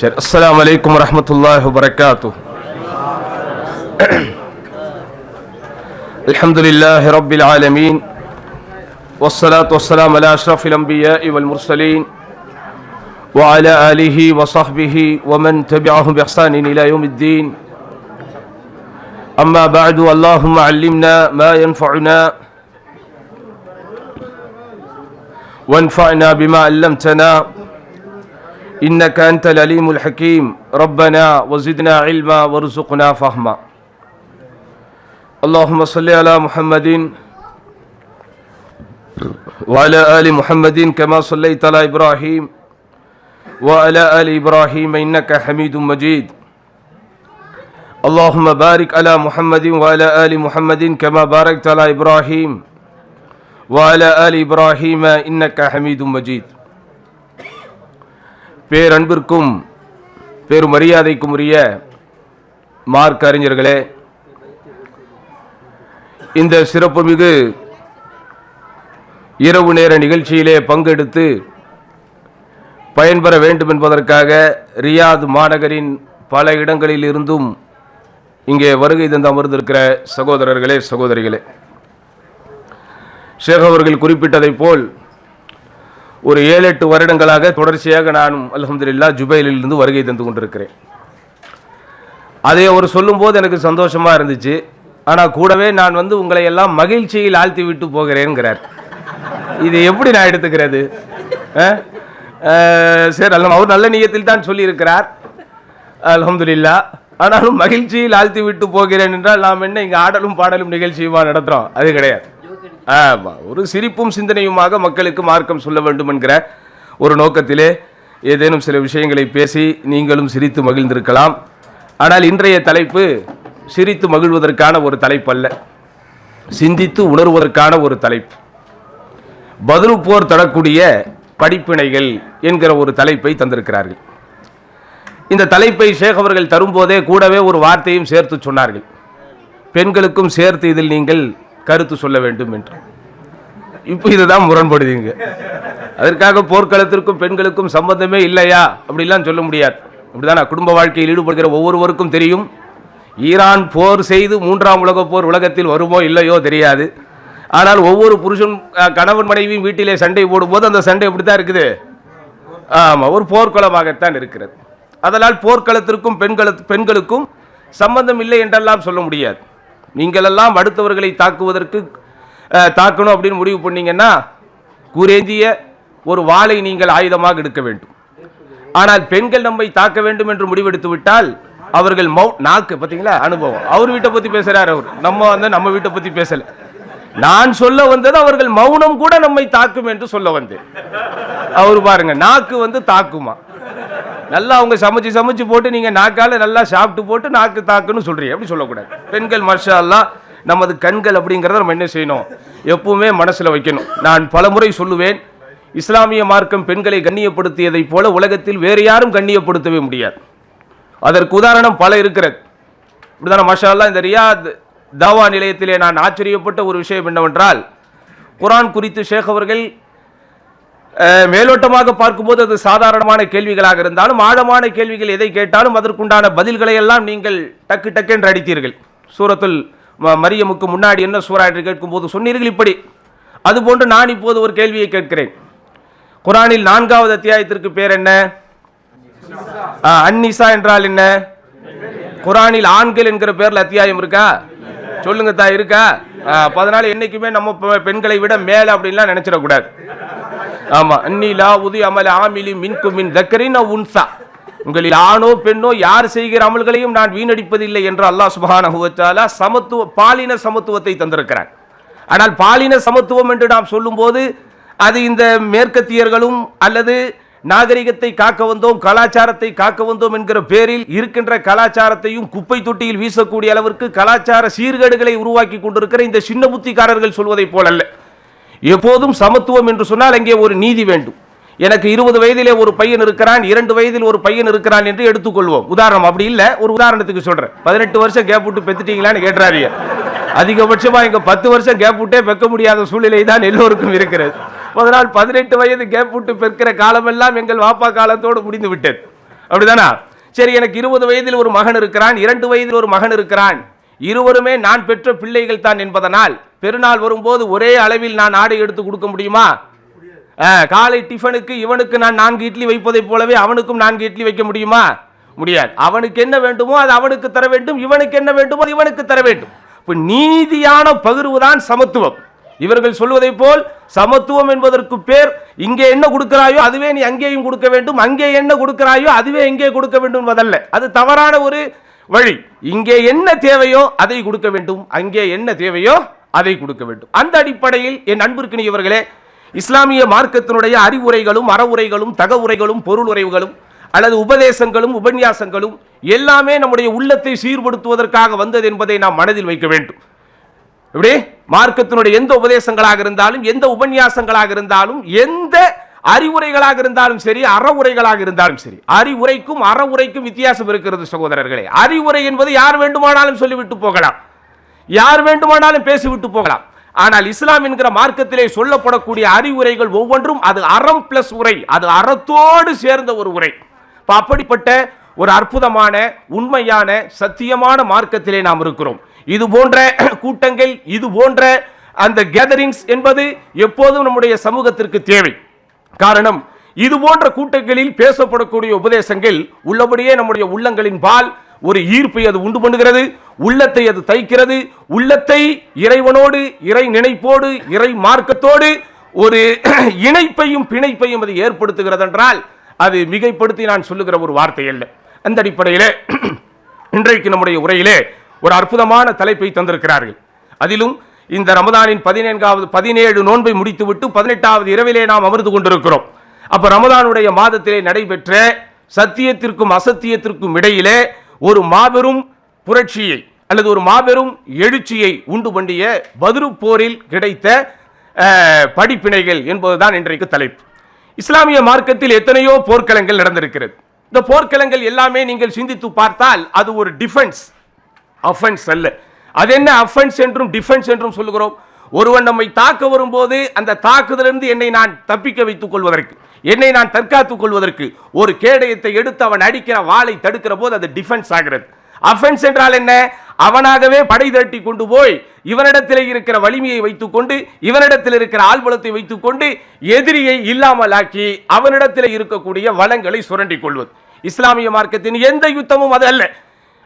السلام عليكم ورحمة الله وبركاته. الحمد لله رب العالمين والصلاة والسلام على أشرف الأنبياء والمرسلين وعلى آله وصحبه ومن تبعهم بإحسان إلى يوم الدين. أما بعد، اللهم علمنا ما ينفعنا وانفعنا بما علمتنا إنك أنت العليم الحكيم. ربنا وزدنا علما وارزقنا فهما. اللهم صل على محمد وعلى آل محمد كما صليت على إبراهيم وعلى آل إبراهيم إنك حميد مجيد. اللهم بارك على محمد وعلى آل محمد كما باركت على إبراهيم وعلى آل إبراهيم إنك حميد مجيد. பேரன்பிற்கும் பெருமரியாதைக்கும் உரிய மார்க்க அறிஞர்களே, இந்த சிறப்புமிகு இரவு நேர நிகழ்ச்சியிலே பங்கெடுத்து பயன்பெற வேண்டும் என்பதற்காக ரியாத் மாநகரின் பல இடங்களில் இருந்தும் இங்கே வருகை தந்து அமர்ந்திருக்கிற சகோதரர்களே, சகோதரிகளே, ஷேக் அவர்கள் குறிப்பிட்டதை போல் ஒரு 7-8 வருடங்களாக தொடர்ச்சியாக நானும் அல்ஹம்துலில்லாஹ் ஜுபைலிலிருந்து வருகை தந்து கொண்டிருக்கிறேன். அதை அவர் சொல்லும்போது எனக்கு சந்தோஷமாக இருந்துச்சு. ஆனால் கூடவே நான் உங்களை எல்லாம் மகிழ்ச்சியில் ஆழ்த்தி விட்டு போகிறேன்கிறார். இது எப்படி நான் எடுத்துக்கிறது? சரி, அவர் நல்ல நியத்தில் தான் சொல்லியிருக்கிறார், அல்ஹம்துலில்லாஹ். ஆனாலும் மகிழ்ச்சியில் ஆழ்த்தி விட்டு போகிறேன் என்றால் நாம் என்ன இங்கே ஆடலும் பாடலும் நிகழ்ச்சியுமா நடத்துகிறோம்? அது கிடையாது. ஒரு சிரிப்பும் சிந்தனையுமாக மக்களுக்கு மார்க்கம் சொல்ல வேண்டும் என்கிற ஒரு நோக்கத்திலே ஏதேனும் சில விஷயங்களை பேசி நீங்களும் சிரித்து மகிழ்ந்திருக்கலாம். ஆனால் இன்றைய தலைப்பு சிரித்து மகிழ்வதற்கான ஒரு தலைப்பு அல்ல, சிந்தித்து உணர்வதற்கான ஒரு தலைப்பு. பதில் போர் தரக்கூடிய படிப்பினைகள் என்கிற ஒரு தலைப்பை தந்திருக்கிறார்கள். இந்த தலைப்பை ஷேக் அவர்கள் தரும்போதே கூடவே ஒரு வார்த்தையும் சேர்த்து சொன்னார்கள், பெண்களுக்கும் சேர்த்து இதில் நீங்கள் கருத்து சொல்ல வேண்டும் என்று. இப்போ இதுதான் முரண்படுதுங்க. அதற்காக போர்க்களத்திற்கும் பெண்களுக்கும் சம்பந்தமே இல்லையா அப்படிலாம் சொல்ல முடியாது. அப்படிதானே? குடும்ப வாழ்க்கையில் ஈடுபடுகிற ஒவ்வொருவருக்கும் தெரியும், ஈரான் போர் செய்து 3ஆம் உலகப் போர் உலகத்தில் வருமோ இல்லையோ தெரியாது. ஆனால் ஒவ்வொரு புருஷன் கணவன் மனைவியும் வீட்டிலே சண்டை போடும்போது அந்த சண்டை எப்படித்தான் இருக்குது? ஆமாம், ஒரு போர்க்களமாகத்தான் இருக்கிறது. அதனால் போர்க்களத்திற்கும் பெண்களுக்கும் சம்பந்தம் இல்லை என்றெல்லாம் சொல்ல முடியாது. நீங்களெல்லாம் அடுத்தவர்களை தாக்கணும் அப்படின்னு முடிவு பண்ணீங்கன்னா கூரேந்திய ஒரு வாளை நீங்கள் ஆயுதமாக எடுக்க வேண்டும். ஆனால் பெண்கள் நம்மை தாக்க வேண்டும் என்று முடிவெடுத்து விட்டால் அவர்கள் நாக்கு பார்த்தீங்களா, அனுபவம். அவர் வீட்டை பற்றி பேசுகிறார், அவர் நம்ம வீட்டை பற்றி பேசலை. நான் சொல்ல வந்தது அவர்கள் மௌனம் கூட நம்மை தாக்கும் என்று சொல்ல வந்தேன். அவர் பாருங்க, நாக்கு தாக்குமா? நல்லா அவங்க சமைச்சு போட்டு நீங்கள் நாக்கால நல்லா சாப்பிட்டு போட்டு நாக்கு தாக்குன்னு சொல்கிறீங்க. அப்படி சொல்லக்கூடாது. பெண்கள் மாஷா அல்லாஹ் நமது கண்கள் அப்படிங்கிறத நம்ம என்ன செய்யணும்? எப்பவுமே மனசில் வைக்கணும். நான் பலமுறை சொல்லுவேன், இஸ்லாமிய மார்க்கம் பெண்களை கண்ணியப்படுத்தியதை போல உலகத்தில் வேறு யாரும் கண்ணியப்படுத்தவே முடியாது. அதற்கு உதாரணம் பல இருக்கிறது. இப்படிதான மாஷா அல்லாஹ். இந்த ரியாத் தாவா நிலையத்திலே நான் ஆச்சரியப்பட்ட ஒரு விஷயம் என்னவென்றால், குர்ஆன் குறித்து ஷேக் அவர்கள் மேலோட்டமாக பார்க்கும்போது அது சாதாரணமான கேள்விகளாக இருந்தாலும் ஆழமான கேள்விகள் எதை கேட்டாலும் அதற்குண்டான பதில்களை எல்லாம் நீங்கள் டக்கு டக்கென்று அடித்தீர்கள். சூரத்துல் மரியமுக்கு முன்னாடி என்ன சூரா என்று கேட்கும்போது சொன்னீர்கள் இப்படி. அதுபோன்று நான் இப்போது ஒரு கேள்வியை கேட்கிறேன். குர்ஆனில் 4வது அத்தியாயத்திற்கு பேர் என்ன? அன்னிசா என்றால் என்ன? குர்ஆனில் ஆண்கள் என்கிற பேர்ல அத்தியாயம் இருக்கா? சொல்லுங்க தா, இருக்கா? அதனால என்னைக்குமே நம்ம பெண்களை விட மேல அப்படின்லாம் நினைச்சிடக்கூடாது. ஆமா, அன்னிலா உதி அமல் ஆமிலி மின்கு மின் தக்கரின் உன்சா, உங்களில் ஆணோ பெண்ணோ யார் செய்கிற அமல்களையும் நான் வீணடிப்பதில்லை என்று அல்லாஹ் சுப்ஹானஹு வ தஆலா பாலின சமத்துவத்தை தந்திருக்கிறார். ஆனால் பாலின சமத்துவம் என்று நாம் சொல்லும்போது அது இந்த மேற்கத்தியர்களும் அல்லது நாகரிகத்தை காக்க வந்தோம், கலாச்சாரத்தை காக்க வந்தோம் என்கிற பேரில் இருக்கின்ற கலாச்சாரத்தையும் குப்பை தொட்டியில் வீசக்கூடிய அளவிற்கு கலாச்சார சீர்கேடுகளை உருவாக்கி கொண்டிருக்கிற இந்த சின்ன புத்திக்காரர்கள் சொல்வதை போலல்ல. எப்போதும் சமத்துவம் என்று சொன்னால் அங்கே ஒரு நீதி வேண்டும். எனக்கு 20 வயதிலே ஒரு பையன் இருக்கிறான், 2 வயதில் ஒரு பையன் இருக்கிறான் என்று எடுத்துக்கொள்வோம். உதாரணம். அப்படி இல்லை, ஒரு உதாரணத்துக்கு சொல்றேன். 18 வருஷம் கேப் விட்டு பெத்துட்டீங்களான்னு கேட்டுறாரு. அதிகபட்சமா இங்க 10 வருஷம் கேப் விட்டே பெக்க முடியாத சூழ்நிலை தான் எல்லோருக்கும் இருக்கிறது. அதனால் 18 வயது கேப் விட்டு பெற்கிற காலமெல்லாம் எங்கள் வாப்பா காலத்தோடு முடிந்து விட்டது. அப்படிதானா? சரி, எனக்கு 20 வயதில் ஒரு மகன் இருக்கிறான், 2 வயதில் ஒரு மகன் இருக்கிறான், இருவருமே நான் பெற்ற பிள்ளைகள் தான் என்பதனால் பெருநாள் வரும்போது ஒரே அளவில் நான் ஆடை எடுத்து கொடுக்க முடியுமா? காலை டிஃபனுக்கு இவனுக்கு நான் 4 இட்லி வைப்பதை போலவே அவனுக்கும் 4 இட்லி வைக்க முடியுமா? முடியாது. அவனுக்கு என்ன வேண்டுமோ அது அவனுக்கு தர வேண்டும், இவனுக்கு என்ன வேண்டுமோ அது இவனுக்கு தர வேண்டும். நீதியான பகிர்வுதான் சமத்துவம். இவர்கள் சொல்வதை போல் சமத்துவம் என்பதற்கு பேர் இங்கே என்ன கொடுக்கிறாயோ அதுவே நீ அங்கேயும் கொடுக்க வேண்டும், அங்கே என்ன கொடுக்கிறாயோ அதுவே இங்கே கொடுக்க வேண்டும் என்பதல்ல. அது தவறான ஒரு வழி. இங்கே என்ன தேவையோ அதை கொடுக்க வேண்டும், அங்கே என்ன தேவையோ அதை கொடுக்க வேண்டும். அந்த அடிப்படையில் என் அன்பிற்கினியவர்களே, இஸ்லாமிய மார்க்கத்தினுடைய அறிவுரைகளும் அறவுரைகளும் தகவுரைகளும் பொருளுரைவுகளும் அல்லது உபதேசங்களும் உபன்யாசங்களும் எல்லாமே நம்முடைய உள்ளத்தை சீர்படுத்துவதற்காக வந்தது என்பதை நாம் மனதில் வைக்க வேண்டும். இப்படி மார்க்கத்தினுடைய எந்த உபதேசங்களாக இருந்தாலும், எந்த உபன்யாசங்களாக இருந்தாலும், எந்த அறிவுரைகளாக இருந்தாலும் சரி, அறவுரைகளாக இருந்தாலும் சரி, அறிவுரைக்கும் அறவுரைக்கும் வித்தியாசம் இருக்கிறது சகோதரர்களே. அறிவுரை என்பது யார் வேண்டுமானாலும் சொல்லிவிட்டு போகலாம், யார் வேண்டுமானாலும் பேசிவிட்டு போகலாம். ஆனால் இஸ்லாம் என்கிற மார்க்கத்திலே சொல்லப்படக்கூடிய அறிவுரைகள் ஒவ்வொன்றும் அது அறம் பிளஸ் உரை, அது அறத்தோடு சேர்ந்த ஒரு உரை. அப்படிப்பட்ட ஒரு அற்புதமான உண்மையான சத்தியமான மார்க்கத்திலே நாம் இருக்கிறோம். இது போன்ற கூட்டங்கள், இது போன்ற அந்த கேதரிங்ஸ் என்பது எப்போதும் நம்முடைய சமூகத்திற்கு தேவை. காரணம், இது போன்ற கூட்டங்களில் பேசப்படக்கூடிய உபதேசங்கள் உள்ளபடியே நம்முடைய உள்ளங்களின் பால் ஒரு ஈர்ப்பை அது உண்டு பண்ணுகிறது, உள்ளத்தை அது தைக்கிறது, உள்ளத்தை இறைவனோடு, இறை நினைப்போடு, இறை மார்க்கத்தோடு ஒரு இணைப்பையும் பிணைப்பையும் அது ஏற்படுத்துகிறது என்றால் அது மிகைப்படுத்தி நான் சொல்லுகிற ஒரு வார்த்தை அல்ல. அந்த அடிப்படையிலே இன்றைக்கு நம்முடைய உரையிலே ஒரு அற்புதமான தலைப்பை தந்திருக்கிறார்கள். அதிலும் இந்த ரமதானின் 17 நோன்பை முடித்துவிட்டு 18வது இரவிலே நாம் அமர்ந்து கொண்டிருக்கிறோம். அப்ப ரமதானுடைய மாதத்திலே நடைபெற்ற சத்தியத்திற்கும் அசத்தியத்திற்கும் இடையிலே ஒரு மாபெரும் புரட்சியை அல்லது ஒரு மாபெரும் எழுச்சியை உண்டு பண்ணிய பத்ரு போரில் கிடைத்த படிப்பினைகள் என்பதுதான் இன்றைக்கு தலைப்பு. இஸ்லாமிய மார்க்கத்தில் எத்தனையோ போர்க்களங்கள் நடந்திருக்கிறது. இந்த போர்க்களங்கள் எல்லாமே நீங்கள் சிந்தித்து பார்த்தால் அது ஒரு டிஃபென்ஸ், அஃபென்ஸ் அல்ல. அது என்ன அஃபென்ஸ் என்றும் டிஃபென்ஸ் என்றும் சொல்லுகிறோம்? ஒருவன் நம்மை தாக்க வரும்போது அந்த தாக்குதலிருந்து என்னை நான் தப்பிக்க வைத்துக் கொள்வதற்கு, என்னை நான் தற்காத்துக் கொள்வதற்கு ஒரு கேடயத்தை எடுத்து அவன் அடிக்கிற வாளை தடுக்கிற போது அது டிஃபென்ஸ் ஆகிறது. அஃபென்ஸ் என்றால் என்ன? அவனாகவே படை திரட்டி கொண்டு போய் இவனிடத்தில் இருக்கிற வலிமையை வைத்துக் கொண்டு, இவனிடத்தில் இருக்கிற ஆள்பலத்தை வைத்துக் கொண்டு எதிரியை இல்லாமலாக்கி அவனிடத்தில் இருக்கக்கூடிய வளங்களை சுரண்டிக் கொள்வது. இஸ்லாமிய மார்க்கத்தின் எந்த யுத்தமும் அது அல்ல.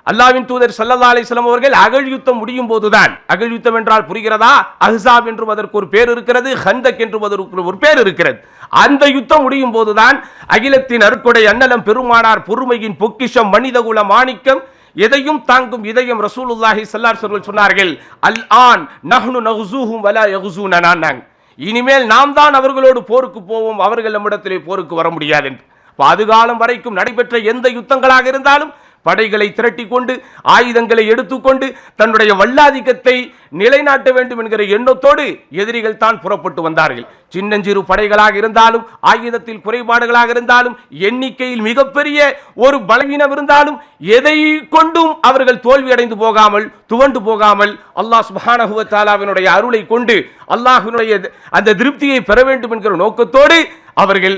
அல்லாஹ்வின் தூதர் ஸல்லல்லாஹு அலைஹி வஸல்லம் அவர்கள் அகழ் யுத்தம் முடியும் போதுதான், அகழ் யுத்தம் என்றால் புரிகிறதா? அஹ்ஸாப் என்றும் அதற்கு ஒரு பேர் இருக்கிறது, ஹந்தக் என்றும் அதற்கு ஒரு பேர் இருக்கிறது. அந்த யுத்தம் முடியும் போதுதான் அகிலத்தின் அருட்கொடை அன்னலம் பெருமானார் பொறுமையின் பொக்கிஷம் மனிதகுல மாணிக்கம் எதையும் தாங்கும் இதயம் ரசூலுல்லாஹி ஸல்லல்லாஹு அலைஹி வஸல்லம் சொன்னார்கள், அல் ஆன் நஹ்னு நஹ்ஸூஹும் வலா யஹ்ஸூனனா, இனிமேல் நாம் தான் அவர்களோடு போருக்கு போவோம், அவர்கள் நம்மிடத்திலே போருக்கு வர முடியாது என்று. பாதுகாலம் வரைக்கும் நடைபெற்ற எந்த யுத்தங்களாக இருந்தாலும் படைகளை திரட்டி கொண்டு, ஆயுதங்களை எடுத்துக்கொண்டு தன்னுடைய வல்லாதிக்கத்தை நிலைநாட்ட வேண்டும் என்கிற எண்ணத்தோடு எதிரிகள் தான் புறப்பட்டு வந்தார்கள். சின்னஞ்சிறு படைகளாக இருந்தாலும், ஆயுதத்தில் குறைபாடுகளாக இருந்தாலும், எண்ணிக்கையில் மிகப்பெரிய ஒரு பலவீனம் இருந்தாலும், எதை கொண்டும் அவர்கள் தோல்வி அடைந்து போகாமல், துவண்டு போகாமல், அல்லாஹ் சுப்ஹானஹு வ தஆலாவினுடைய அருளை கொண்டு அல்லாஹ்வினுடைய அந்த திருப்தியை பெற வேண்டும் என்கிற நோக்கத்தோடு அவர்கள்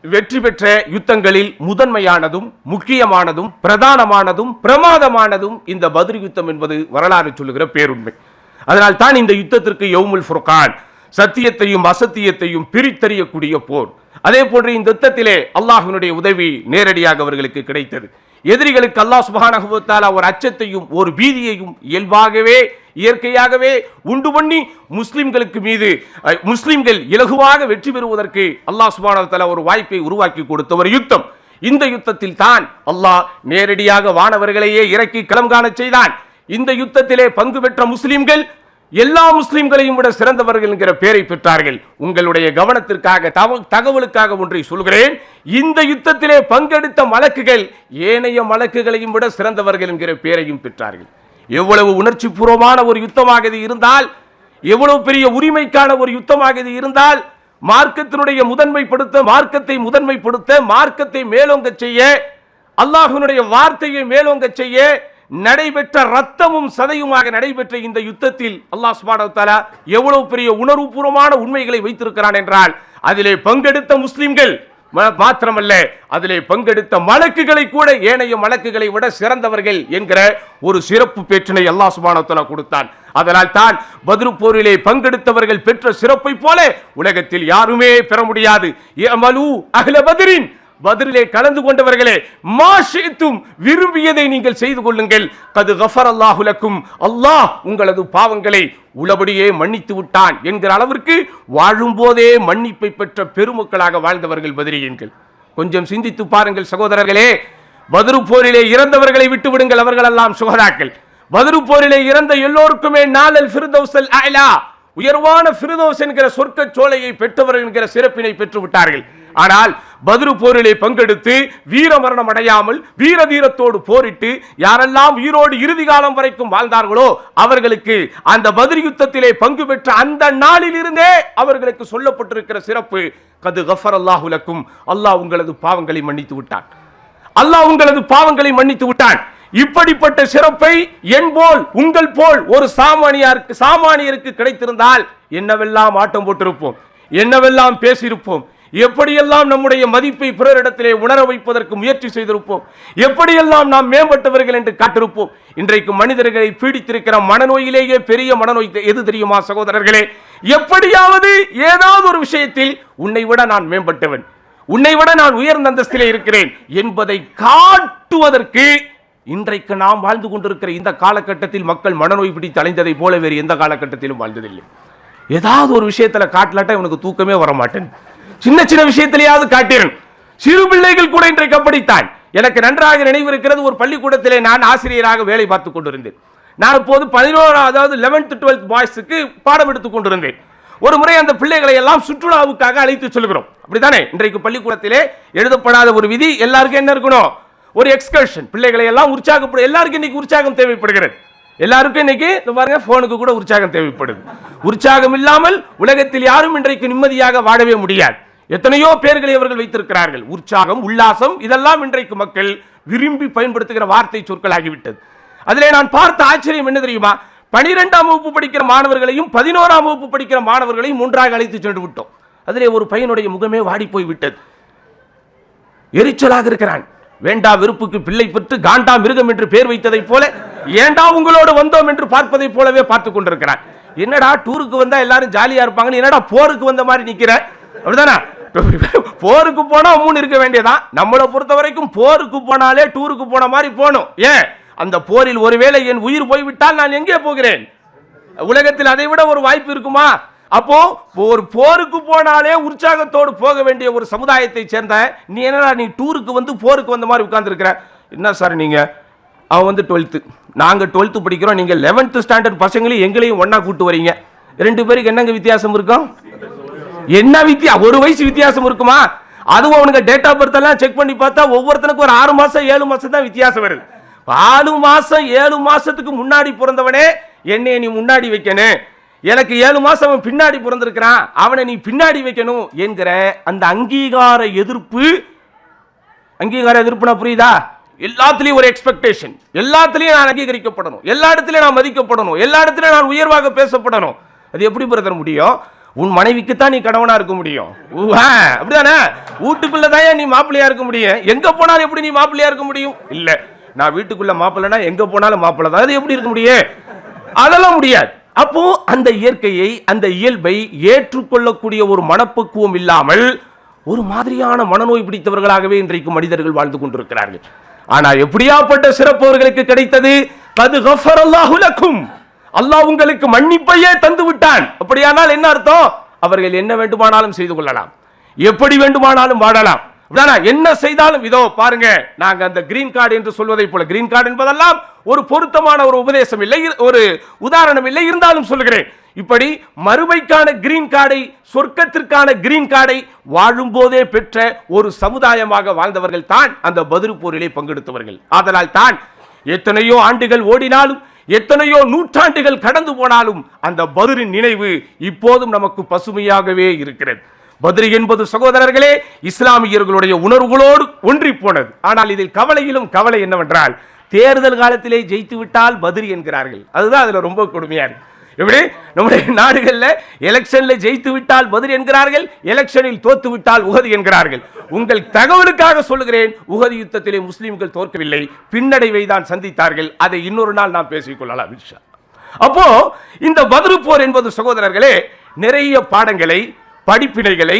வெற்றி பெற்ற யுத்தங்களில் முதன்மையானதும் முக்கியமானதும் பிரதானமானதும் பிரமாதமானதும் இந்த பத்ர் யுத்தம் என்பது வரலாறு சொல்லுகிற பேருண்மை. அதனால் தான் இந்த யுத்தத்திற்கு யௌமுல் ஃபுர்கான், சத்தியத்தையும் அசத்தியத்தையும் பிரித்தறியக்கூடிய போர். அதே போன்று இந்த யுத்தத்திலே அல்லாஹ்வினுடைய உதவி நேரடியாக அவர்களுக்கு கிடைத்தது. எதிரிகளுக்கு அல்லாஹ் சுப்ஹானஹு வ தஆலா ஒரு அச்சத்தையும் ஒரு பீதியையும் இயல்பாகவே இயற்கையாகவே உண்டு பண்ணி முஸ்லிம்களுக்கு மீது முஸ்லிம்கள் இலகுவாக வெற்றி பெறுவதற்கு அல்லாஹ் சுப்ஹானஹு வ தஆலா ஒரு வாய்ப்பை உருவாக்கி கொடுத்த ஒரு யுத்தம். இந்த யுத்தத்தில் தான் அல்லாஹ் நேரடியாக வானவர்களையே இறக்கி களம் காண செய்தான். இந்த யுத்தத்திலே பங்கு பெற்ற முஸ்லிம்கள் எல்லா முஸ்லிம்களையும் விட சிறந்தவர்கள் என்கிற பெயரை பெற்றார்கள். உங்களுடைய கவனத்திற்காக தகவலுக்காக ஒன்றை சொல்கிறேன். இந்த யுத்தத்திலே பங்கெடுத்த மலக்குகள் ஏனைய மலக்குகளையும் விட சிறந்தவர்கள் என்கிற பெயரையும் பெற்றார்கள். எவ்வளவு உணர்ச்சி பூர்வமான ஒரு யுத்தமாக இது இருந்தால், எவ்வளவு பெரிய உரிமைக்கான ஒரு யுத்தமாக இது இருந்தால், மார்க்கத்தினுடைய மார்க்கத்தை முதன்மைப்படுத்த, மார்க்கத்தை மேலோங்க செய்ய, அல்லாஹ்வினுடைய வார்த்தையை மேலோங்க செய்ய நடைபெற்ற ரத்தமும் சதையுமாக நடைபெற்ற இந்த யுத்தத்தில் அல்லாஹ் சுப்ஹானஹு வ தஆலா எவ்வளவு பெரிய உணர்வுபூர்வமான உண்மைகளை வைத்திருக்கிறான் என்றால், அதிலே பங்கெடுத்த முஸ்லிம்கள் மாத்திரமல்ல அதிலே பங்கெடுத்த மலக்குகளை கூட ஏனைய மலக்குகளை விட சிறந்தவர்கள் என்கிற ஒரு சிறப்பு பேற்றினை அல்லாஹ் சுப்ஹானஹு வ தஆலா கொடுத்தான். அதனால் தான் பத்ரு போரிலே பங்கெடுத்தவர்கள் பெற்ற சிறப்பை போல உலகத்தில் யாருமே பெற முடியாது. யமலு அஹ்ல பத்ரின், பத்ரிலே கலந்து கொண்டவர்களே, மாஷித்தும் விரும்பியதை நீங்கள் செய்து கொள்ளுங்கள், கது கஃபரல்லாஹு லக்கும், அல்லாஹ் உங்களது பாவங்களை உள்ளபடியே மன்னித்து விட்டான் என்கிற அளவிற்கு வாழும்போதே மன்னிப்பை பெற்ற பெருமக்களாக வாழ்ந்தவர்கள் பத்ரியன்கள். கொஞ்சம் சிந்தித்து பாருங்கள் சகோதரர்களே. பத்ரு போரிலே இறந்தவர்களை விட்டு விடுங்கள், அவர்கள் எல்லாம் சுஹதாக்கள். பத்ரு போரிலே இறந்த எல்லோருக்குமே நாலல் ஃபிர்தௌஸல் அலா, உயர்வான ஃபிர்தௌஸ் என்கிற சொர்க்க சோலையை பெற்றவர்கள் என்கிற சிறப்பினை பெற்று விட்டார்கள். ஆனால் பத்ரு போரிலே பங்கெடுத்து வீர மரணம் அடையாமல் வீர தீரத்தோடு போரிட்டு யாரெல்லாம் உயிரோடு இறுதி காலம் வரைக்கும் வாழ்ந்தார்களோ அவர்களுக்கு அந்த பத்ர் யுத்தத்திலே பங்கு பெற்ற அந்த நாளில் இருந்தே அவர்களுக்கு சொல்லப்பட்டிருக்கிற சிறப்பு, கது கஃபரல்லாஹு லக்கும், அல்லாஹ் உங்களது பாவங்களை மன்னித்து விட்டான், அல்லாஹ் உங்களது பாவங்களை மன்னித்து விட்டான். இப்படிப்பட்ட சிறப்பை என் போல் உங்கள் போல் ஒரு சாமானியருக்கு கிடைத்திருந்தால் என்னவெல்லாம் ஆட்டம் போட்டிருப்போம், என்னவெல்லாம் பேசியிருப்போம், எப்படியெல்லாம் நம்முடைய மதிப்பை பிறரிடத்திலே உணர வைப்பதற்கு முயற்சி செய்திருப்போம், எப்படியெல்லாம் நாம் மேம்பட்டவர்கள் என்று காட்டிருப்போம். இன்றைக்கு மனிதர்களை பீடித்திருக்கிற மனநோயிலேயே பெரிய மனநோய் எது தெரியுமா சகோதரர்களே? எப்படியாவது ஏதாவது ஒரு விஷயத்தில் உன்னை விட நான் மேம்பட்டவன், உன்னை விட நான் உயர்ந்த அந்தஸ்திலே இருக்கிறேன் என்பதை காட்டுவதற்கு இன்றைக்கு நாம் வாழ்ந்து கொண்டிருக்கிற இந்த காலகட்டத்தில் மக்கள் மனநோய் பிடித்து அலைந்ததை போல வேறு எந்த காலகட்டத்திலும் வாழ்ந்ததில்லை. ஏதாவது ஒரு விஷயத்துல காட்டலாட்டா இவனுக்கு தூக்கமே வர மாட்டேன், சின்ன சின்ன விஷயத்திலேயாவது காட்டிறன். சிறு பிள்ளைகள் கூட இன்றைக்கு அப்படித்தான். எனக்கு நன்றாக நினைவு இருக்கிறது, ஒரு பள்ளிக்கூடத்திலே நான் ஆசிரியராக வேலை பார்த்துக் கொண்டிருந்தேன். நான் இப்போது 11th 12th பாய்ஸுக்கு பாடம் எடுத்துக் கொண்டிருந்தேன். ஒரு முறை அந்த பிள்ளைகளை எல்லாம் சுற்றுலாவுக்காக அழைத்து சொல்கிறோம், அப்படித்தானே? இன்றைக்கு பள்ளிக்கூடத்திலே எழுதப்படாத ஒரு விதி, எல்லாருக்கும் என்ன இருக்கணும், ஒரு எக்ஸ்கர்ஷன். பிள்ளைகளை எல்லாம் உற்சாகப்படும், எல்லாருக்கும் இன்னைக்கு உற்சாகம் தேவைப்படுகிறது. எல்லாருக்கும் இன்னைக்கு பாருங்க போனுக்கு கூட உற்சாகம் தேவைப்படுது. உற்சாகம் இல்லாமல் உலகத்தில் யாரும் இன்றைக்கு நிம்மதியாக வாழவே முடியாது. எத்தனையோ பேர்களை அவர்கள் வைத்திருக்கிறார்கள். உற்சாகம், உல்லாசம், இதெல்லாம் இன்றைக்கு மக்கள் விரும்பி பயன்படுத்துகிற வார்த்தை சொற்கள் ஆகிவிட்டது. அதிலே நான் பார்த்த ஆச்சரியம் என்ன தெரியுமா? 12ஆம் வகுப்பு படிக்கிற மாணவர்களையும் 11ஆம் வகுப்பு படிக்கிற மாணவர்களையும் ஒன்றாக அழைத்து சென்று விட்டோம். அதிலே ஒரு பையனுடைய முகமே வாடி போய் விட்டது, எரிச்சலாக இருக்கிறான். வேண்டா வெறுப்புக்கு பிள்ளை பெற்று காண்டா மிருகம் என்று பேர் வைத்ததை போல ஏண்டா உங்களோடு வந்தோம் என்று பார்ப்பதை போலவே பார்த்து கொண்டிருக்கிறான். என்னடா டூருக்கு வந்தா எல்லாரும் ஜாலியா இருப்பாங்க, என்னடா போருக்கு வந்த மாதிரி நிக்கிற, அப்படிதானா? போருக்கு போனா மூணு இருக்க வேண்டியதான். நம்மளை பொறுத்த வரைக்கும் போருக்கு போனாலே டூருக்கு போன மாதிரி போகணும். ஏன், அந்த போரில் ஒருவேளை என் உயிர் போய்விட்டால் நான் எங்கே போகிறேன்? உலகத்தில் அதை விட ஒரு வாய்ப்பு இருக்குமா? அப்போ ஒரு போருக்கு போனாலே உற்சாகத்தோடு போக வேண்டிய ஒரு சமுதாயத்தை சேர்ந்த நீ என்னடா நீ டூருக்கு வந்து போருக்கு வந்த மாதிரி உட்கார்ந்து இருக்கிற? என்ன சார் நீங்க, அவன் வந்து 12th, நாங்க 12th படிக்கிறோம், நீங்க 11th ஸ்டாண்டர்ட் பசங்களையும் எங்களையும் ஒன்னா கூட்டு வரீங்க, ரெண்டு பேருக்கு என்னங்க வித்தியாசம் இருக்கும்? என்ன வித்தியாசம்? ஒரு வயசு வித்தியாசம் இருக்குமா? அதுவும் அவனுக்கு டேட் ஆஃப் பர்த் எல்லாம் செக் பண்ணி பார்த்தா ஒவ்வொருத்தனுக்கும் ஒரு 6 மாசம் 7 மாசம் தான் வித்தியாசம் வருது. 4 மாசம் 7 மாசத்துக்கு முன்னாடி பிறந்தவனே என்னைய நீ முன்னாடி வைக்கணும், எனக்கு 7 மாசம் அவன் பின்னாடி பிறந்திருக்கிறான், அவனை நீ பின்னாடி வைக்கணும் என்கிற அந்த அங்கீகார எதிர்ப்பு. அங்கீகார எதிர்ப்புனா புரியுதா? எல்லாத்திலையும் ஒரு எக்ஸ்பெக்டேஷன், எல்லாத்திலையும் நான் அங்கீகரிக்கப்படணும், எல்லா இடத்துலையும் நான் மதிக்கப்படணும், எல்லா இடத்துலையும் நான் உயர்வாக பேசப்படணும். அது எப்படி பிரதர் முடியும்? உன் மனைவிக்கு தான் நீ கணவனா இருக்க முடியும், அப்படிதானே? வீட்டுக்குள்ளதான் நீ மாப்பிள்ளையா இருக்க முடியும், எங்க போனாலும் எப்படி நீ மாப்பிள்ளையா இருக்க முடியும்? இல்ல, நான் வீட்டுக்குள்ள மாப்பிள்ளைனா எங்க போனாலும் மாப்பிள்ளை தான், அது எப்படி இருக்க முடியும்? அதெல்லாம் முடியாது. அப்போ அந்த இயற்கையை, அந்த இயல்பை ஏற்றுக்கொள்ளக்கூடிய ஒரு மனப்பக்குவம் இல்லாமல் ஒரு மாதிரியான மனநோய் பிடித்தவர்களாகவே இன்றைக்கு மனிதர்கள் வாழ்ந்து கொண்டிருக்கிறார்கள். ஆனா எப்படியாப்பட்ட சிறப்பு அவர்களுக்கு கிடைத்தது? கது கஃபரல்லாஹு லக்கும், அல்லாஹ் உங்களுக்கு மன்னிப்பையே தந்து விட்டான். அப்படியானால் என்ன அர்த்தம்? அவர்கள் என்ன வேண்டுமானாலும் செய்து கொள்ளலாம், எப்படி வேண்டுமானாலும் வாழலாம், என்ன செய்தாலும். இதோ பாருங்க, நாங்க அந்த கிரீன் கார்டு என்று சொல்வதை போல, கிரீன் கார்டு என்பதெல்லாம் ஒரு பொருத்தமான ஒரு உபதேசம் இல்லை, ஒரு உதாரணம் இல்லை, இருந்தாலும் சொல்லுகிறேன். இப்படி மறுமைக்கான கிரீன் கார்டை, சொர்க்கத்திற்கான கிரீன் கார்டை வாழும் போதே பெற்ற ஒரு சமுதாயமாக வாழ்ந்தவர்கள் தான் அந்த பத்ரு போரிலே பங்கெடுத்தவர்கள். ஆதலால் தான் எத்தனையோ ஆண்டுகள் ஓடினாலும், எத்தனையோ நூற்றாண்டுகள் கடந்து போனாலும் அந்த பத்ரின் நினைவு இப்போதும் நமக்கு பசுமையாகவே இருக்கிறது. பத்ர் என்பது சகோதரர்களே இஸ்லாமியர்களுடைய உணர்வுகளோடு ஒன்றி போனது. ஆனால் இதில் கவலையிலும் கவலை என்னவென்றால், தேர்தல் காலத்திலே ஜெயித்து விட்டால் பத்ர் என்கிறார்கள். அதுதான் அதுல ரொம்ப கொடுமையா இருக்கு. எப்படி நம்முடைய நாடுகளில் எலெக்ஷன்ல ஜெயித்து விட்டால் பத்ர் என்கிறார்கள், எலெக்ஷனில் தோத்து விட்டால் உஹது என்கிறார்கள். உங்கள் தகவலுக்காக சொல்லுகிறேன், உஹது யுத்தத்திலே முஸ்லிம்கள் தோற்கவில்லை, பின்னடைவை தான் சந்தித்தார்கள். அதை இன்னொரு நாள் நாம் பேசிக்கொள்ளலாம். அப்போ இந்த பத்ர் போர் என்பது சகோதரர்களே நிறைய பாடங்களை, படிப்பினைகளை,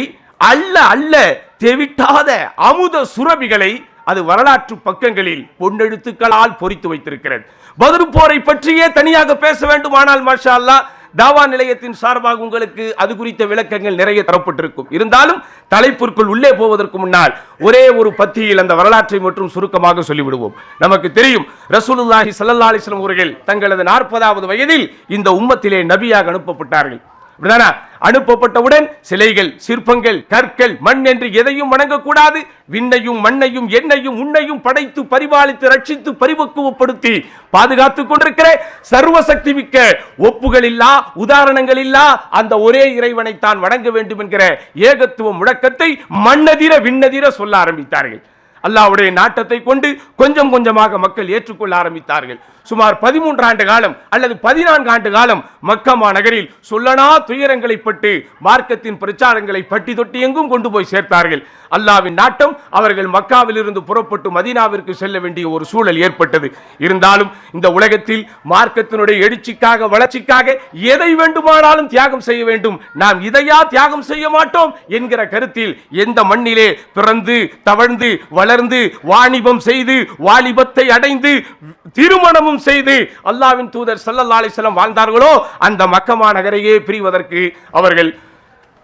அல்ல அல்ல தெவிட்டாத அமுத சுரபிகளை அது வரலாற்று பக்கங்களில் பொன்னெழுத்துக்களால் பொறித்து வைத்திருக்கிறது. பத்ர் போரை பற்றியே தனியாக பேச வேண்டுமானால் மாஷா அல்லாஹ் தாவா நிலையத்தின் சார்பாக உங்களுக்கு அது குறித்த விளக்கங்கள் நிறைய தரப்பட்டிருக்கும். இருந்தாலும் தலைப்பிற்குள் உள்ளே போவதற்கு முன்னால் ஒரே ஒரு பத்தியில் அந்த வரலாற்றை மற்றும் சுருக்கமாக சொல்லிவிடுவோம். நமக்கு தெரியும், ரசூலுல்லாஹி ஸல்லல்லாஹு அலைஹி வஸல்லம் அவர்கள் தங்களது 40வது வயதில் இந்த உம்மத்திலே நபியாக அனுப்பப்பட்டார்கள். அனுப்பப்பட்டவுடன் சிலைகள், சிற்பங்கள், கற்கள், மண் என்று எதையும் வணங்கக்கூடாது. விண்ணையும் மண்ணையும் எண்ணையும் உன்னையும் படைத்து பரிபாலித்து ரட்சித்து பரிபக்குவப்படுத்தி பாதுகாத்துக் கொண்டிருக்கிற சர்வசக்தி மிக்க ஒப்புகள் இல்லா, உதாரணங்கள் இல்லா அந்த ஒரே இறைவனை தான் வணங்க வேண்டும் என்கிற ஏகத்துவ முழக்கத்தை மண்ணதிர விண்ணதிர சொல்ல ஆரம்பித்தார்கள். அல்லாஹ்வுடைய நாட்டத்தை கொண்டு கொஞ்சம் கொஞ்சமாக மக்கள் ஏற்றுக்கொள்ள ஆரம்பித்தார்கள். சுமார் 13 ஆண்டு காலம் அல்லது 14 ஆண்டு காலம் மக்கா நகரில் சொல்லனா துயரங்களை பட்டு மார்க்கத்தின் பிரச்சாரங்களை பட்டி தொட்டி எங்கும் கொண்டு போய் சேர்த்தார்கள். அல்லாஹ்வின் நாட்டம் அவர்கள் மக்காவில் இருந்து புறப்பட்டு மதீனாவிற்கு செல்ல வேண்டிய ஒரு சூழல் ஏற்பட்டது. இருந்தாலும் இந்த உலகத்தில் மார்க்கத்தினுடைய எழுச்சிக்காக, வளர்ச்சிக்காக எதை வேண்டுமானாலும் தியாகம் செய்ய வேண்டும், நாம் இதையா தியாகம் செய்ய மாட்டோம் என்கிற கருத்தில் எந்த மண்ணிலே பிறந்து தவழ்ந்து வளர்ந்து வாணிபம் செய்து வாலிபத்தை அடைந்து திருமணமும் செய்து அல்லாஹ்வின் தூதர் ஸல்லல்லாஹு அலைஹி வஸல்லம் வாழ்ந்தார்களோ அந்த மக்கா நகரையே பிரிவதற்கு அவர்கள்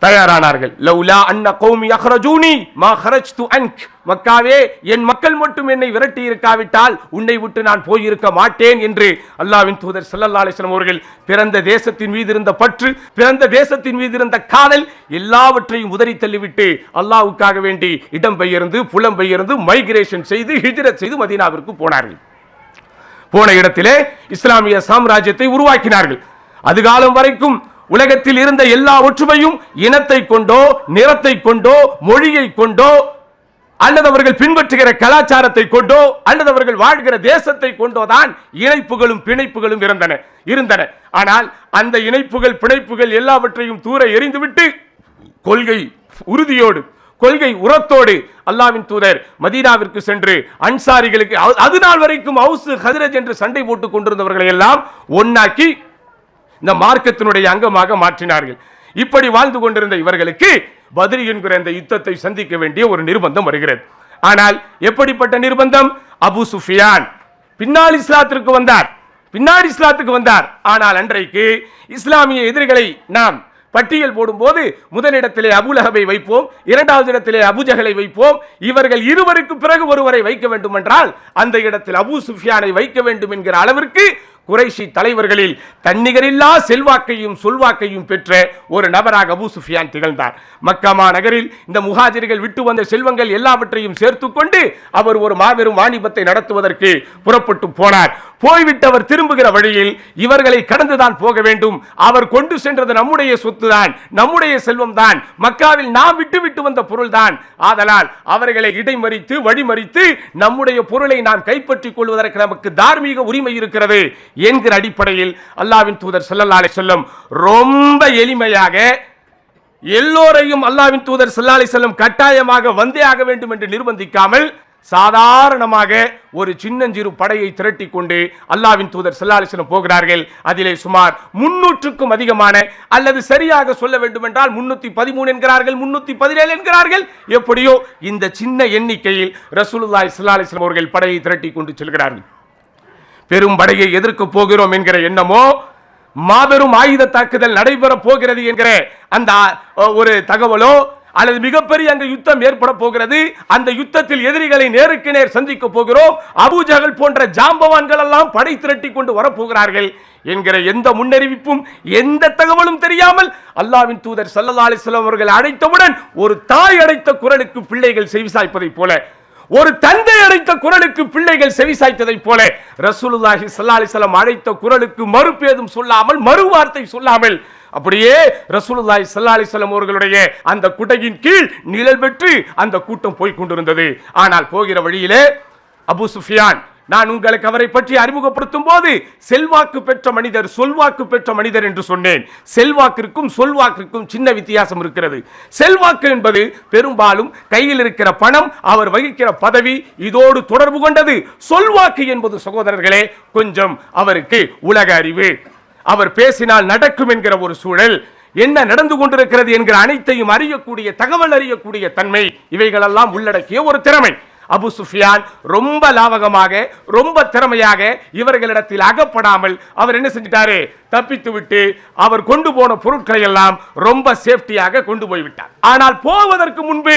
தயாரானார்கள். லௌலா அன்ன கௌமி யக்ரஜூனி மா கரஜ்து அன்க், மக்காவே என் மக்கள் மட்டும் என்னை விரட்டி இருக்காவிட்டால் உன்னை விட்டு நான் போயிருக்க மாட்டேன் என்று அல்லாஹ்வின் தூதர் ஸல்லல்லாஹு அலைஹி வஸல்லம் அவர்கள் பிறந்த தேசத்தின் மீது இருந்த பற்று, பிறந்த தேசத்தின் மீது இருந்த காதல் எல்லாவற்றையும் உதறி தள்ளிவிட்டு அல்லாஹ்வுக்காக வேண்டி இடம்பெயர்ந்து புலம்பெயர்ந்து மைக்ரேஷன் செய்து ஹிஜ்ரத் செய்து மதீனாவிற்கு போனார்கள். போன இடத்திலே இஸ்லாமிய சாம்ராஜ்யத்தை உருவாக்கினார்கள். அதுகாலம் வரைக்கும் உலகத்தில் இருந்த எல்லா ஒற்றுமையும் இனத்தை கொண்டோ, நிறத்தை கொண்டோ, மொழியை கொண்டோ, அல்லது அவர்கள் பின்பற்றுகிற கலாச்சாரத்தை கொண்டோ, அல்லது அவர்கள் வாழ்கிற தேசத்தை கொண்டோதான் இணைப்புகளும் பிணைப்புகளும் இருந்தன. ஆனால் அந்த இணைப்புகள் பிணைப்புகள் எல்லாவற்றையும் தூர எறிந்துவிட்டு கொள்கை உறுதியோடு, கொள்கை உரத்தோடு அல்லாஹ்வின் தூதர் மதீனாவிற்கு சென்று அன்சாரிகளுக்கு அது நாள் வரைக்கும் அவுஸ் ஹஜ்ரஜ் என்று சண்டை போட்டுக் கொண்டிருந்தவர்களை எல்லாம் ஒன்னாக்கி இந்த மார்க்கத்தினுடைய அங்கமாக மாற்றினார்கள். இப்படி வாழ்ந்து கொண்டிருந்த இவர்களுக்கு பத்ர் என்கிற இந்த யுத்தத்தை சந்திக்க வேண்டிய ஒரு நிர்பந்தம் வருகிறது. ஆனால் எப்படிப்பட்ட நிர்பந்தம்? அபூ சுஃபியான் பின்னால் இஸ்லாத்திற்கு வந்தார். ஆனால் அன்றைக்கு இஸ்லாமிய எதிரிகளை நாம் பட்டியல் போடும்போது முதலிடத்திலே அபூலஹபை வைப்போம், இரண்டாவது இடத்திலே அபூஜஹலை வைப்போம். இவர்கள் இருவருக்கு பிறகு ஒருவரை வைக்க வேண்டும் என்றால் அந்த இடத்தில் அபூ சுஃபியானை வைக்க வேண்டும் என்கிற அளவிற்கு குறைஷி தலைவர்களில் தன்னிகரில்லா செல்வாக்கையும் சொல்வாக்கையும் பெற்ற ஒரு நபராக அபூ சுஃபியான் திகழ்ந்தார். மக்கா நகரில் இந்த முஹாஜிர்கள் விட்டு வந்த செல்வங்கள் எல்லாவற்றையும் சேர்த்துக் கொண்டு அவர் ஒரு மாபெரும் வாணிபத்தை நடத்துவதற்கு புறப்பட்டு போனார். போய்விட்டவர் திரும்புகிற வழியில் இவர்களை கடந்துதான் போக வேண்டும். அவர் கொண்டு சென்றது நம்முடைய சொத்து தான், நம்முடைய செல்வம் தான், மக்காவில் நாம் விட்டு வந்த பொருள் தான். ஆதலால் அவர்களை இடைமறித்து வழிமறித்து நம்முடைய பொருளை நாம் கைப்பற்றிக் கொள்வதற்கு நமக்கு தார்மீக உரிமை இருக்கிறது என்கிற அடிப்படையில் அல்லாஹ்வின் தூதர் ஸல்லல்லாஹு அலைஹி வஸல்லம் ரொம்ப எளிமையாக எல்லோரையும் அல்லாஹ்வின் தூதர் ஸல்லல்லாஹு அலைஹி வஸல்லம் கட்டாயமாக வந்தே ஆக வேண்டும் என்று நிர்பந்திக்காமல் சாதாரணமாக ஒரு சின்னஞ்சிறு படையை திரட்டி கொண்டு அல்லாஹ்வின் தூதர் ஸல்லல்லாஹு அலைஹி வஸல்லம் போகிறார்கள். அதிலே சுமார் 300க்கும் அதிகமான, அல்லது சரியாக சொல்ல வேண்டும் என்றால் 313 என்கிறார்கள், 317 என்கிறார்கள், எப்படியோ இந்த சின்ன எண்ணிக்கையில் ரசூலுல்லாஹி ஸல்லல்லாஹு அலைஹி வஸல்லம் அவர்கள் படையை திரட்டி கொண்டு செல்கிறார்கள். பெரும் படையை எதிர்க்க போகிறோம் என்கிற எண்ணமோ, மாபெரும் ஆயுத தாக்குதல் நடைபெற போகிறது என்கிற அந்த ஒரு தகவலோ, அல்லது மிகப்பெரிய அங்கு யுத்தம் ஏற்பட போகிறது, அந்த யுத்தத்தில் எதிரிகளை நேருக்கு நேர் சந்திக்க போகிறோம், அபூஜஹல் போன்ற ஜாம்பவான்கள் எல்லாம் படை திரட்டி கொண்டு வரப்போகிறார்கள் என்கிற எந்த முன்னறிவிப்பும் எந்த தகவலும் தெரியாமல் அல்லாஹ்வின் தூதர் ஸல்லல்லாஹு அலைஹி வஸல்லம் அவர்கள் அழைத்தவுடன் ஒரு தாய் அழைத்த குரலுக்கு பிள்ளைகள் செவிசாய்ப்பதை போல, ஒரு தந்தை அழைத்த குரலுக்கு பிள்ளைகள் செவிசாய்த்ததை போல ரசூலுல்லாஹி ஸல்லல்லாஹு அலைஹி வஸல்லம் அழைத்த குரலுக்கு மறுபேதும் சொல்லாமல், மறுவார்த்தை சொல்லாமல் அப்படியே ரசூலுல்லாஹி ஸல்லல்லாஹு அலைஹி வஸல்லம் அவர்களுடைய அந்த குடையின் கீழ் நிழல் பெற்று அந்த கூட்டம் போய் கொண்டிருந்தது. ஆனால் போகிற வழியிலே அபூ சுஃபியான் நான் உங்களுக்கு அவரை பற்றி அறிமுகப்படுத்தும் போது செல்வாக்கு பெற்ற மனிதர், சொல்வாக்கு பெற்ற மனிதர் என்று சொன்னேன். செல்வாக்கிற்கும் சொல்வாக்கிற்கும் சின்ன வித்தியாசம் இருக்கிறது. செல்வாக்கு என்பது பெரும்பாலும் கையில் இருக்கிற பணம், அவர் வகிக்கிற பதவி, இதோடு தொடர்பு கொண்டது. சொல்வாக்கு என்பது சகோதரர்களே கொஞ்சம் அவருக்கு உலக அறிவு, அவர் பேசினால் நடக்கும் என்கிற ஒரு சூழல், என்ன நடந்து கொண்டிருக்கிறது என்கிற அனைத்தையும் அறியக்கூடிய, தகவல் அறியக்கூடிய தன்மை, இவைகளெல்லாம் உள்ளடக்கிய ஒரு திறமை. அபு சுஃபியான் ரொம்ப லாவகமாக, ரொம்ப திறமையாக இவர்களிடத்தில் அகப்படாமல் அவர் என்ன செஞ்சிட்டாரு, தப்பித்து விட்டு அவர் கொண்டு போன பொருட்களை எல்லாம் ரொம்ப சேஃப்டியாக கொண்டு போய்விட்டார். ஆனால் போவதற்கு முன்பு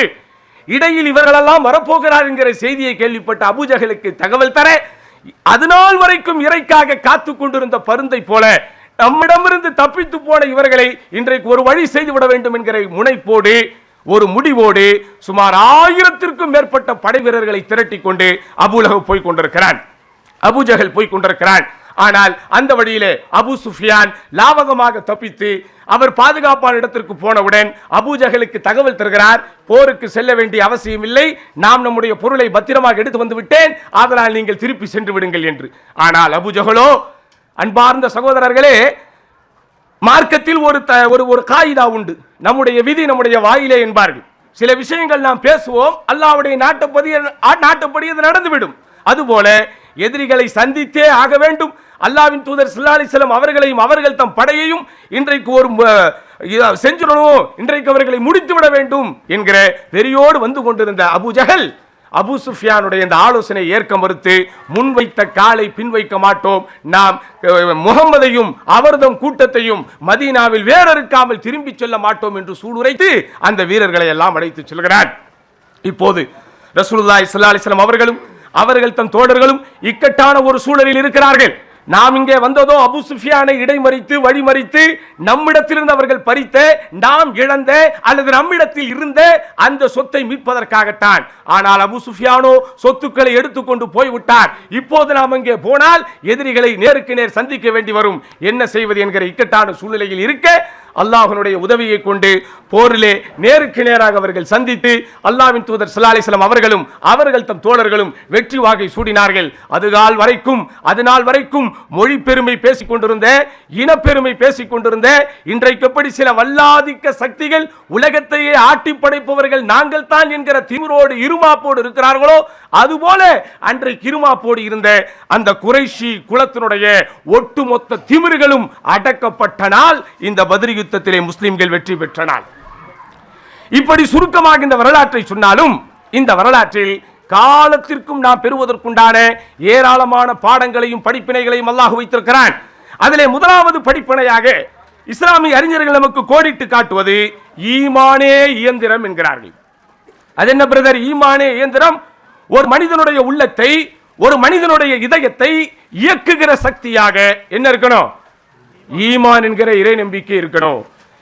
இடையில் இவர்களெல்லாம் வரப்போகிறார் என்கிற செய்தியை கேள்விப்பட்ட அபூஜஹலுக்கு தகவல் தர, அதுநாள் வரைக்கும் இறைக்காக காத்து கொண்டிருந்த பருந்தை போல நம்மிடமிருந்து தப்பித்து போன இவர்களை இன்றைக்கு ஒரு வழி செய்துவிட வேண்டும் என்கிற முனைப்போடு, ஒரு முடிவோடு சுமார் 1000க்கும் மேற்பட்ட படை வீரர்களை திரட்டி கொண்டு அபூலஹப் போய் கொண்டிருக்கிறான், அபூஜஹல் போய் கொண்டிருக்கிறான். ஆனால் அந்த வழியிலே அபு சுஃபியான் லாவகமாக தப்பித்து அவர் பாதுகாப்பான இடத்திற்கு போனவுடன் அபூஜஹலுக்கு தகவல் தருகிறார், போருக்கு செல்ல வேண்டிய அவசியம் இல்லை, நாம் நம்முடைய பொருளை பத்திரமாக எடுத்து வந்து விட்டேன், அதனால் நீங்கள் திருப்பி சென்று விடுங்கள் என்று. ஆனால் அபூஜஹலோ, அன்பார்ந்த சகோதரர்களே, மார்க்கத்தில் ஒரு காயிதா உண்டு, நம்முடைய விதி நம்முடைய வாயிலே என்பார்கள். சில விஷயங்கள் நாம் பேசுவோம், அல்லாஹ்வுடைய நாட்டப்படி அது நடந்துவிடும். அதுபோல எதிரிகளை சந்தித்தே ஆக வேண்டும். அல்லாஹ்வின் தூதர் ஸல்லல்லாஹு அலைஹி வஸல்லம் அவர்களையும் அவர்கள் தம் படையையும் இன்றைக்கு ஒரு செஞ்சிடணும், இன்றைக்கு அவர்களை முடித்து விட வேண்டும் என்கிற வெறியோடு வந்து கொண்டிருந்த அபூஜஹல் அபு சுஃபியானுடைய இந்த ஆலோசனை ஏற்க மறுத்து, முன்வைத்த காலை பின் வைக்க மாட்டோம், நாம் முகம்மதையும் அவர்தம் கூட்டத்தையும் மதீனாவில் வேறறுக்காமல் திரும்பி செல்ல மாட்டோம் என்று சூளுரைத்து அந்த வீரர்களை எல்லாம் அழைத்து செல்கிறார். இப்போது ரசூலுல்லாஹி ஸல்லல்லாஹு அலைஹி வஸல்லம் அவர்களும் அவர்கள் தம் தோழர்களும் இக்கட்டான ஒரு சூழலில் இருக்கிறார்கள். நாம் இங்கே வந்ததோ அபு சுஃபியானை இடைமறித்து வழிமறித்து நம்மிடத்திலிருந்து அவர்கள் பறித்த, நாம் இழந்த அல்லது நம்மிடத்தில் இருந்த அந்த சொத்தை மீட்பதற்காகத்தான். ஆனால் அபு சுஃபியானோ சொத்துக்களை எடுத்துக்கொண்டு போய்விட்டார். இப்போது நாம் அங்கே போனால் எதிரிகளை நேருக்கு நேர் சந்திக்க வேண்டி வரும், என்ன செய்வது என்கிற இக்கட்டான சூழ்நிலையில் இருக்க அல்லாஹ்வுடைய உதவியை கொண்டு போரிலே நேருக்கு நேராக அவர்கள் சந்தித்து அல்லாஹ்வின் தூதர் ஸல்லல்லாஹு அலைஹி வஸல்லம் அவர்களும் அவர்கள் தம் தோழர்களும் வெற்றி வாகை சூடினார்கள். அதுநாள் வரைக்கும் மொழி பெருமை பேசிக் கொண்டிருந்த, இனப்பெருமை பேசிக் கொண்டிருந்த, இன்றைக்கு எப்படி சில வல்லாதிக்க சக்திகள் உலகத்தையே ஆட்டி படைப்பவர்கள் நாங்கள் தான் என்கிற திமிரோடு இருமாப்போடு இருக்கிறார்களோ, அதுபோல அன்றைக்கு இருமாப்போடு இருந்த அந்த குறைஷி குலத்தினுடைய ஒட்டுமொத்த திமிர்களும் அடக்கப்பட்ட நாள் இந்த பத்ர் யுத்தத்திலே முஸ்லிம்கள் வெற்றி பெற்ற நாள். இப்படி சுருக்கமாக இந்த வரலாற்றை சொன்னாலும், இந்த வரலாற்றில் காலத்திற்கும் நாம் பெறுவதற்குண்டான ஏராளமான பாடங்களையும் படிப்பினைகளையும் அல்லாஹ் வைத்திருக்கிறான். அதிலே முதலாவது படிப்பினையாக இஸ்லாமிய அறிஞர்கள் நமக்கு கோடிட்டு காட்டுவது ஈமானே இயந்திரம் என்கிறார்கள். அது என்ன பிரதர் ஈமானே இயந்திரம்? ஒரு மனிதனுடைய உள்ளத்தை, ஒரு மனிதனுடைய இதயத்தை இயக்குகிற சக்தியாக என்ன இருக்கணும்? ஈமான் என்கிற இறை நம்பிக்கை இருக்கணும்.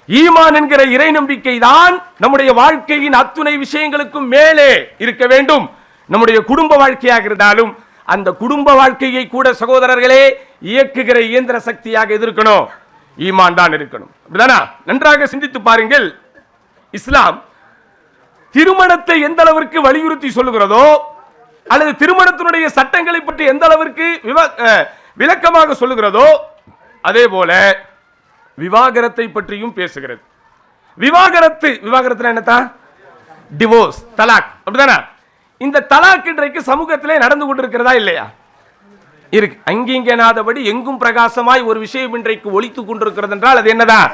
ஈமான் என்கிற இறை நம்பிக்கை தான் நம்முடைய வாழ்க்கையின் அத்துணை விஷயங்களுக்கும் மேலே இருக்க வேண்டும். நம்முடைய குடும்ப வாழ்க்கையாக இருந்தாலும் அந்த குடும்ப வாழ்க்கையை கூட சகோதரர்களே இயக்குகிற இயந்திர சக்தியாக இருக்கணும், ஈமான் தான் இருக்கணும். அப்படிதானா? நன்றாக சிந்தித்து பாருங்கள். இஸ்லாம் திருமணத்தை எந்த அளவிற்கு வலியுறுத்தி சொல்லுகிறதோ, அல்லது திருமணத்தினுடைய சட்டங்களை பற்றி எந்த அளவிற்கு விளக்கமாக சொல்லுகிறதோ, அதே போல விவாகரத்தை பற்றியும் பேசுகிறது. விவாகரத்து என்னதான்? டிவோர்ஸ், தலாக். அப்படிதானே? இந்த தலாக் இன்றைக்கு சமூகத்திலே நடந்து கொண்டிருக்கிறதா இல்லையா? இருக்கு. அங்கிங்கனாதபடி எங்கும் பிரகாசமாய் ஒரு விஷயம் இன்றைக்கு ஒலித்துக் கொண்டிருக்கிறது என்றால் அது என்னதான்?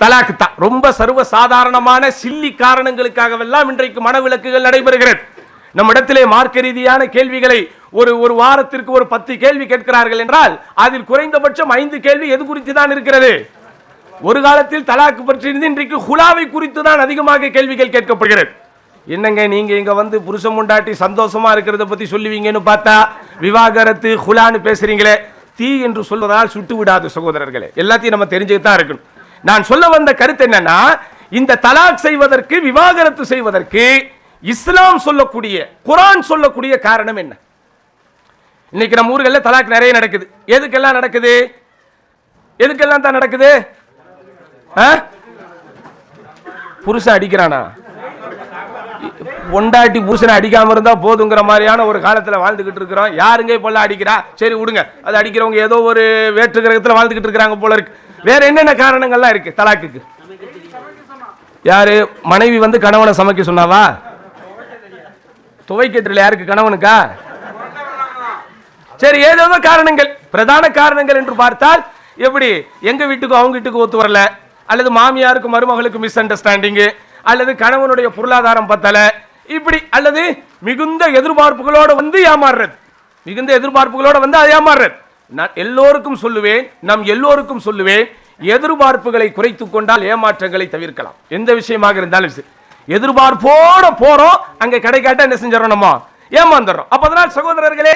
தலாக் தான். ரொம்ப சர்வ சாதாரணமான சில்லி காரணங்களுக்காகவெல்லாம் இன்றைக்கு மனவிலக்குகள் நடைபெறுகிறது. நம்மிடத்திலே மார்க்க ரீதியான கேள்விகளை ஒரு வாரத்திற்கு ஒரு 10 கேள்வி கேட்கிறார்கள் என்றால் அதில் குறைந்தபட்சம் 5 கேள்வி எது குறித்து தான் இருக்கிறது? ஒரு காலத்தில் தலாக்கு பற்றி இருந்து இன்றைக்கு ஹுலாவை குறித்து தான் அதிகமாக கேள்விகள் கேட்கப்படுகிறது. என்னங்க நீங்க இங்க வந்து புருஷன் முண்டாட்டி சந்தோஷமா இருக்கிறத பத்தி சொல்லுவீங்கன்னு பார்த்தா விவாகரத்து ஹுலான்னு பேசுறீங்களே, தீ என்று சொல்வதால் சுட்டு விடாது சகோதரர்களே, எல்லாத்தையும் நம்ம தெரிஞ்சுதான் இருக்கணும். நான் சொல்ல வந்த கருத்து என்னன்னா, இந்த தலாக் செய்வதற்கு, விவாகரத்து செய்வதற்கு இஸ்லாம் சொல்லக்கூடிய, குர்ஆன் சொல்லக்கூடிய காரணம் என்ன? இன்னைக்கு நம்ம ஊர்களில் தலாக் நிறைய நடக்குது. எதுக்கெல்லாம் நடக்குது? எதுக்கெல்லாம் தான் நடக்குது? புருஷன் அடிக்கிறானா? பொண்டாட்டி புருஷனை அடிக்காம இருந்தா போதுங்கிற மாதிரியான ஒரு காலத்துல வாழ்ந்துகிட்டு இருக்கிறோம். யாருங்க இப்பெல்லாம் அடிக்கிறா? சரி விடுங்க, அது அடிக்கிறவங்க ஏதோ ஒரு வேற்று கிரகத்துல வாழ்ந்துகிட்டு இருக்கிறாங்க போல இருக்கு. வேற என்னென்ன காரணங்கள்லாம் இருக்கு தலாக்குக்கு? யாரு மனைவி வந்து கணவனை சமைக்க சொன்னாவா? துவைக்க தெரியல யாருக்கு? கணவனுக்கா? சரி, ஏதோ காரணங்கள். பிரதான காரணங்கள் என்று பார்த்தால் எப்படி எங்க வீட்டுக்கு அவங்க வீட்டுக்கு ஒத்து வரல, அல்லது மாமியாருக்கு மருமகளுக்கு மிஸ் அண்டர்ஸ்டாண்டிங், அல்லது கணவனுடைய பொருளாதாரம் பத்தல, இப்படி, அல்லது மிகுந்த எதிர்பார்ப்புகளோட வந்து ஏமாறுறது. மிகுந்த எதிர்பார்ப்புகளோட வந்து அது ஏமாறுறது. நான் எல்லோருக்கும் சொல்லுவேன், நம் எல்லோருக்கும் சொல்லுவேன், எதிர்பார்ப்புகளை குறைத்துக் கொண்டால் ஏமாற்றங்களை தவிர்க்கலாம். எந்த விஷயமாக இருந்தாலும் சரி, எதிர்பார்ப்போட போறோம், அங்க கிடைக்காட்ட என்ன செஞ்சிடறோம்? நம்ம ஏமாந்துடுறோம். அப்ப அதனால் சகோதரர்களே,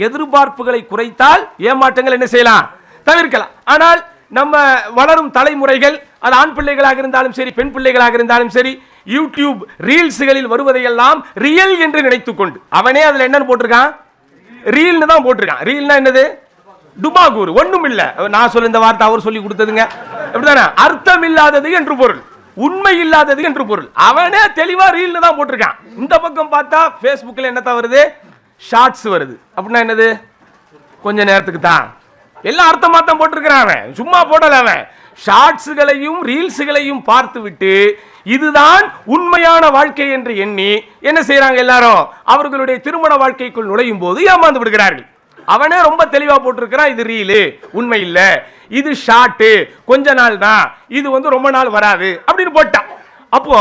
எதிர்பார்ப்புகளை குறைத்தால் ஏமாற்றங்கள் என்ன செய்யலாம்? தவிர்க்கலாம். ஆனால் நம்ம வளரும் தலைமுறைகள், அது ஆண் பிள்ளைகளாக இருந்தாலும் சரி, பெண் பிள்ளைகளாக இருந்தாலும் சரி, யூடியூப் ரீல்ஸ்களில் வருவதையெல்லாம் ரியல் என்று நினைத்துக் கொண்டு, அவனே அதுல என்னன்னு போட்டிருக்கான்? ரீல்னு தான் போட்டிருக்கான். ரீல்னா என்னது? டுபாகூர். ஒண்ணும் இல்ல, நான் சொல்ல இந்த வார்த்தை அவர் சொல்லி கொடுத்ததுங்க. அப்படிதானே? அர்த்தம் இல்லாதது என்று பொருள், உண்மை இல்லாதது என்று பொருள். அவனே தெளிவா ரீல்னு தான் போட்டிருக்கான். இந்த பக்கம் பார்த்தா Facebookல என்னதான் வருது? ஷார்ட்ஸ் வருது. அப்படின்னா என்னது? கொஞ்ச நேரத்துக்கு தான். எல்லாம் அர்த்தமா தான் போட்டிருக்கிறான். அவன் சும்மா போடல. அவன் ஷார்ட்ஸ்களையும் ரீல்ஸ்களையும் பார்த்து விட்டு இதுதான் உண்மையான வாழ்க்கை என்று எண்ணி என்ன செய்யறாங்க? எல்லாரும் அவர்களுடைய திருமண வாழ்க்கைக்குள் நுழையும் போது ஏமாந்து விடுகிறார்கள். அவனே ரொம்ப தெளிவா போட்டிருக்கிறான், இது ரீலு, உண்மை இல்ல, இது ஷார்ட், கொஞ்ச நாள் தான், இது வந்து ரொம்ப நாள் வராது அப்படின்னு போட்டான். அப்போ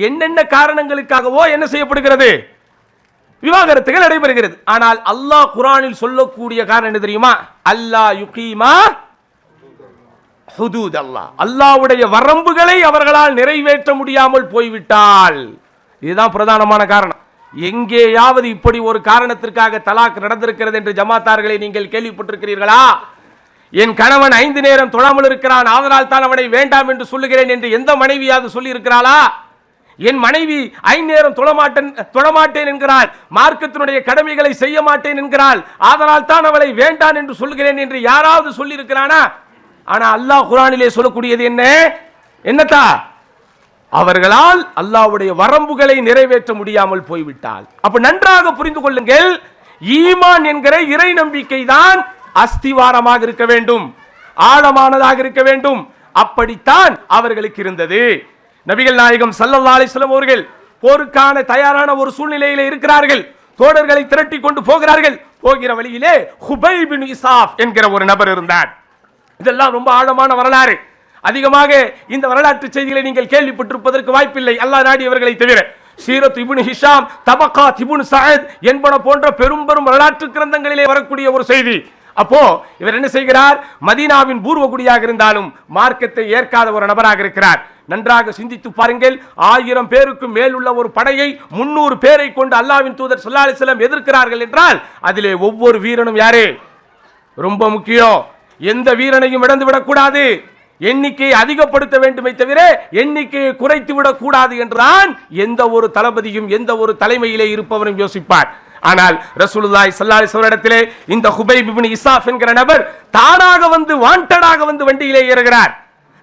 என்னென்ன காரணங்களுக்காகவோ என்ன செய்யப்படுகிறது? விவாகரத்துகள் நடைபெறுகிறது. ஆனால் அல்லாஹ் குர்ஆனில் சொல்லக்கூடிய காரணம் என்ன தெரியுமா? அல்லாஹ் யுகீமா ஹுதூத். அல்லாஹ்வுடைய வரம்புகளை அவர்களால் நிறைவேற்ற முடியாமல் போய்விட்டால், இதுதான் பிரதானமான காரணம். எங்கேயாவது இப்படி ஒரு காரணத்திற்காக தலாக் நடந்திருக்கிறது என்று ஜமாத்தார்களை நீங்கள் கேள்விப்பட்டிருக்கிறீர்களா? என் கணவன் 5 நேரம் தொழாமல் இருக்கிறான், அதனால் தான் அவனை வேண்டாம் என்று சொல்லுகிறேன் என்று எந்த மனைவியாவது சொல்லி இருக்கிறாளா? என் மனைவி 5 நேரம் தொழமாட்டேன் என்கிறாள், மார்க்கத்தினுடைய கடமைகளை செய்ய மாட்டேன் என்கிறாள், அதனால் தான் அவளை வேண்டாம் என்று சொல்லுகிறேன் என்று யாராவது சொல்லி இருக்கிறானா? ஆனா அல்லாஹ் குர்ஆனிலே சொல்லக்கூடியது என்னத்தா? அவர்களால் அல்லாஹ்வுடைய வரம்புகளை நிறைவேற்ற முடியாமல் போய்விட்டால். அப்ப நன்றாக புரிந்து கொள்ளுங்கள், ஈமான் என்கிற இறை நம்பிக்கை தான் அஸ்திவாரமாக இருக்க வேண்டும், ஆழமானதாக இருக்க வேண்டும். அப்படித்தான் அவர்களுக்கு இருந்தது. நபிகள் நாயகம் ஸல்லல்லாஹு அலைஹி வஸல்லம் அவர்கள் போருக்கான தயாரான ஒரு சூழ்நிலையிலே இருக்கிறார்கள். தோழர்களை திரட்டி கொண்டு போகிறார்கள். போகிற வழியிலே ஹுபை பின் இசாஃப் என்கிற ஒரு நபர் இருந்தார். இதெல்லாம் ரொம்ப ஆழமான வரலாறு. அதிகமாக இந்த வரலாற்று செய்திகளை நீங்கள் கேள்விப்பட்டிருப்பதற்கு வாய்ப்பில்லை, அல்லாஹ் நாடியவர்களை தவிர. சீரத் இப்னு ஹிஷாம், தபகாத் இப்னு சஅத் என்பன போன்ற பெரும் பெரும் வரலாற்று கிரந்தங்களிலே வரக்கூடிய ஒரு செய்தி. அப்போ இவர் என்ன செய்கிறார்? மதீனாவின் பூர்வகுடியாக இருந்தாலும் மார்க்கத்தை ஏற்காத ஒரு நபராக இருக்கிறார். நன்றாக சிந்தித்து பாருங்கள், 1000 பேருக்கு மேல் உள்ள ஒரு படையை 300 பேரை கொண்டு அல்லாஹ்வின் தூதர் ஸல்லல்லாஹு அலைஹி வஸல்லம் எதிர்க்கிறார்கள் என்றால் அதிலே ஒவ்வொரு வீரனும் யாரு? ரொம்ப முக்கியம். எந்த வீரனையும் இழந்து விடக்கூடாது, எண்ணிக்கையை அதிகப்படுத்த வேண்டுமே தவிர எண்ணிக்கையை குறைத்து விடக்கூடாது என்றுதான் எந்த ஒரு தளபதியும் எந்த ஒரு தலைமையிலே இருப்பவரும் யோசிப்பார். ஆனால் ரசூலுல்லாஹி ஸல்லல்லாஹு அலைஹி வஸல்லம் இடத்திலே இந்த ஹுபைப் இப்னு இசாஃப் என்கிற நபர் தானாக வந்து வாண்டடாக வந்து வண்டியிலே ஏறுகிறார்.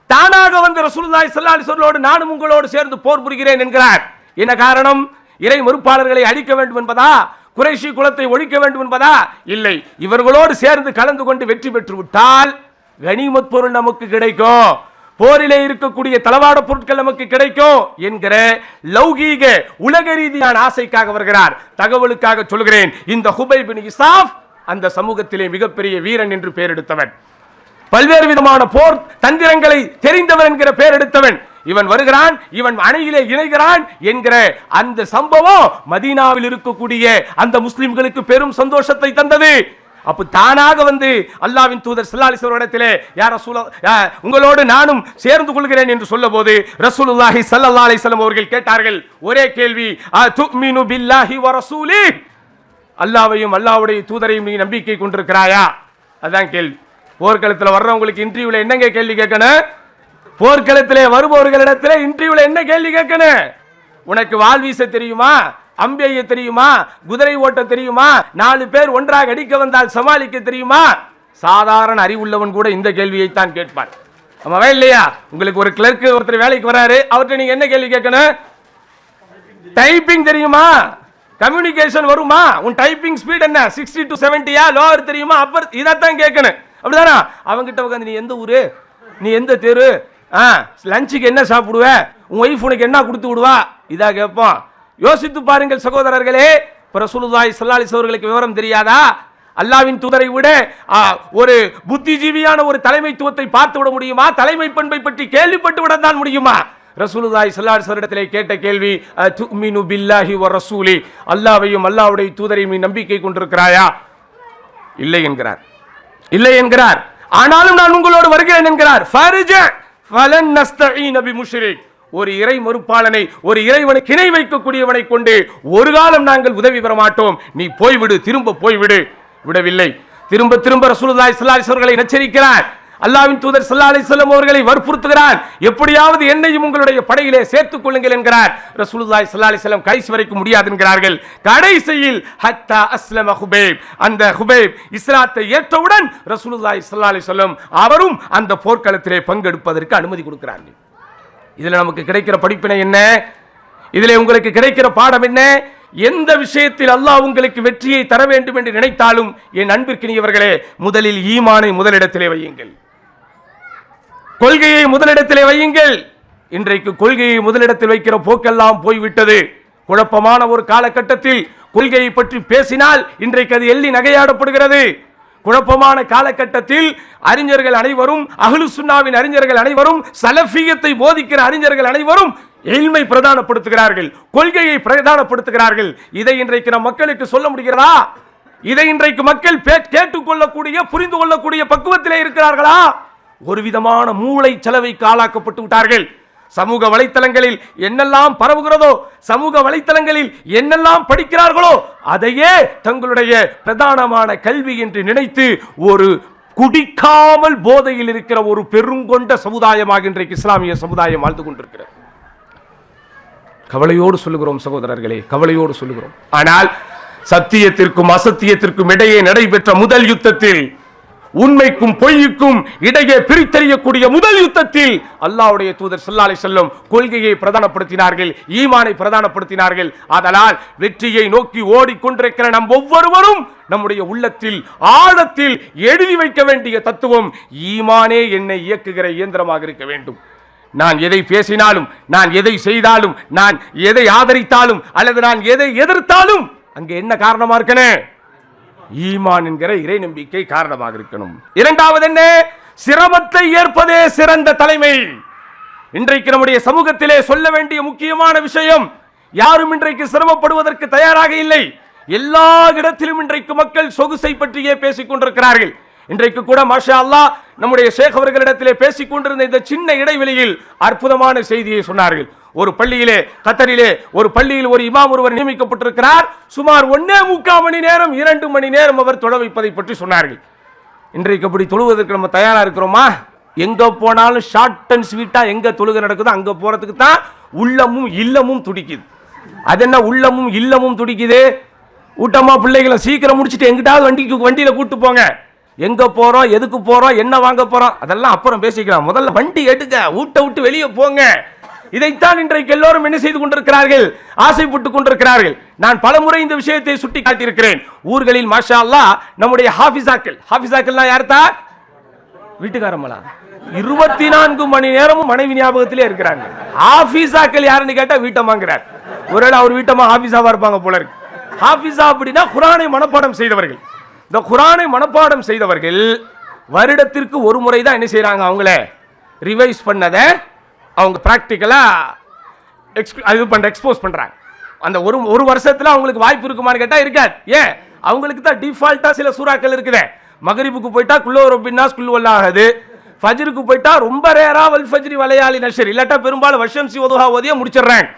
தானாக வந்து ரசூலுல்லாஹி ஸல்லல்லாஹு அலைஹி வஸல்லம் நானும் உங்களோடு சேர்ந்து போர் புரிகிறேன் என்கிறார். என்ன காரணம்? இறை மறுப்பாளர்களை அழிக்க வேண்டும் என்பதா? குறைஷி குலத்தை ஒழிக்க வேண்டும் என்பதா? இல்லை, இவர்களோடு சேர்ந்து கலந்து கொண்டு வெற்றி பெற்று விட்டால் கனிமத் பொருள் நமக்கு கிடைக்கும், போரிலே இருக்கக்கூடிய தளவாட பொருட்கள் நமக்கு கிடைக்கும் என்கிற லௌகீக உலக ரீதியான ஆசைக்காக வருகிறார். தகவலுக்காக சொல்கிறேன், இந்த ஹுபைப் பின் இசாஃப் அந்த சமூகத்திலே மிகப்பெரிய வீரன் என்று பெயர் எடுத்தவன், பல்வேறு விதமான போர் தந்திரங்களை தெரிந்தவன் என்கிற பெயர் எடுத்தவன். இவன் வருகிறான், இவன் அணையிலே இணைகிறான் என்கிற அந்த சம்பவம் மதீனாவில் இருக்கக்கூடிய அந்த முஸ்லிம்களுக்கு பெரும் சந்தோஷத்தை தந்தது. அப்ப தானாக வந்து அல்லாஹ்வின் தூதர் ஸல்லல்லாஹு அலைஹி வஸல்லம் இடத்திலே யா ரசூலல்லாஹ் உங்களோடு நானும் சேர்ந்து கொள்கிறேன் என்று சொல்லபோது ரசூலுல்லாஹி ஸல்லல்லாஹு அலைஹி வஸல்லம் அவர்கள் கேட்டார்கள் ஒரே கேள்வி, துமினு பில்லாஹி வ ரசூலி, அல்லாஹ்வையும் அல்லாஹ்வுடைய தூதரையும் நீ நம்பிக்கை கொண்டிருக்கிறாயா? அதான் கேள்வி. போர்க்களத்தில் வர்றவங்களுக்கு இன்டர்வியூல என்னங்க கேள்வி கேட்கணும்? போர்க்களத்திலே வருபவர்களிடத்திலே இன்டர்வியூல என்ன கேள்வி கேட்கணும்? உனக்கு வாள் வீச தெரியுமா? அம்பெய்ய தெரியுமா? குதிரை ஓட்ட தெரியுமா? 4 பேர் ஒன்றாக அடிக்க வந்தால் சமாளிக்க தெரியுமா? சாதாரண அறிவுள்ளவன் கூட இந்த கேள்வியை தான் கேட்பான். ஆமாவா இல்லையா? உங்களுக்கு ஒரு கிளர்க் ஒருத்தர் வேலைக்கு வராரு, அவர்கிட்ட நீங்க என்ன கேள்வி கேட்கணும்? டைப்பிங் தெரியுமா? கம்யூனிகேஷன் வருமா? உன் டைப்பிங் ஸ்பீட் என்ன? 60 to 70 லோவர் தெரியுமா? அப்பர் இதான் கேட்கணும். அப்படிதானா? அவங்கிட்ட உட்காந்து நீ எந்த ஊரு, நீ எந்த தெரு, லஞ்சுக்கு என்ன சாப்பிடுவ, உன் ஒய்ஃப் உனக்கு என்ன கொடுத்து விடுவா, இதா கேட்போம். யோசித்து பாருங்கள் சகோதரர்களே. ரசூலுல்லாஹி ஸல்லல்லாஹு அலைஹி வஸல்லம் அவர்களுக்கு விவரம் தெரியாதா? அல்லாஹ்வின் தூதரை விட ஒரு புத்திஜீவியான ஒரு தலைமைத்துவத்தை பார்த்து விட முடியுமா? தலைமை பண்பை பற்றி கேள்விப்பட்டு விட தான் முடியுமா? ரசூலுல்லாஹி ஸல்லல்லாஹு அலைஹி வஸல்லம் கேட்ட கேள்வி, துமினு பில்லாஹி வ ரசூலி, அல்லாஹ்வையும் அல்லாஹ்வுடைய தூதரையும் நீ நம்பிக்கை கொண்டிருக்கிறாயா? இல்லை என்கிறார். இல்லை என்கிறார். ஆனாலும் நான் உங்களோடு வருகிறேன் என்கிறார். ஃபர்ஜ ஃபலன் நஸ்தஈன பிமுஷ்ரிக், ஒரு இறை மறுப்பாளனை, ஒரு இறைவனை இணை வைக்கக்கூடியவனை கொண்டு ஒரு காலம் நாங்கள் உதவி பெற மாட்டோம். நீ போய்விடு, திரும்ப போய்விடு. விடவில்லை. திரும்ப திரும்ப ரசூலுல்லாஹி ஸல்லல்லாஹு அலைஹி வஸல்லம் அவர்களை எச்சரிக்கிறார். அல்லாஹ்வின் தூதர் ஸல்லல்லாஹு அலைஹி வஸல்லம் அவர்களை வற்புறுத்துகிறார். எப்படியாவது என்னையும் உங்களுடைய படையிலே சேர்த்துக் கொள்ளுங்கள் என்கிறார். ரசூலுல்லாஹி ஸல்லல்லாஹு அலைஹி வஸல்லம் கடைசி வரைக்கும் முடியாது என்கிறார்கள். கடைசியில் ஹத்தா அஸ்லம ஹுபைப், அந்த ஹுபைப் இஸ்லாத்தை ஏற்றவுடன் ரசூலுல்லாஹி ஸல்லல்லாஹு அலைஹி வஸல்லம் அவரும் அந்த போர்க்களத்திலே பங்கெடுப்பதற்கு அனுமதி கொடுக்கிறார்கள். இதுல நமக்கு கிடைக்கிற படிப்பினை என்ன? இதிலே உங்களுக்கு கிடைக்கிற பாடம் என்ன? எந்த விஷயத்தில் அல்லாஹ் உங்களுக்கு வெற்றியை தர வேண்டும் என்று நினைத்தாலும் என் அன்பிற்கினியவர்களே, முதலில் ஈமானை முதலிடத்திலே வையுங்கள், கொள்கையை முதலிடத்திலே வையுங்கள். இன்றைக்கு கொள்கையை முதலிடத்தில் வைக்கிற போக்கெல்லாம் போய்விட்டது. குழப்பமான ஒரு காலகட்டத்தில் கொள்கையை பற்றி பேசினால் இன்றைக்கு அது எள்ளி நகையாடப்படுகிறது. குழப்பமான காலகட்டத்தில் அறிஞர்கள் அனைவரும், அஹ்லு சுன்னாவின் அறிஞர்கள் அனைவரும், சலஃபியத்தை போதிக்கிற அறிஞர்கள் அனைவரும் இல்மை பிரதானப்படுத்துகிறார்கள், கொள்கையை பிரதானப்படுத்துகிறார்கள். இதை இன்றைக்கு நம் மக்களுக்கு சொல்ல முடிகிறதா? இதை இன்றைக்கு மக்கள் கேட்டுக்கொள்ளக்கூடிய, புரிந்து கொள்ளக்கூடிய பக்குவத்திலே இருக்கிறார்களா? ஒரு விதமான மூளை செலவைக்கு ஆளாக்கப்பட்டு விட்டார்கள். சமூக வலைத்தளங்களில் என்னெல்லாம் பரவுகிறதோ, சமூக வலைத்தளங்களில் என்னெல்லாம் படிக்கிறார்களோ அதையே தங்களுடைய பிரதானமான கல்வி என்று நினைத்து ஒரு குடிக்காமல் போதையில் இருக்கிற ஒரு பெருங்கொண்ட சமுதாயமாக இன்றைக்கு இஸ்லாமிய சமுதாயம் வாழ்ந்து கொண்டிருக்கிறது. கவலையோடு சொல்லுகிறோம் சகோதரர்களே, கவலையோடு சொல்லுகிறோம். ஆனால் சத்தியத்திற்கும் அசத்தியத்திற்கும் இடையே நடைபெற்ற முதல் யுத்தத்தில், உண்மைக்கும் பொய்யுக்கும் இடையே பிரித்தறியக்கூடிய முதல் யுத்தத்தில் அல்லாஹ்வுடைய தூதர் ஸல்லல்லாஹு அலைஹி வஸல்லம் கொள்கையை பிரதானப்படுத்தினார்கள், ஈமானை பிரதானப்படுத்தினார்கள். அதனால் வெற்றியை நோக்கி ஓடிக்கொண்டிருக்கிற நம் ஒவ்வொருவரும் நம்முடைய உள்ளத்தில் ஆழத்தில் எழுதி வைக்க வேண்டிய தத்துவம், ஈமானே என்னை இயக்குகிற இயந்திரமாக இருக்க வேண்டும். நான் எதை பேசினாலும், நான் எதை செய்தாலும், நான் எதை ஆதரித்தாலும் அல்லது நான் எதை எதிர்த்தாலும் அங்கே என்ன காரணமா இருக்கணும்? ஈமான் என்கிற இறை நம்பிக்கை காரணமாக இருக்கணும். இரண்டாவது என்ன? சிரமத்தை ஏற்பதே சிறந்த தலைமை. இன்றைக்கு நம்முடைய சமூகத்திலே சொல்ல வேண்டிய முக்கியமான விஷயம், யாரும் இன்றைக்கு சிரமப்படுவதற்கு தயாராக இல்லை. எல்லா இடத்திலும் இன்றைக்கு மக்கள் சொகுசை பற்றியே பேசிக் கொண்டிருக்கிறார்கள். இன்றைக்கு கூட மாஷா அல்லாஹ் நம்முடைய ஷேக் அவர்களிடத்திலே பேசிக் கொண்டிருந்த இந்த சின்ன இடைவெளியில் அற்புதமான செய்தியை சொன்னார்கள். ஒரு பள்ளியிலே, கத்தரிலே ஒரு பள்ளியில் ஒரு இமாம் ஒருவர் நியமிக்கப்பட்டிருக்கிறார். சுமார் 1.25 மணி நேரம் 2 மணி நேரம் அவர் தொழ வைப்பதை பற்றி சொன்னார்கள். இன்றைக்கு அப்படி தொழுவதற்கு நம்ம தயாரா இருக்கிறோமா? எங்க போனாலும் ஷார்ட் அண்ட் ஸ்வீட்டா எங்க தொழுகை நடக்குதோ அங்க போறதுக்கு தான் உள்ளமும் இல்லமும் துடிக்குது. அது என்ன உள்ளமும் இல்லமும் துடிக்குது? ஊட்டமா பிள்ளைகளை சீக்கிரம் முடிச்சுட்டு எங்கிட்டாவது வண்டியில கூட்டு போங்க. எங்க போறோம், எதுக்கு போறோம், என்ன வாங்க போறோம் அதெல்லாம் அப்புறம் பேசிக்கலாம். முதல்ல வண்டி எடுங்க, ஊட்ட விட்டு வெளியே போங்க. இதைத்தான் இன்றைக்கு எல்லோரும் என்ன செய்து கொண்டிருக்கிறார்கள்? ஆசைப்பட்டுக் கொண்டிருக்கிறார்கள். நான் பலமுறை இந்த விஷயத்தை சுட்டி காட்டியிருக்கிறேன். ஊர்களில் மாஷா அல்லாஹ் நம்முடைய ஹாஃபிஸாக்கள்னா யார்த்தா? வீட்டுக்காரங்களா? 24 மணி நேரமும் மனைவி ஞாபகத்திலே இருக்கிறாங்க. ஹாஃபிஸாக்கள் யாருன்னு கேட்டா வீட்டமாங்கிறார். ஒருவேளை அவர் வீட்டமா ஹாஃபிஸாவா இருப்பாங்க போல இருக்கு. ஹாஃபிஸா அப்படின்னா குர்ஆனை மனப்பாடம் செய்தவர்கள். இந்த குர்ஆனை மனப்பாடம் செய்தவர்கள் வருடத்திற்கு ஒரு முறை தான் என்ன செய்யறாங்க? அவங்கள ரிவைஸ் பண்ணதை அவங்க பிராக்டிக்கலா எக்ஸ்போஸ் பண்றாங்க. அந்த ஒரு வருஷத்துல அவங்களுக்கு வாய்ப்பு இருக்குமான்னு கேட்டா இருக்காது. ஏன்? அவங்களுக்கு தான் டிஃபால்ட்டா சில சூறாக்கள் இருக்குது. மகரிபுக்கு போயிட்டா குல்லோ ரப்பின்னா குல் வல்லாஹது, ஃபஜ்ருக்கு போயிட்டா ரொம்ப ரேரா வல் ஃபஜ்ரி வலையாலி நஷர், இல்லாட்டா பெரும்பாலும் வஷம்சி வதுஹா ஓதிய முடிச்சிடுறாங்க.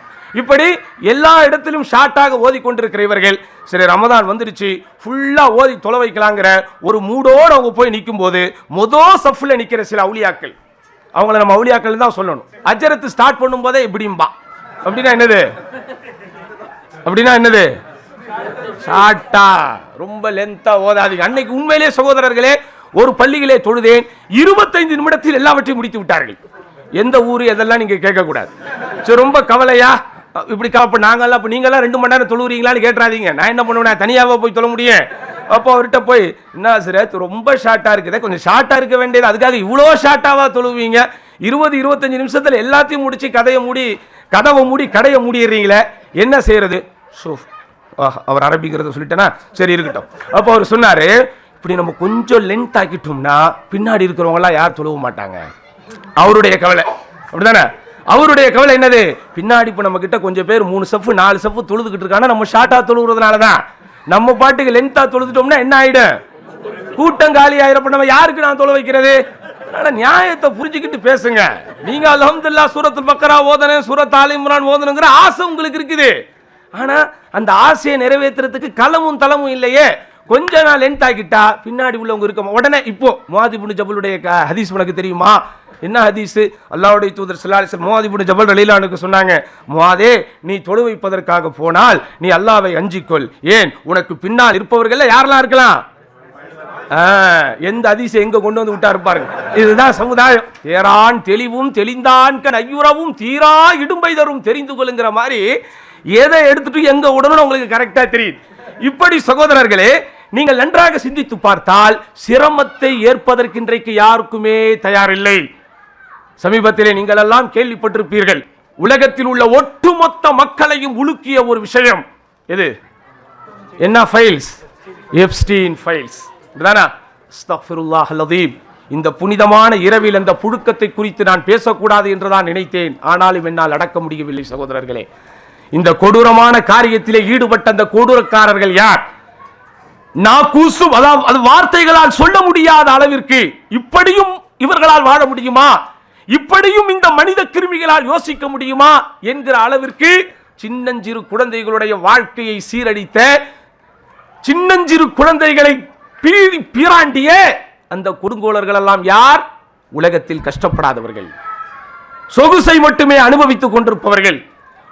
இப்படி எல்லா இடத்திலும் ஷார்ட்டாக ஓதி கொண்டிருக்கிற இவர்கள் சரி ரமதான் வந்துருச்சு ஃபுல்லா ஓதி தொலை வைக்கலாங்கிற ஒரு மூடோடு அவங்க போய் நிற்கும் போது மொதல் சஃப்ல நிற்கிற சில அவுலியாக்கள், அவங்கள நம்ம அவுலியாக்கள் தான் சொல்லணும். அஜரத்து ஸ்டார்ட் பண்ணும் போதே இப்படிம்பா. அப்படின்னா என்னது? அப்படின்னா என்னது? ஷார்ட்டா ரொம்ப லென்த்தா ஓதாதீங்க. அன்னைக்கு உண்மையிலே சகோதரர்களே ஒரு பள்ளியிலே தொழுதேன், 25 நிமிடத்தில் எல்லாவற்றையும் முடித்து விட்டார்கள். எந்த ஊரு எதெல்லாம் நீங்க கேட்க கூடாது. ரொம்ப கவலையா இப்படி அப்ப நாங்கெல்லாம் அப்ப நீங்கெல்லாம் 2 மணி நேரம் தொழுவுறீங்களான்னு கேட்டுறாதீங்க. நான் என்ன பண்ணுவேன், தனியாவே போய் தொழ முடியும். அப்போ அவர்கிட்ட போய் என்ன ஆசிரியர் ரொம்ப ஷார்ட்டா இருக்குதே, கொஞ்சம் ஷார்ட்டா இருக்க வேண்டியது, அதுக்காக இவ்வளோ ஷார்ட்டாவா தொழுவீங்க? 20-25 நிமிஷத்துல எல்லாத்தையும் முடிச்சு கதவை மூடி கடையை மூடிடுறீங்களே, என்ன செய்யறது? அவர் அரபிக்கிறத சொல்லிட்டேனா, சரி இருக்கட்டும். அப்போ அவர் சொன்னாரு, இப்படி நம்ம கொஞ்சம் லென்த் ஆக்கிட்டோம்னா பின்னாடி இருக்கிறவங்க எல்லாம் யார் தொழுவ மாட்டாங்க. அவருடைய கவலை அப்படிதானே. அவருடைய கவலை என்னது, பின்னாடி இப்ப நம்ம கிட்ட கொஞ்சம் பேர் 3 சஃப் 4 சஃப் தொழுதுகிட்டு இருக்காங்க, நம்ம ஷார்ட்டா தொழுகிறதுனாலதான். நம்ம பாட்டுக்கு லென்த்தா தொழுதுட்டோம்னா என்ன ஆயிடும், கூட்டம் காலி ஆயிரம். நம்ம யாருக்கு நான் தொழ வைக்கிறது? நியாயத்தை புரிஞ்சுக்கிட்டு பேசுங்க. நீங்க அல்ஹம்துலில்லாஹ் சூரத்துல் பக்ரா ஓதணும், சூரத் ஆல் இம்ரான் ஓதணுங்கிற ஆசை உங்களுக்கு இருக்குது. ஆனா அந்த ஆசையை நிறைவேற்றுறதுக்கு களமும் தளமும் இல்லையே. கொஞ்சம் நான் லென்த் ஆக்கிட்டா பின்னாடி உள்ளவங்க இருக்க உடனே. இப்போ முஆத் இப்னு ஜபலுடைய ஹதீஸ் உனக்கு தெரியுமா? என்ன ஹதீஸ்? அல்லாஹ்வுடைய தூதர் ஸல்லல்லாஹு அலைஹி வஸல்லம் முஆத் இப்னு ஜபல் ரலியல்லாஹு அன்ஹு சொன்னாங்க, முஆதே நீ தொழு வைப்பதற்காக போனால் நீ அல்லாஹ்வை அஞ்சிக்கொள். ஏன், உனக்கு பின்னால் இருப்பவர்கள் யாரெல்லாம் இருக்கலாம்? எந்த ஹதீஸை எங்க கொண்டு வந்து விட்டாரு பாருங்க. இதுதான் சமுதாயம். தேரான் தெளிவும் தெளிந்தான் ஐயுறவும் தீரா இடும்பை தரும் தெரிந்து கொள்ளுங்கிற மாதிரி எதை எடுத்துட்டு எங்க உடனும் உங்களுக்கு கரெக்டா தெரியுது. இப்படி சகோதரர்களே, நீங்கள் நன்றாக சிந்தித்து பார்த்தால் சிரமத்தை ஏற்பதற்கு இன்றைக்கு யாருக்குமே தயாரில்லை. சமீபத்திலே நீங்கள் எல்லாம் கேள்விப்பட்டிருப்பீர்கள், உலகத்தில் உள்ள ஒட்டுமொத்த மக்களையும் உலுக்கிய ஒரு விஷயம் எது? என்ன ஃபைல்ஸ்? Epstein files. அஸ்தக்ஃபிருல்லாஹ் அல்-அஸீம். இந்த புனிதமான இரவில் அந்த புழுக்கத்தை குறித்து நான் பேசக்கூடாது என்றுதான் நினைத்தேன். ஆனாலும் என்னால் அடக்க முடியவில்லை சகோதரர்களே. இந்த கொடூரமான காரியத்திலே ஈடுபட்ட அந்த கொடூரக்காரர்கள் யார்? அது வார்த்தைகளால் சொல்ல முடியாத அளவிற்கு இப்படியும் இவர்களால் வாழ முடியுமா, இப்படியும் இந்த மனித கிருமிகளால் யோசிக்க முடியுமா என்கிற அளவிற்கு சின்னஞ்சிறு குழந்தைகளுடைய வாழ்க்கையை சீரழித்த, சின்னஞ்சிறு குழந்தைகளை பீராண்டிய அந்த கொடுங்கோலர்கள் எல்லாம் யார்? உலகத்தில் கஷ்டப்படாதவர்கள், சொகுசை மட்டுமே அனுபவித்துக் கொண்டிருப்பவர்கள்.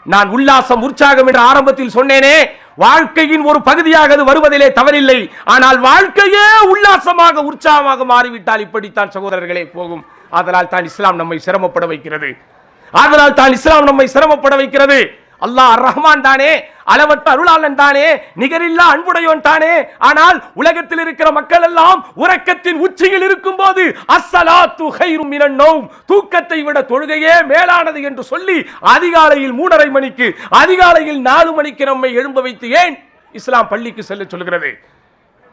நான் உல்லாசம் உற்சாகம் என்று ஆரம்பத்தில் சொன்னேனே, வாழ்க்கையின் ஒரு பகுதியாக அது வருவதிலே தவறில்லை. ஆனால் வாழ்க்கையே உல்லாசமாக உற்சாகமாக மாறிவிட்டால் இப்படித்தான் சகோதரர்களே போகும். அதனால் தான் இஸ்லாம் நம்மை சிரமப்பட வைக்கிறது. அல்லாஹ் அர்-ரஹ்மான் தானே, அளவற்ற அருளாளன் தானே, நிகரில்லா அன்புடையோன் தானே. ஆனால் உலகத்தில் இருக்கிற மக்கள் எல்லாம் உறக்கத்தின் உச்சியில் இருக்கும் போது அஸ்ஸலாத்து கைரும் மினன் நௌம், தூக்கத்தை விட தொழுகையே மேலானது என்று சொல்லி அதிகாலையில் 3:30 மணிக்கு, அதிகாலையில் 4 மணிக்கு நம்மை எழும்ப வைத்து ஏன் இஸ்லாம் பள்ளிக்கு செல்ல சொல்கிறது?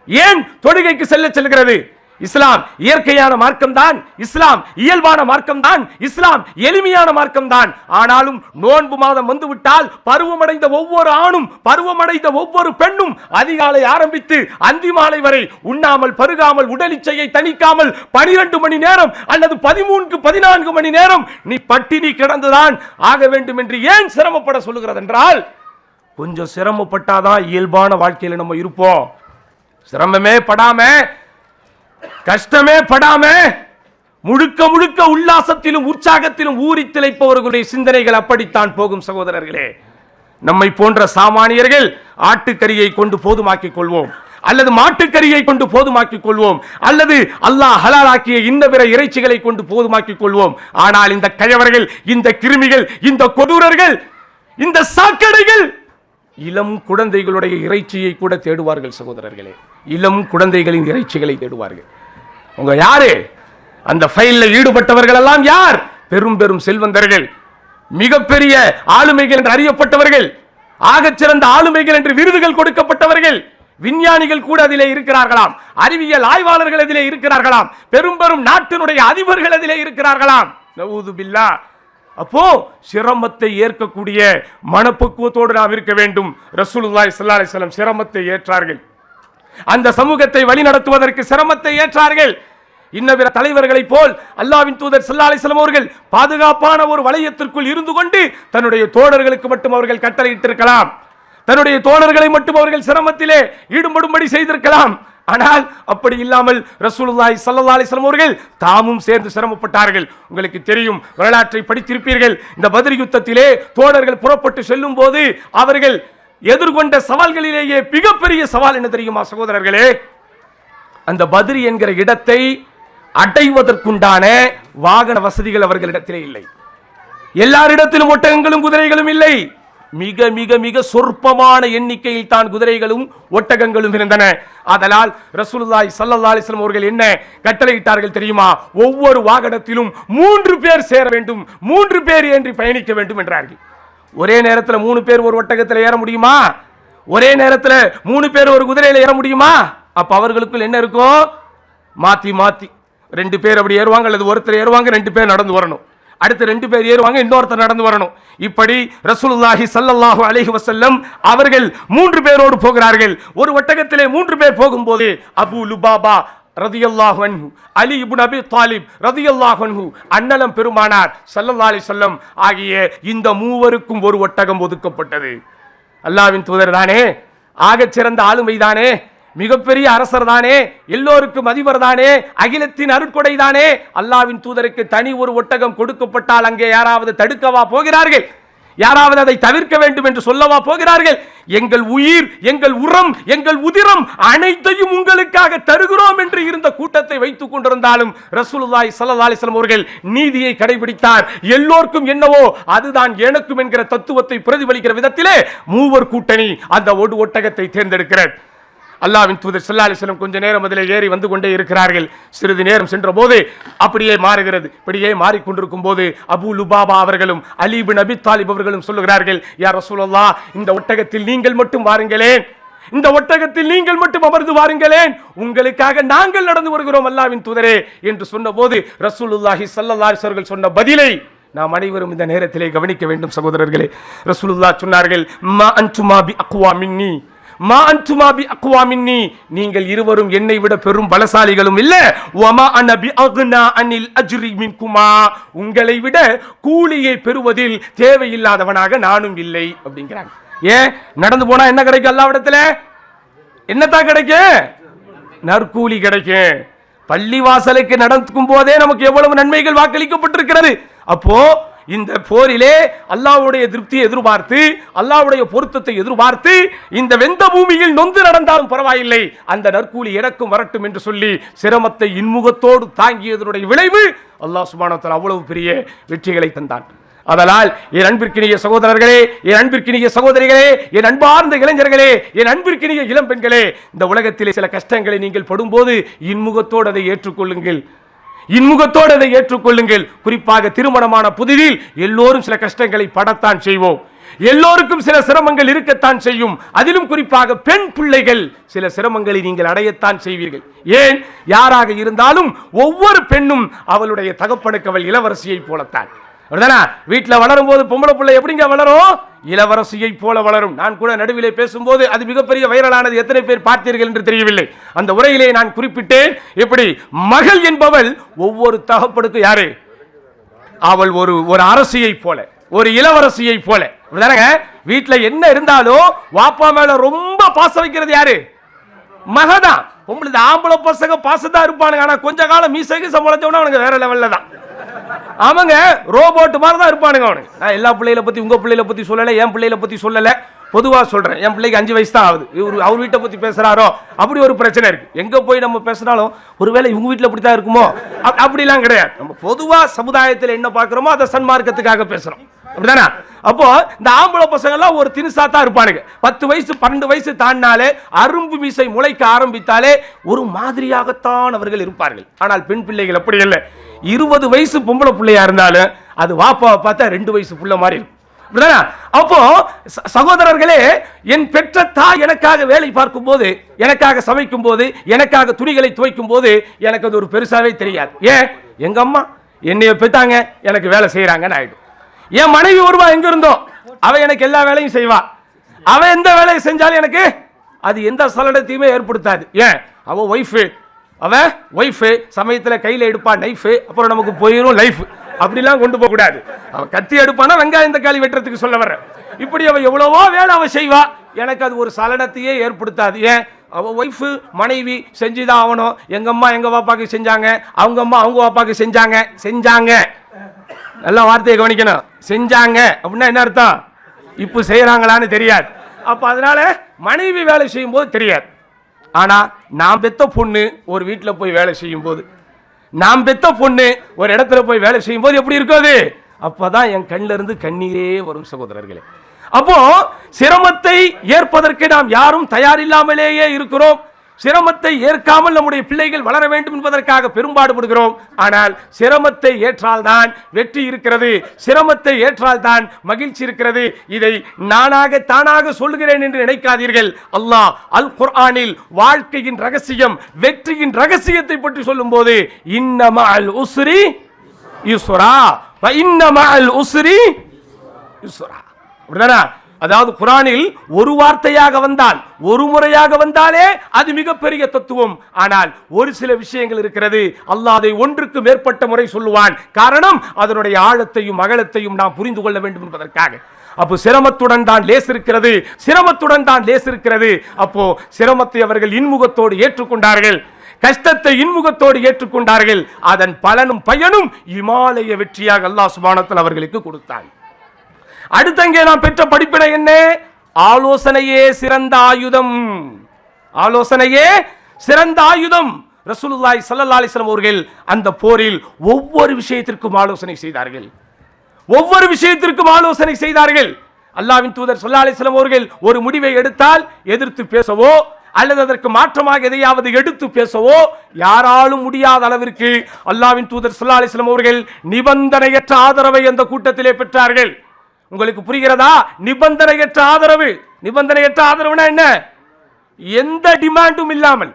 ஏன் தொழுகைக்கு செல்ல சொல்கிறது? இஸ்லாம் இயற்கையான மார்க்கம் தான், இஸ்லாம் இயல்பான மார்க்கம் தான், இஸ்லாம் எளிமையான மார்க்கம் தான். ஆனாலும் நோன்பு மாதம் வந்துவிட்டால் பருவமடைந்த ஒவ்வொரு ஆணும், பருவமடைந்த ஒவ்வொரு பெண்ணும் அதிகாலை ஆரம்பித்து அந்தி மாலை வரை உண்ணாமல் பருகாமல் உடலிச்சையை தணிக்காமல் 12 மணி நேரம் அல்லது 13-14 மணி நேரம் நீ பட்டினி கிடந்துதான் ஆக வேண்டும் என்று ஏன் சிரமப்பட சொல்லுகிறது என்றால், கொஞ்சம் சிரமப்பட்டாதான் இயல்பான வாழ்க்கையில் நம்ம இருப்போம். சிரமமே படாம, கஷ்டமே படாம, முழுக்க முழுக்க உல்லாசத்திலும் உற்சாகத்திலும் ஊறி திளைப்பவர்களுடைய சிந்தனைகள் அப்படித்தான் போகும் சகோதரர்களே. நம்மை போன்ற சாமானியர்கள் ஆட்டுக்கறியை கொண்டு போதுமாக்கிக் கொள்வோம், அல்லது மாட்டுக்கறியை கொண்டு போதுமாக்கிக் கொள்வோம், அல்லது அல்லாஹ் ஹலாலாக்கிய இன்ன பிற இறைச்சிகளை கொண்டு போதுமாக்கிக் கொள்வோம். ஆனால் இந்த கயவர்கள், இந்த கிருமிகள், இந்த கொடூரர்கள், இந்த சாக்கடைகள் இளம் குழந்தைகளுடைய இறைச்சியை கூட தேடுவார்கள் சகோதரர்களே. இளம் குழந்தைகளின் இறைச்சிகளை தேடுவார்கள். உங்க யாரு? அந்த ஃபைல்ல ஈடுபட்டவர்கள் எல்லாம் யார்? பெரும் பெரும் செல்வந்தர்கள், மிகப்பெரிய ஆளுமைகள் என்று அறியப்பட்டவர்கள், ஆகச்சிறந்த ஆளுமைகள் என்று விருதுகள் கொடுக்கப்பட்டவர்கள், விஞ்ஞானிகள் கூட அதிலே இருக்கிறார்களாம், அறிவியல் ஆய்வாளர்கள் அதிலே இருக்கிறார்களாம், பெரும் பெரும் நாட்டினுடைய அதிபர்கள் அதிலே இருக்கிறார்களாம். நஊது பில்லாஹ். அப்போ சிரமத்தை ஏற்கக்கூடிய மனப்பக்குவத்தோடு நாம் இருக்க வேண்டும். ரசூலுல்லாஹி ஸல்லல்லாஹு அலைஹி வஸல்லம் சிரமத்தை ஏற்றார்கள். அந்த சமூகத்தை வழிநடத்துவதற்கு சிரமத்தை ஏற்றார்கள். இன்னபிற தலைவர்களை போல் அல்லாஹ்வின் தூதர் ஸல்லல்லாஹு அலைஹி வஸல்லம் அவர்கள் பாதுகாப்பான ஒரு வளையத்திற்குள் இருந்து கொண்டு தன்னுடைய தோழர்களுக்கு மட்டும் அவர்கள் கட்டளையிட்டிருக்கலாம், தன்னுடைய தோழர்களை மட்டும் அவர்கள் சிரமத்திலே ஈடுபடும்படி செய்திருக்கலாம். ஆனால் அப்படி இல்லாமல் ரசூலுல்லாஹி ஸல்லல்லாஹு அலைஹி வஸல்லம் அவர்கள் தாமும் சேர்ந்து சிரமப்பட்டார்கள். உங்களுக்கு தெரியும், வரலாற்றை படித்திருப்பீர்கள். இந்த பத்ர் யுத்தத்திலே தோழர்கள் புறப்பட்டு செல்லும் போது அவர்கள் எதிர்கொண்ட சவால்களிலேயே மிகப்பெரிய சவால் என்ன தெரியுமா சகோதரர்களே? அந்த பத்ர் என்கிற இடத்தை அடைவதற்குண்டான வாகன வசதிகள் அவர்களிடத்திலே இல்லை. எல்லாரிடத்திலும் ஒட்டகங்களும் குதிரைகளும் இல்லை. மிக மிக மிக சொற்பமான எண்ணிக்கையில் தான் குதிரைகளும் ஒட்டகங்களும் இருந்தன. அதனால் ரசூலுல்லாஹி ஸல்லல்லாஹு அலைஹி வஸல்லம் அவர்கள் என்ன கட்டளையிட்டார்கள் தெரியுமா? ஒவ்வொரு வாகனத்திலும் 3 பேர் சேர வேண்டும், 3 பேர் ஏறி பயணிக்க வேண்டும் என்றார்கள். ஒரே நேரத்தில் 3 பேர் ஒரு ஒட்டகத்தில் ஏற முடியுமா? ஒரே நேரத்தில் 3 பேர் ஒரு குதிரையில் ஏற முடியுமா? அப்ப அவர்களுக்குள் என்ன இருக்கும்? மாத்தி மாத்தி 2 பேர் அப்படி ஏறுவாங்க, அல்லது ஒருத்தர் ஏறுவாங்க, 2 பேர் நடந்து வரணும், அடுத்து 2 பேர் ஏறுவாங்க, இன்னொருத்தர் நடந்து வரணும். இப்படி ரசூலுல்லாஹி ஸல்லல்லாஹு அலைஹி வஸல்லம் அவர்கள் 3 பேரோடு போகிறார்கள். ஒரு ஒட்டகத்திலே 3 பேர் போகும்போது அபூ லுபாபா ரதியல்லாஹு அன்ஹு, அலி இப்னு அபி தாலிப் ரதியல்லாஹு அன்ஹு, அன்னலம் பெருமானார் ஸல்லல்லாஹு அலைஹி வஸல்லம் ஆகிய இந்த மூவருக்கும் ஒரு ஒட்டகம் ஒதுக்கப்பட்டது. அல்லாஹ்வின் தூதர் தானே, ஆகச் சிறந்த ஆளுமை தானே, மிகப்பெரிய அரசர் தானே, எல்லோருக்கும் அதிபர் தானே, அகிலத்தின் அருட்கொடை தானே. அல்லாஹ்வின் தூதருக்கு தனி ஒரு ஒட்டகம் கொடுக்கப்பட்டால் அங்கே யாராவது தடுக்கவா போகிறார்கள்? யாராவது அதை தவிர்க்க வேண்டும் என்று சொல்லவா போகிறார்கள்? எங்கள் உயிர், எங்கள் உரம், எங்கள் உதிரம் அனைத்தையும் உங்களுக்காக தருகிறோம் என்று இருந்த கூட்டத்தை வைத்துக் கொண்டிருந்தாலும் ரசூலுல்லாஹி ஸல்லல்லாஹு அலைஹி வஸல்லம் அவர்கள் நீதியை கடைபிடித்தார். எல்லோருக்கும் என்னவோ அதுதான் எனக்கும் என்கிற தத்துவத்தை பிரதிபலிக்கிற விதத்திலே மூவர் கூட்டணி அந்த ஒட்டகத்தை தேர்ந்தெடுக்கிறார். அல்லாஹ்வின் தூதர் ஸல்லல்லாஹு அலைஹி வஸல்லம் கொஞ்ச நேரம் அதிலே ஏறி வந்து கொண்டே இருக்கிறார்கள். சிறிது நேரம் சென்ற போது அப்படியே மாறுகிறது. இப்படியே மாறிக்கொண்டிருக்கும் போது அபூ லுபாபா அவர்களும் அலி இப்னு அபி தாலிப் அவர்களும் சொல்லுகிறார்கள், யா ரசூலல்லாஹ், இந்த ஒட்டகத்தில் நீங்கள் மட்டும் வாருங்களேன், இந்த ஒட்டகத்தில் நீங்கள் மட்டும் அமர்ந்து வாருங்களேன், உங்களுக்காக நாங்கள் நடந்து வருகிறோம் அல்லாஹ்வின் தூதரே என்று சொன்னபோது ரசூலுல்லாஹி ஸல்லல்லாஹு அலைஹி வஸல்லம் சொன்ன பதிலை நாம் அனைவரும் இந்த நேரத்திலே கவனிக்க வேண்டும் சகோதரர்களே. ரசூலுல்லாஹ் சொன்னார்கள், மா அன்துமா பி அக்வா மின்னி, மா அன்துமா பி அக்வா மின்னி, நீங்கள் இருவரும் என்னை விட பெரும் பலசாலிகளும் இல்ல, வமா அன பி அக்னா அனில் அஜ்ரி மின்குமா, உங்களை விட கூலியை பெறுவதில் தேவையில்லாதவனாக நானும் இல்லை அப்படிங்கிறாங்க. ஏன்? நடந்து போனா என்ன கிடைக்கும்? அல்லாஹ்விடத்துல என்னத்தான் கிடைக்கும்? நற்கூலி கிடைக்கும். பள்ளி வாசலுக்கு நடக்கும் போதே நமக்கு எவ்வளவு நன்மைகள் வாக்களிக்கப்பட்டிருக்கிறது. அப்போ இந்த போரிலே அல்லாஹ்வுடைய திருப்தியை எதிர்பார்த்து, அல்லாஹ்வுடைய பொருத்தத்தை எதிர்பார்த்து, இந்த வெந்த பூமியில் நொந்து நடந்தாலும் பரவாயில்லை, அந்த நற்கூலி எனக்கும் வரட்டும் என்று சொல்லி சிரமத்தை இன்முகத்தோடு தாங்கியதனுடைய விளைவு அல்லாஹ் சுப்ஹானஹு வ தஆலா அவ்வளவு பெரிய வெற்றிகளை தந்தான். அதனால் என் அன்பிற்கினிய சகோதரர்களே, என் அன்பிற்கினிய சகோதரிகளே, என் அன்பார்ந்த இளைஞர்களே, என் அன்பிற்கினிய இளம் பெண்களே, இந்த உலகத்திலே சில கஷ்டங்களை நீங்கள் படும்போது இன்முகத்தோடு அதை ஏற்றுக்கொள்ளுங்கள், இன்முகத்தோடு அதை ஏற்றுக்கொள்ளுங்கள். குறிப்பாக திருமணமான புதிதில் எல்லோரும் சில கஷ்டங்களை படத்தான் செய்வோம், எல்லோருக்கும் சில சிரமங்கள் இருக்கத்தான் செய்யும். அதிலும் குறிப்பாக பெண் பிள்ளைகள் சில சிரமங்களை நீங்கள் அடையத்தான் செய்வீர்கள். ஏன்? யாராக இருந்தாலும் ஒவ்வொரு பெண்ணும் அவளுடைய தகப்பனுக்கு அவள் இளவரசியை போலத்தான். வீட்டில் வளரும் போது பொம்பளை பிள்ளை எப்படிங்க வளரும்? இளவரசியை போல வளரும். நான் கூட நடுவிலே பேசும்போது அது மிகப்பெரிய வைரலானது, எத்தனை பேர் பார்த்தீர்கள் என்று தெரியவில்லை. அந்த உரையிலே நான் குறிப்பிட்டேன், எப்படி மகள் என்பவள் ஒவ்வொரு தகப்பனுக்கு யாரு? அவள் ஒரு அரசியை போல, ஒரு இளவரசியை போல. வீட்டில் என்ன இருந்தாலும் வாப்பா மேல ரொம்ப பாசம் வைக்கிறது யாரு? மகதான். பொம்பளை ஆம்பளை பசங்க பாசத்தான் இருப்பானுங்க, ஆனா கொஞ்ச காலம் மீசைக்கு சம்பளத்தோட அவனுக்கு வேற லெவல்ல தான். அவங்க ரோபோட் மாதிரி தான் இருப்பானுங்க அவனுக்கு. நான் எல்லா பிள்ளைகளை பத்தி, உங்க பிள்ளைகளை பத்தி சொல்லல, என் பிள்ளைகளை பத்தி சொல்லல, பொதுவா சொல்றேன். என் பிள்ளைக்கு 5 வயசு தான் ஆகுது. அவர் வீட்டை பத்தி பேசுறாரோ அப்படி ஒரு பிரச்சனை இருக்கு. எங்க போய் நம்ம பேசினாலும் ஒருவேளை இவங்க வீட்டில் அப்படித்தான் இருக்குமோ அப்படிலாம் கிடையாது. நம்ம பொதுவா சமுதாயத்தில் என்ன பார்க்கிறோமோ அதை சன்மார்க்கத்துக்காக பேசுறோம், அப்படிதானே? அப்போ இந்த ஆம்பளை பசங்க எல்லாம் ஒரு தினுசா தான் இருப்பானுங்க. 10 வயசு 12 வயசு தாண்டினாலே, அரும்பு மீசை முளைக்க ஆரம்பித்தாலே ஒரு மாதிரியாகத்தான் அவர்கள் இருப்பார்கள். ஆனால் பெண் பிள்ளைகள் அப்படி இல்லை. 20 வயசு பொம்பளை பிள்ளையா இருந்தாலும் அது வாப்பாவை பார்த்தா 2 வயசு புள்ள மாதிரி இருக்கும். அப்போ சகோதரர்களே, என் பெற்ற தாய் எனக்காக வேலை பார்க்கும் போது, எனக்காக சமைக்கும் போது, எனக்காக துணிகளை துவைக்கும் போது எனக்கு அது ஒரு பெருசாவே தெரியாது. ஏன்? எங்க அம்மா என்னைய பெற்றாங்க, எனக்கு வேலை செய்யறாங்கன்னு ஆயிடும். என் மனைவி ஒருவா எங்க இருந்தோம், அவ எனக்கு எல்லா வேலையும் செய்வா. அவ எந்த வேலையை செஞ்சாலும் எனக்கு அது எந்த சலனத்தையுமே ஏற்படுத்தாது. ஏன்? அவ ஒய்ஃபு சமயத்தில் கையில் எடுப்பா நைஃபு, அப்புறம் நமக்கு போயிடும் லைஃப். அப்படிலாம் கொண்டு போக கூடாது. அவ கத்தி எடுப்பானா வெங்காயம் தக்காளி வெட்டுறதுக்கு சொல்ல வர்ற. இப்படி அவ எவ்வளவோ வேலை அவ செய்வா, எனக்கு அது ஒரு சலனத்தையே ஏற்படுத்தாது. ஏன்? அவ ஒய்ஃபு மனைவி செஞ்சுதான் ஆகணும். எங்க அம்மா எங்க பாப்பாக்கு செஞ்சாங்க, அவங்க அம்மா அவங்க பாப்பாக்கு செஞ்சாங்க. நல்ல வார்த்தையை கவனிக்கணும். செஞ்சாங்க அப்படின்னா என்ன அர்த்தம்? இப்போ செய்யறாங்களான்னு தெரியாது. அப்ப அதனால மனைவி வேலை செய்யும் போது தெரியாது. ஆனா நாம் பெத்த பொண்ணு ஒரு வீட்டில் போய் வேலை செய்யும் போது, நாம் பெத்த பொண்ணு ஒரு இடத்துல போய் வேலை செய்யும் போது எப்படி இருக்காது? அப்பதான் என் கண்ணில இருந்து கண்ணீரே வரும் சகோதரர்களே. அப்போ சிரமத்தை ஏற்பதற்கு நாம் யாரும் தயாரில்லாமலேயே இருக்கிறோம். சிரமத்தை ஏற்காமல் நம்முடைய பிள்ளைகள் வளர வேண்டும் என்பதற்காக பெரும்பாடுபடுகிறோம். ஆனால் சிரமத்தை ஏற்றால்தான் வெற்றி இருக்கிறது, சிரமத்தை ஏற்றால்தான் மகிழ்ச்சி இருக்கிறது. இதை நானாக தானாக சொல்கிறேன் என்று நினைக்காதீர்கள். அல்லாஹ் அல் குர்ஆனில் வாழ்க்கையின் ரகசியம், வெற்றியின் ரகசியத்தை பற்றி சொல்லும் போது இன்னமஅல் உஸ்ரி யுஸ்ரா வ இன்னமஅல் உஸ்ரி யுஸ்ரா, அதாவது குர்ஆனில் ஒரு வார்த்தையாக வந்தால், ஒரு முறையாக வந்தாலே அது மிகப்பெரிய தத்துவம். ஆனால் ஒரு சில விஷயங்கள் இருக்கிறது, அல்லாஹ் அதை ஒன்றுக்கு மேற்பட்ட முறை சொல்லுவான். காரணம், அதனுடைய ஆழத்தையும் அகலத்தையும் நாம் புரிந்து கொள்ள வேண்டும் என்பதற்காக. அப்போ சிரமத்துடன் தான் லேஸ் இருக்கிறது, சிரமத்துடன் தான் லேஸ் இருக்கிறது. அப்போ சிரமத்தை அவர்கள் இன்முகத்தோடு ஏற்றுக்கொண்டார்கள், கஷ்டத்தை இன்முகத்தோடு ஏற்றுக்கொண்டார்கள். அதன் பலனும் பயனும் இமாலய வெற்றியாக அல்லாஹ் சுப்ஹானஹு வ தஆலா அவர்களுக்கு கொடுத்தான். அடுத்தங்கே நாம் பெற்ற படிப்பினை என்ன? ஆலோசனையே சிறந்த ஆயுதம். ஆலோசனையே சிறந்த ஆயுதம். ரசூலுல்லாஹி ஸல்லல்லாஹு அலைஹி வஸல்லம் அவர்கள் அந்த போரில் ஒவ்வொரு விஷயத்திற்கும் ஆலோசனை செய்தார்கள், ஒவ்வொரு விஷயத்திற்கும் ஆலோசனை செய்தார்கள். அல்லாஹ்வின் தூதர் ஸல்லல்லாஹு அலைஹி வஸல்லம் அவர்கள் ஒரு முடிவை எடுத்தால் எதிர்த்து பேசவோ அல்லது அதற்கு மாற்றமாக எதையாவது எடுத்து பேசவோ யாராலும் முடியாத அளவிற்கு அல்லாஹ்வின் தூதர் ஸல்லல்லாஹு அலைஹி வஸல்லம் அவர்கள் நிபந்தனையற்ற ஆதரவை அந்த கூட்டத்திலே பெற்றார்கள். உங்களுக்கு புரிகிறதா? நிபந்தனையற்ற ஆதரவு. நிபந்தனையற்ற ஆதரவுனா என்ன? எந்த டிமாண்டும் இல்லாமல்,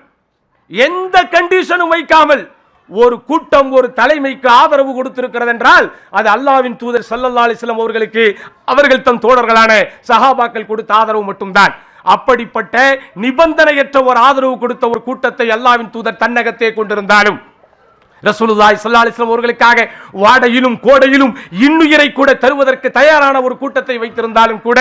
எந்த கண்டிஷனும் வைக்காமல் ஒரு கூட்டம் ஒரு தலைமைக்கு ஆதரவு கொடுத்திருக்கிறது என்றால் அது அல்லாஹ்வின் தூதர் ஸல்லல்லாஹு அலைஹி வஸல்லம் அவர்களுக்கு அவர்கள் தம் தோழர்களான சஹாபாக்கள் கொடுத்த ஆதரவு மட்டும்தான். அப்படிப்பட்ட நிபந்தனையற்ற ஒரு ஆதரவு கொடுத்த ஒரு கூட்டத்தை அல்லாஹ்வின் தூதர் தன்னகத்தே கொண்டிருந்தாலும், ரசூலுல்லாஹி ஸல்லல்லாஹு அலைஹி வஸல்லம் அவர்களுக்காக வாடையிலும் கோடையிலும் இன்னுயிரை கூட தருவதற்கு தயாரான ஒரு கூட்டத்தை வைத்திருந்தாலும் கூட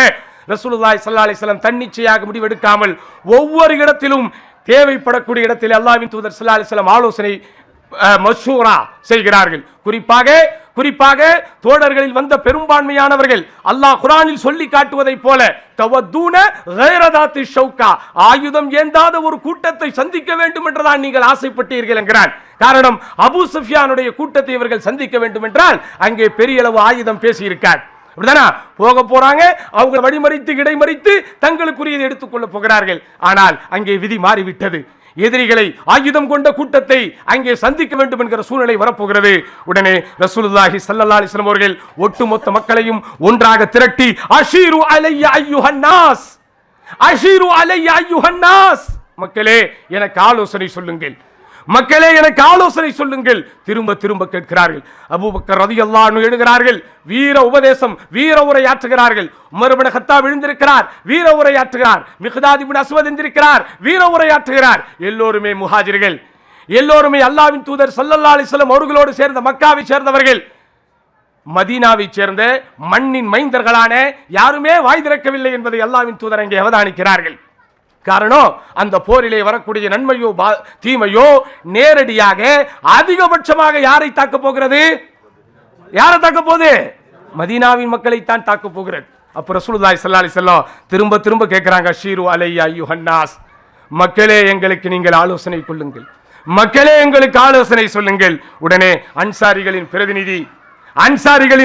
ரசூலுல்லாஹி ஸல்லல்லாஹு அலைஹி வஸல்லம் தன்னிச்சையாக முடிவெடுக்காமல் ஒவ்வொரு இடத்திலும் தேவைப்படக்கூடிய இடத்தில் அல்லாஹ்வின் தூதர் ஸல்லல்லாஹு அலைஹி வஸல்லம் ஆலோசனை மஷூரா செய்கிறார்கள். குறிப்பாக தோழர்களில் வந்த பெரும்பான்மையானவர்கள் அல்லாஹ் குர்ஆனில் சொல்லி காட்டுவதை போல தவதூன கைரதாத்தி ஷௌகா, ஆயுதம் ஏந்தாத ஒரு கூட்டத்தை சந்திக்க வேண்டும் என்றுதான் நீங்கள் ஆசைப்பட்டீர்கள் என்கிறான். காரணம், அபூ சுஃபியானுடைய கூட்டத்தை இவர்கள் சந்திக்க வேண்டும் என்றால் அங்கே பெரிய அளவு ஆயுதம் பேசி இருக்கார். போக போறாங்க, அவங்க வழிமறித்து இடைமறித்து தங்களுக்குரியதை எடுத்துக்கொள்ள போகிறார்கள். ஆனால் அங்கே விதி மாறிவிட்டது. எதிரிகளை ஆயுதம் கொண்ட கூட்டத்தை அங்கே சந்திக்க வேண்டும் என்கிற சூழ்நிலை வரப்போகிறது. உடனே ரசூலுல்லாஹி ஸல்லல்லாஹு அலைஹி வஸல்லம் அவர்கள் ஒட்டுமொத்த மக்களையும் ஒன்றாக திரட்டி அஷீரு அலைய அய்யுஹன் நாஸ், அஷீரு அலைய அய்யுஹன் நாஸ், மக்களே எனக்கு ஆலோசனை சொல்லுங்கள், மக்களே எனக்கு ஆலோசனை சொல்லுங்கள். திரும்ப திரும்ப கேட்கிறார்கள். அபூபக்கர் ரலியல்லாஹு அன்ஹு எழுகிறார்கள், வீர உபதேசம், வீர உரையாற்றுகிறார்கள். உமர் இப்னு கத்தாப் எழுந்திருக்கிறார், வீர உரையாற்றுகிறார். மிக்தாத் இப்னு அஸ்வத் எழுந்திருக்கிறார், வீர உரையாற்றுகிறார். எல்லோருமே முஹாஜிர்கள், எல்லோருமே அல்லாஹ்வின் தூதர் ஸல்லல்லாஹு அலைஹி வஸல்லம் அவர்களோடு சேர்ந்த மக்காவை சேர்ந்தவர்கள். மதீனாவை சேர்ந்த மண்ணின் மைந்தர்களான யாருமே வாய் திறக்கவில்லை என்பதை அல்லாஹ்வின் தூதர் அங்கே அவதானிக்கிறார்கள். காரணம், அந்த போரிலே வரக்கூடிய நன்மையோ தீமையோ நேரடியாக அதிகபட்சமாக யாரை தாக்க போகிறது? யாரை தாக்க போகுது? மதீனாவின் மக்களை தான் தாக்க போகிறது. அப்ப ரசூலுல்லாஹி ஸல்லல்லாஹு அலைஹி வஸல்லம் திரும்ப திரும்ப கேட்கிறாங்க, ஷீரு அலைய அய்யுஹன் நாஸ், மக்களே எங்களுக்கு நீங்கள் ஆலோசனை கொள்ளுங்கள், மக்களே எங்களுக்கு ஆலோசனை சொல்லுங்கள். உடனே அன்சாரிகளின்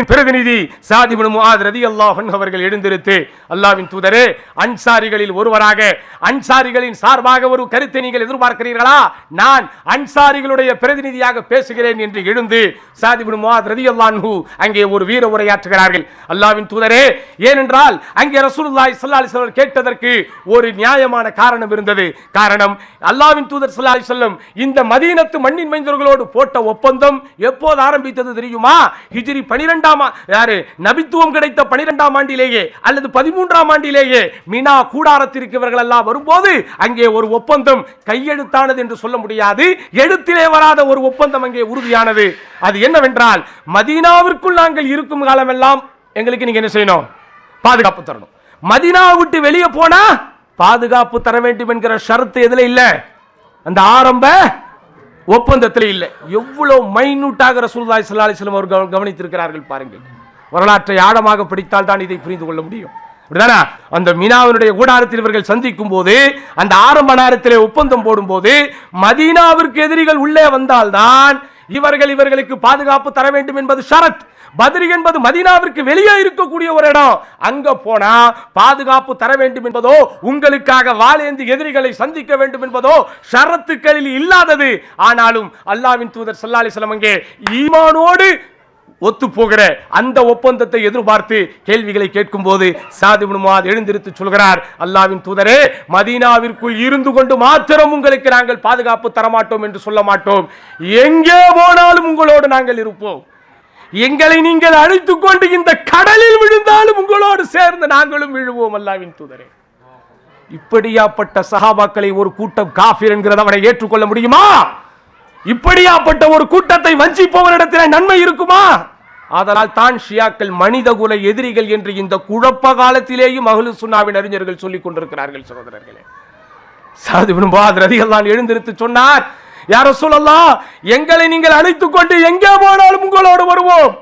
பிரதிநிதி சாத் இப்னு முஆத் ரலியல்லாஹு அன்ஹு அவர்கள் எழுந்திருத்து, அல்லாஹ்வின் தூதரே, அன்சாரிகளில் ஒருவராக அன்சாரிகளின் சார்பாக ஒரு கருத்தை நீங்கள் எதிர்பார்க்கிறீர்களா? நான் அன்சாரிகளுடைய பிரதிநிதியாக பேசுகிறேன் என்று எழுந்து சாத் இப்னு முஆத் ரலியல்லாஹு அன்ஹு அங்கே ஒரு வீர உரையாற்றுகிறார்கள். அல்லாஹ்வின் தூதரே, ஏனென்றால் அங்கே ரசூலுல்லாஹி ஸல்லல்லாஹு அலைஹி வஸல்லம் கேட்டதற்கு ஒரு நியாயமான காரணம் இருந்தது. காரணம், அல்லாஹ்வின் தூதர் ஸல்லல்லாஹு அலைஹி வஸல்லம் இந்த மதீனத்து மண்ணின் மைந்தர்களோடு போட்ட ஒப்பந்தம் எப்போது ஆரம்பித்தது தெரியுமா? ஹிஜ்ரி 12ஆம் நபித்துவம் கிடைத்த 12ஆம் ஆண்டிலேயே அல்லது 13ஆம் ஆண்டிலேயே மினா கூடாரத்திற்கு இவர்கள் எல்லாம் வரும்போது அங்கே ஒரு ஒப்பந்தம் கையெழுத்தானது என்று சொல்ல முடியாது, எழுத்திலே வராத ஒரு ஒப்பந்தம் அங்கே உறுதியானது. அது என்னவென்றால், மதீனாவிற்குள் நாங்கள் இருக்கும் காலமெல்லாம் எங்களுக்கு நீங்க என்ன செய்யணும்? பாதுகாப்பு தரணும். மதீனா விட்டு வெளியே போனா பாதுகாப்பு தர வேண்டும் என்கிற ஷரத்து எதுல இல்ல? அந்த ஆரம்ப ஒப்பந்தத்தில் இல்லை. எவ்வளவு மைனூட்டாக ரசூலுல்லாஹி ஸல்லல்லாஹு அலைஹி வஸல்லம் அவர்கள் கவனித்திருக்கிறார்கள் பாருங்கள். வரலாற்றை ஆழமாக படித்தால் தான் இதை புரிந்து கொள்ள முடியும். அப்படிதானா? அந்த மினாவினுடைய கூடாரத்தில் இவர்கள் சந்திக்கும் போது, அந்த ஆரம்ப நேரத்திலே ஒப்பந்தம் போடும் போது, மதீனாவிற்கு எதிரிகள் உள்ளே வந்தால்தான் இவர்களுக்கு பாதுகாப்பு தர வேண்டும் என்பது ஷரத். பத்ர் என்பது மதீனாவிற்கு வெளியே இருக்கக்கூடிய ஒரு இடம். அங்க போனா பாதுகாப்பு தர வேண்டும் என்பதோ, உங்களுக்காக வாளேந்தி எதிரிகளை சந்திக்க வேண்டும் என்பதோ ஷரத்துக்களில் இல்லாதது. ஆனாலும் அல்லாஹ்வின் தூதர் ஸல்லல்லாஹு அலைஹி வஸல்லம் அங்கே ஈமானோடு ஒத்து போகிற அந்த ஒப்பந்தத்தை எதிர்பார்த்து கேள்விகளை கேட்கும் போது சாத் இப்னு முஆத் எழுந்திருத்து சொல்கிறார், அல்லாஹ்வின் தூதரே, மதீனாவிற்குள் இருந்து கொண்டு மாத்திரம் உங்களுக்கு நாங்கள் பாதுகாப்பு தரமாட்டோம் என்று சொல்ல மாட்டோம். எங்கே போனாலும் உங்களோடு நாங்கள் இருப்போம். எங்களை நீங்கள் அழைத்துக் கொண்டு இந்த கடலில் விழுந்தாலும் உங்களோடு சேர்ந்து நாங்களும் விழுவோம் அல்லாஹ்வின் தூதரே. இப்படியாப்பட்ட சஹாபாக்களை ஒரு கூட்டம் காஃபிர் என்கிறத அவரை ஏற்றுக்கொள்ள முடியுமா? இப்படியாப்பட்ட ஒரு கூட்டத்தை வஞ்சிப்பவரிடத்தில் நன்மை இருக்குமா? அதனால் தான் ஷியாக்கள் மனிதகுல எதிரிகள் என்று இந்த குழப்ப காலத்திலேயும் அஹ்லுஸ் சுன்னாவின் அறிஞர்கள் சொல்லிக் கொண்டிருக்கிறார்கள். சகோதரர்களே, சாத் இப்னு முஆத் ரலியல்லாஹு எழுந்திருத்து சொன்னார், யா ரசூலல்லாஹ், எங்களை நீங்கள் அழைத்துக் கொண்டு எங்கே போனாலும் உங்களோடு வருவோம்.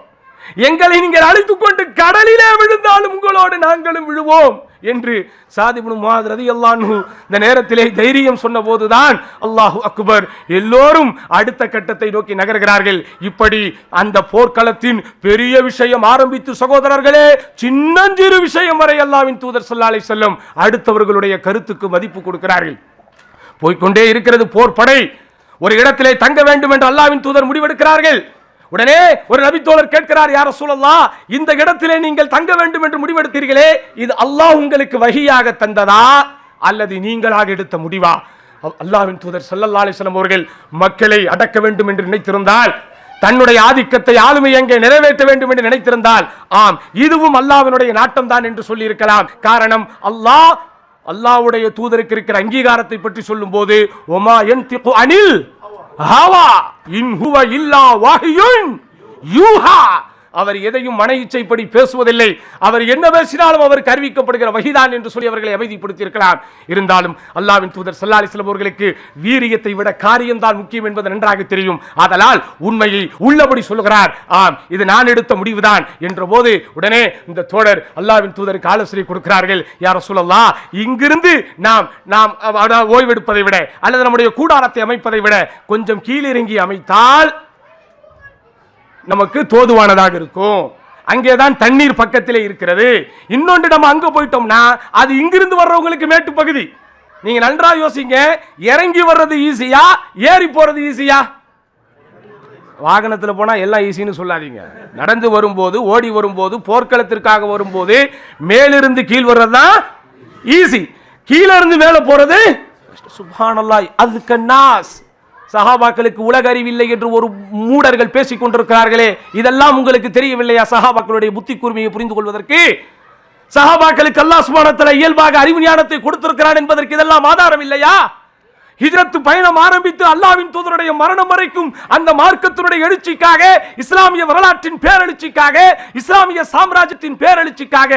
எங்களை நீங்கள் அழைத்துக் கொண்டு கடலிலே விழுந்தாலும் உங்களோடு நாங்களும் விழுவோம் என்று சாத் இப்னு முஆத் ரலியல்லாஹு அன்ஹு இந்த நேரத்திலே தைரியம் சொன்ன போதுதான் அல்லாஹு அக்பர், எல்லோரும் அடுத்த கட்டத்தை நோக்கி நகர்கிறார்கள். இப்படி அந்த போர்க்களத்தின் பெரிய விஷயம் ஆரம்பித்து சகோதரர்களே, சின்னஞ்சிறு விஷயம் வரை அல்லாஹ்வின் தூதர் ஸல்லல்லாஹு அலைஹி வஸல்லம் அடுத்தவர்களுடைய கருத்துக்கு மதிப்பு கொடுக்கிறார்கள். போய்கொண்டே இருக்கிறது போர் படை. ஒரு இடத்திலே தங்க வேண்டும் என்று அல்லாஹ்வின் தூதர் முடிவெடுக்கிறார்கள். உடனே ஒரு நபித்தோழர் கேட்கிறார், யா ரசூலல்லாஹ், இந்த இடத்திலே நீங்கள் தங்க வேண்டும் என்று முடிவெடுத்தீர்களே, இது அல்லாஹ் உங்களுக்கு வஹியாக தந்ததா அல்லது நீங்களாக எடுத்த முடிவா? அல்லாஹ்வின் தூதர் ஸல்லல்லாஹு அலைஹி வஸல்லம் அவர்கள் மக்களை அடக்க வேண்டும் என்று நினைத்திருந்தால், தன்னுடைய ஆதிக்கத்தை ஆளுமை அங்கே நிறைவேற்ற வேண்டும் என்று நினைத்திருந்தால், ஆம், இதுவும் அல்லாஹ்வினுடைய நாட்டம் தான் என்று சொல்லி இருக்கலாம். காரணம், அல்லாஹ்வுடைய தூதருக்கு இருக்கிற அங்கீகாரத்தை பற்றி சொல்லும் போது, ஒமா யன்திகு அனில் ஹவா இன் ஹுவ இல்லா வஹ்யுன் யூஹா, அவர் எதையும் மன இச்சைப்படி பேசுவதில்லை. அவர் என்ன பேசினாலும் அவருக்கு அறிவிக்கப்படுகிற வஹிதான் என்று சொல்லி அவர்களை அமைதிப்படுத்தி இருக்கலாம். இருந்தாலும் அல்லாஹ்வின் தூதர் ஸல்லல்லாஹு அலைஹி வஸல்லம் அவர்களுக்கு வீரியத்தை விட காரியம்தான் முக்கியம் என்பது நன்றாக தெரியும். ஆதலால் உண்மையை உள்ளபடி சொல்கிறார், ஆம், இது நான் எடுத்த முடிவுதான் என்ற போது உடனே இந்த தோழர் அல்லாஹ்வின் தூதருக்கு ஆலோசனை கொடுக்கிறார்கள். யா ரசூலல்லாஹ், இங்கிருந்து நாம் ஓய்வெடுப்பதை விட அல்லது நம்முடைய கூடாரத்தை அமைப்பதை விட கொஞ்சம் கீழிறங்கி அமைத்தால் நமக்கு தோதுவானதாக இருக்கும். அங்கேதான் தண்ணீர் பக்கத்திலே இருக்கிறது. இன்னொன்று, நம்ம அங்க போயிட்டோம்னா அது இங்கிருந்து வர்றவங்களுக்கு மேட்டு பகுதி. நீங்க நன்றா யோசிங்க, இறங்கி வர்றது ஈஸியா, ஏறி போறது ஈஸியா? வாகனத்தில் போனா எல்லாம் ஈஸின்னு சொல்லாதீங்க. நடந்து வரும்போது, ஓடி வரும்போது, போர்க்களத்திற்காக வரும்போது மேலிருந்து கீழ் வர்றதுதான் ஈஸி. கீழே இருந்து மேல போறது சுப்ஹானல்லாஹ். அதுக்கு நாஸ் சஹாபாக்களுக்கு உலக அறிவில்லை என்று ஒரு மூடர்கள் பேசிக் கொண்டிருக்கிறார்களே, இதெல்லாம் உங்களுக்கு தெரியவில்லையா? சஹாபாக்களுடைய புத்தி கூர்மையை புரிந்து கொள்வதற்கு சஹாபாக்களுக்கு அல்லாஹ் சுப்ஹானஹு வ தஆலா இயல்பாக அறிவு ஞானத்தை கொடுத்திருக்கிறான் என்பதற்கு இதெல்லாம் ஆதாரம் இல்லையா? ஹிஜ்ரத் பயணம் ஆரம்பித்து அல்லாஹ்வின் தூதருடைய மரணம் வரைக்கும் அந்த மார்க்கத்தினுடைய எழுச்சிக்காக, இஸ்லாமிய வரலாற்றின் பேரெழுச்சிக்காக, இஸ்லாமிய சாம்ராஜ்யத்தின் பேரெழுச்சிக்காக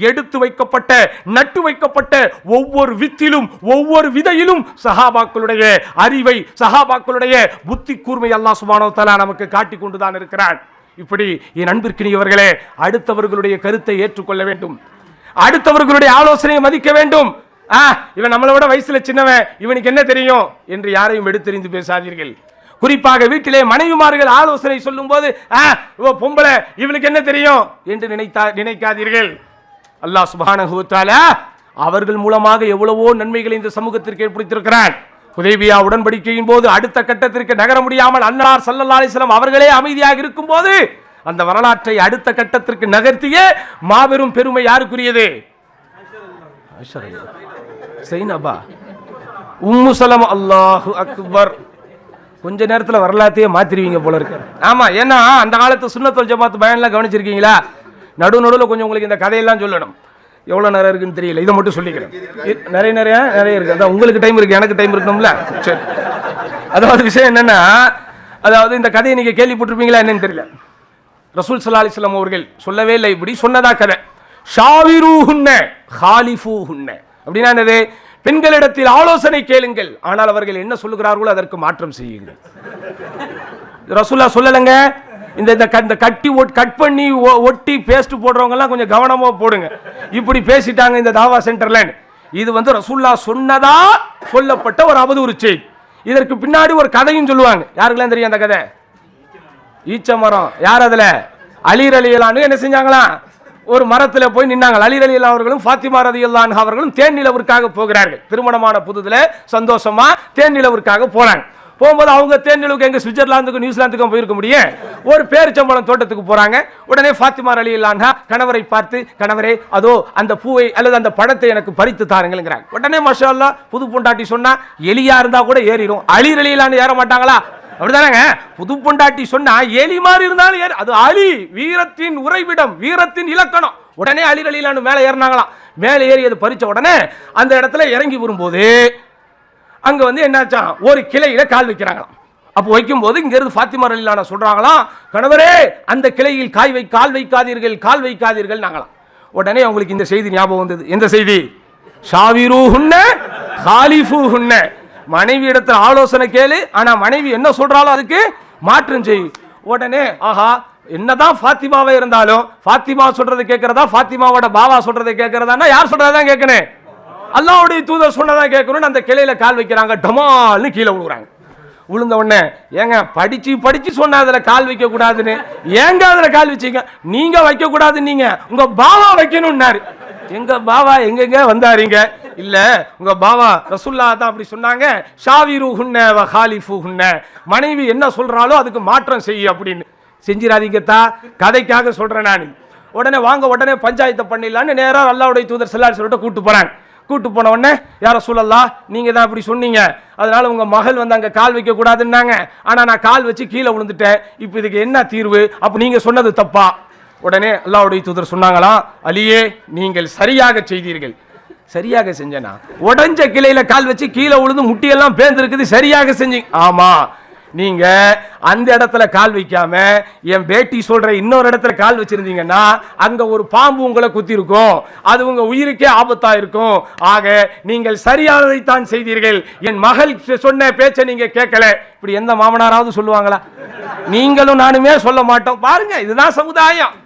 எடுத்து வைக்கப்பட்ட, நட்டு வைக்கப்பட்ட ஒவ்வொரு வித்திலும் ஒவ்வொரு விதையிலும் சஹாபாக்களுடைய அறிவை, சஹாபாக்களுடைய புத்தி கூர்மை அல்லாஹ் சுப்ஹானஹு வ தஆலா நமக்கு காட்டிக் கொண்டுதான் இருக்கிறான். இப்படி என் அன்பிற்கினியவர்களே, அடுத்தவர்களுடைய கருத்தை ஏற்றுக்கொள்ள வேண்டும், அடுத்தவர்களுடைய ஆலோசனையை மதிக்க வேண்டும். இவன் நம்மளை விட வயசுல சின்னவன், இவனுக்கு என்ன தெரியும் என்று யாரையும் எடுத்தெறிந்து பேசாதீர்கள். குறிப்பாக வீட்டிலே மனைவிமார்கள் ஆலோசனை சொல்லும் போது, பொம்பளை, இவனுக்கு என்ன தெரியும் என்று நினைக்காதீர்கள். அல்லாஹ் சுப்ஹானஹு வ தஆலா அவர்கள் மூலமாக எவ்வளவோ நன்மைகளை இந்த சமூகத்திற்கு ஏற்படுத்தியிருக்கிறான். ஹுதைபியா உடன்படிக்கையின் போது அடுத்த கட்டத்திற்கு நகர முடியாமல் அன்னார் ஸல்லல்லாஹு அலைஹி வஸல்லம் அவர்களே அமைதியாக இருக்கும் போது அந்த வரலாற்றை அடுத்த கட்டத்திற்கு நகர்த்திய மாபெரும் பெருமை யாருக்குரியது? சைனபா, உம்மு சலமா. அல்லாஹு அக்பர். கொஞ்ச நேரத்தில் வரலாற்றையே மாத்திருவீங்க போல இருக்கு. ஆமா, ஏன்னா அந்த காலத்து சுன்னத்துல் ஜமாத் பயான்லாம் கவனிச்சிருக்கீங்களா? நடுவில் கொஞ்சம் உங்களுக்கு இந்த கதையெல்லாம் சொல்லணும். எவ்வளோ நேரம் இருக்குன்னு தெரியல, இதை மட்டும் சொல்லிக்கிறேன். நிறைய இருக்கு. அதான் உங்களுக்கு டைம் இருக்கு, எனக்கு டைம் இருக்கணும்ல. சரி, அதாவது விஷயம் என்னன்னா, அதாவது இந்த கதையை நீங்க கேள்விப்பட்டிருப்பீங்களா என்னன்னு தெரியல. ரசூல் ஸல்லல்லாஹு அலைஹி வஸல்லம் அவர்கள் சொல்லவே இல்லை, இப்படி சொன்னதா கதை. ஷாவிரூஹுன்ன காலிஃபூஹுன்ன அப்படின்னா என்னது? பெண்களிடத்தில் ஆலோசனை கேளுங்கள், ஆனால் அவர்கள் என்ன சொல்லுகிறார்களோ அதற்கு மாற்றம் செய்யுங்கள். ரசூலுல்லாஹ் சொல்லலங்க. இந்த கட் பண்ணி ஒட்டி பேஸ்ட் போடுறவங்க எல்லாம் கொஞ்சம் கவனமா போடுங்க. இப்படி பேசிட்டாங்க இந்த தாவா சென்டர்ல. இது ரசூலுல்லாஹ் சொன்னதா சொல்லப்பட்ட ஒரு அவதூறு செய்தி. இதற்கு பின்னாடி ஒரு கதையும் சொல்லுவாங்க. யாருக்கெல்லாம் தெரியும் அந்த கதை? ஈச்ச மரம். யார் அதுல? அலி ரலியல்லாஹு என்ன செஞ்சாங்களாம்? ஒரு மரத்துல போய் நின்னாங்க. அலி ரலியல்லாஹு அவர்களும் ஃபாத்திமா ரலியல்லாஹு அன்ஹா அவர்களும் தேன் நிலவிற்காக போகிறார்கள். திருமணமான புதுதுல சந்தோஷமா தேன் நிலவிற்காக போறாங்க. போகும்போது அவங்க தேன் நிலவுக்கு எங்க சுவிட்சர்லாந்துக்கும் நியூசிலாந்துக்கும் போயிருக்க முடியும். ஒரு பேரிச்சம்பழம் தோட்டத்துக்கு போறாங்க. உடனே ஃபாத்திமா ரலியல்லாஹு அன்ஹா கணவரை பார்த்து, கணவரே அதோ அந்த பூவை அல்லது அந்த பழத்தை எனக்கு பறித்து தாருங்கள்ங்கிறாங்க. உடனே மாஷா அல்லாஹ் புது பொண்டாட்டி சொன்னா எலியா இருந்தா கூட ஏறிடும். அலி ரலியல்லாஹு அன்ஹு ஏற மாட்டாங்களா? அப்படிதானங்க. புது பொண்டாட்டி சொன்னா எலி மாதிரி இருந்தாலும் ஏறு. அது அலி, வீரத்தின் உறைவிடம், வீரத்தின் இலக்கணம். உடனே அலி ரலியல்லாஹு அன்ஹு மேலே ஏறினாங்களாம். மேலே ஏறி அது பறிச்ச உடனே அந்த இடத்துல இறங்கி வரும்போது அங்க வந்து என்னாச்சான், ஒரு கிளையில கால் வைக்கிறாங்களாம். அப்போ வைக்கும்போது இங்க இருந்து ஃபாத்திமா ரலியல்லாஹு அன்ஹா சொல்றாங்களாம், கணவரே அந்த கிளையில் கால் வைக்காதீர்கள், கால் வைக்காதீர்கள் நாங்களாம். உடனே அவங்களுக்கு இந்த செய்தி ஞாபகம் வந்தது. எந்த செய்தி? ஷாவிரூஹுன்ன ஹாலிஃபூஹுன்ன. மனைவி இடத்துல ஆலோசனை கேளு, ஆனா மனைவி என்ன சொல்றாலும் அதுக்கு மாற்றம் செய். உடனே ஆஹா, என்னதான் ஃபாத்திமாவே இருந்தாலும் ஃபாத்திமா சொல்றதை கேட்கறதா, ஃபாத்திமாவோட பாவா சொல்றதை கேட்கறதா, யார் சொல்றதான் கேட்கணும்? அல்லாஹ்வுடைய தூதர் சொன்னதான் கேட்கணும்னு அந்த கிளையில கால் வைக்கிறாங்க. டமால்னு கீழே விழுறாங்க. விழுந்த உடனே, ஏங்க படிச்சு சொன்ன அதுல கால் வைக்க கூடாதுன்னு, ஏங்க அதுல கால் வச்சீங்க? நீங்க வைக்க கூடாது, நீங்க உங்க பாவா வைக்கணும்னாரு. எங்க பாவா எங்கெங்க வந்தாருங்க? இல்ல உங்க பாவா ரசூலுல்லாஹ் தான் அப்படி சொன்னாங்க, ஷாவிரூஹுன்ன வ ஹாலிஃபூஹுன்ன. மனைவி என்ன சொல்றாலோ அதுக்கு மாற்றம் செய் அப்படின்னு. செஞ்சிராதீங்கத்தா, கதைக்காக சொல்றேன் நான். உடனே வாங்க, உடனே பஞ்சாயத்தை பண்ணிடலான்னு நேரா அல்லாஹ்வுடைய தூதர் ஸல்லல்லாஹு அலைஹி வஸல்லம் கூட்டு போறாங்க. கூட்டு போன உடனே, யா ரசூலல்லாஹ் நீங்க தான் அப்படி சொன்னீங்க, அதனால உங்க மகள் வந்து அங்க கால் வைக்க கூடாதுன்னாங்க, ஆனா நான் கால் வச்சு கீழே விழுந்துட்டேன், இப்போ இதுக்கு என்ன தீர்வு? அப்ப நீங்க சொன்னது தப்பா? உடனே அல்லாஹ்வுடைய தூதர் சொன்னாங்களா, அலியே நீங்கள் சரியாக செய்தீர்கள். சரியாக செஞ்சனா? உடஞ்ச கிளையில கால் வச்சு கீழே விழுந்து முட்டியெல்லாம் பேர்ந்திருக்குது, சரியாக செஞ்சீங்க. ஆமா, நீங்க அந்த இடத்துல கால் வைக்காம என் பேட்டி சொல்ற இன்னொரு இடத்துல கால் வச்சிருந்தீங்கன்னா அங்க ஒரு பாம்பு உங்களை குத்தி இருக்கும், அது உங்க உயிருக்கே ஆபத்தா இருக்கும். ஆக நீங்கள் சரியானதைத்தான் செய்தீர்கள். என் மகள் சொன்ன பேச்சை நீங்க கேட்கல. இப்படி எந்த மாமனாராவது சொல்லுவாங்களா? நீங்களும் நானுமே சொல்ல மாட்டோம். பாருங்க, இதுதான் சமுதாயம்.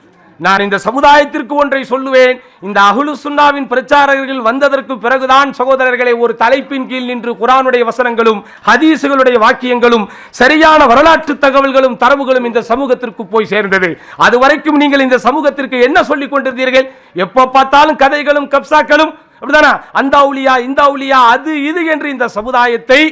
நான் இந்த சமுதாயத்திற்கு ஒன்றை சொல்லுவேன். இந்த அஹ்லு சுன்னாவின் பிரச்சாரகர்கள் வந்ததற்கு பிறகுதான் சகோதரர்களை ஒரு தலைப்பின் கீழ் நின்று குர்ஆனுடைய வசனங்களும் ஹதீஸுகளுடைய வாக்கியங்களும் சரியான வரலாற்று தகவல்களும் தரவுகளும் இந்த சமூகத்திற்கு போய் சேர்ந்தது. அது வரைக்கும் நீங்கள் இந்த சமூகத்திற்கு என்ன சொல்லிக் கொண்டிருந்தீர்கள்? எப்ப பார்த்தாலும் கதைகளும் கப்சாக்களும், அப்படிதானா? அந்த அவுலியா இந்த அவுலியா அது இது என்று இந்த சமுதாயத்தை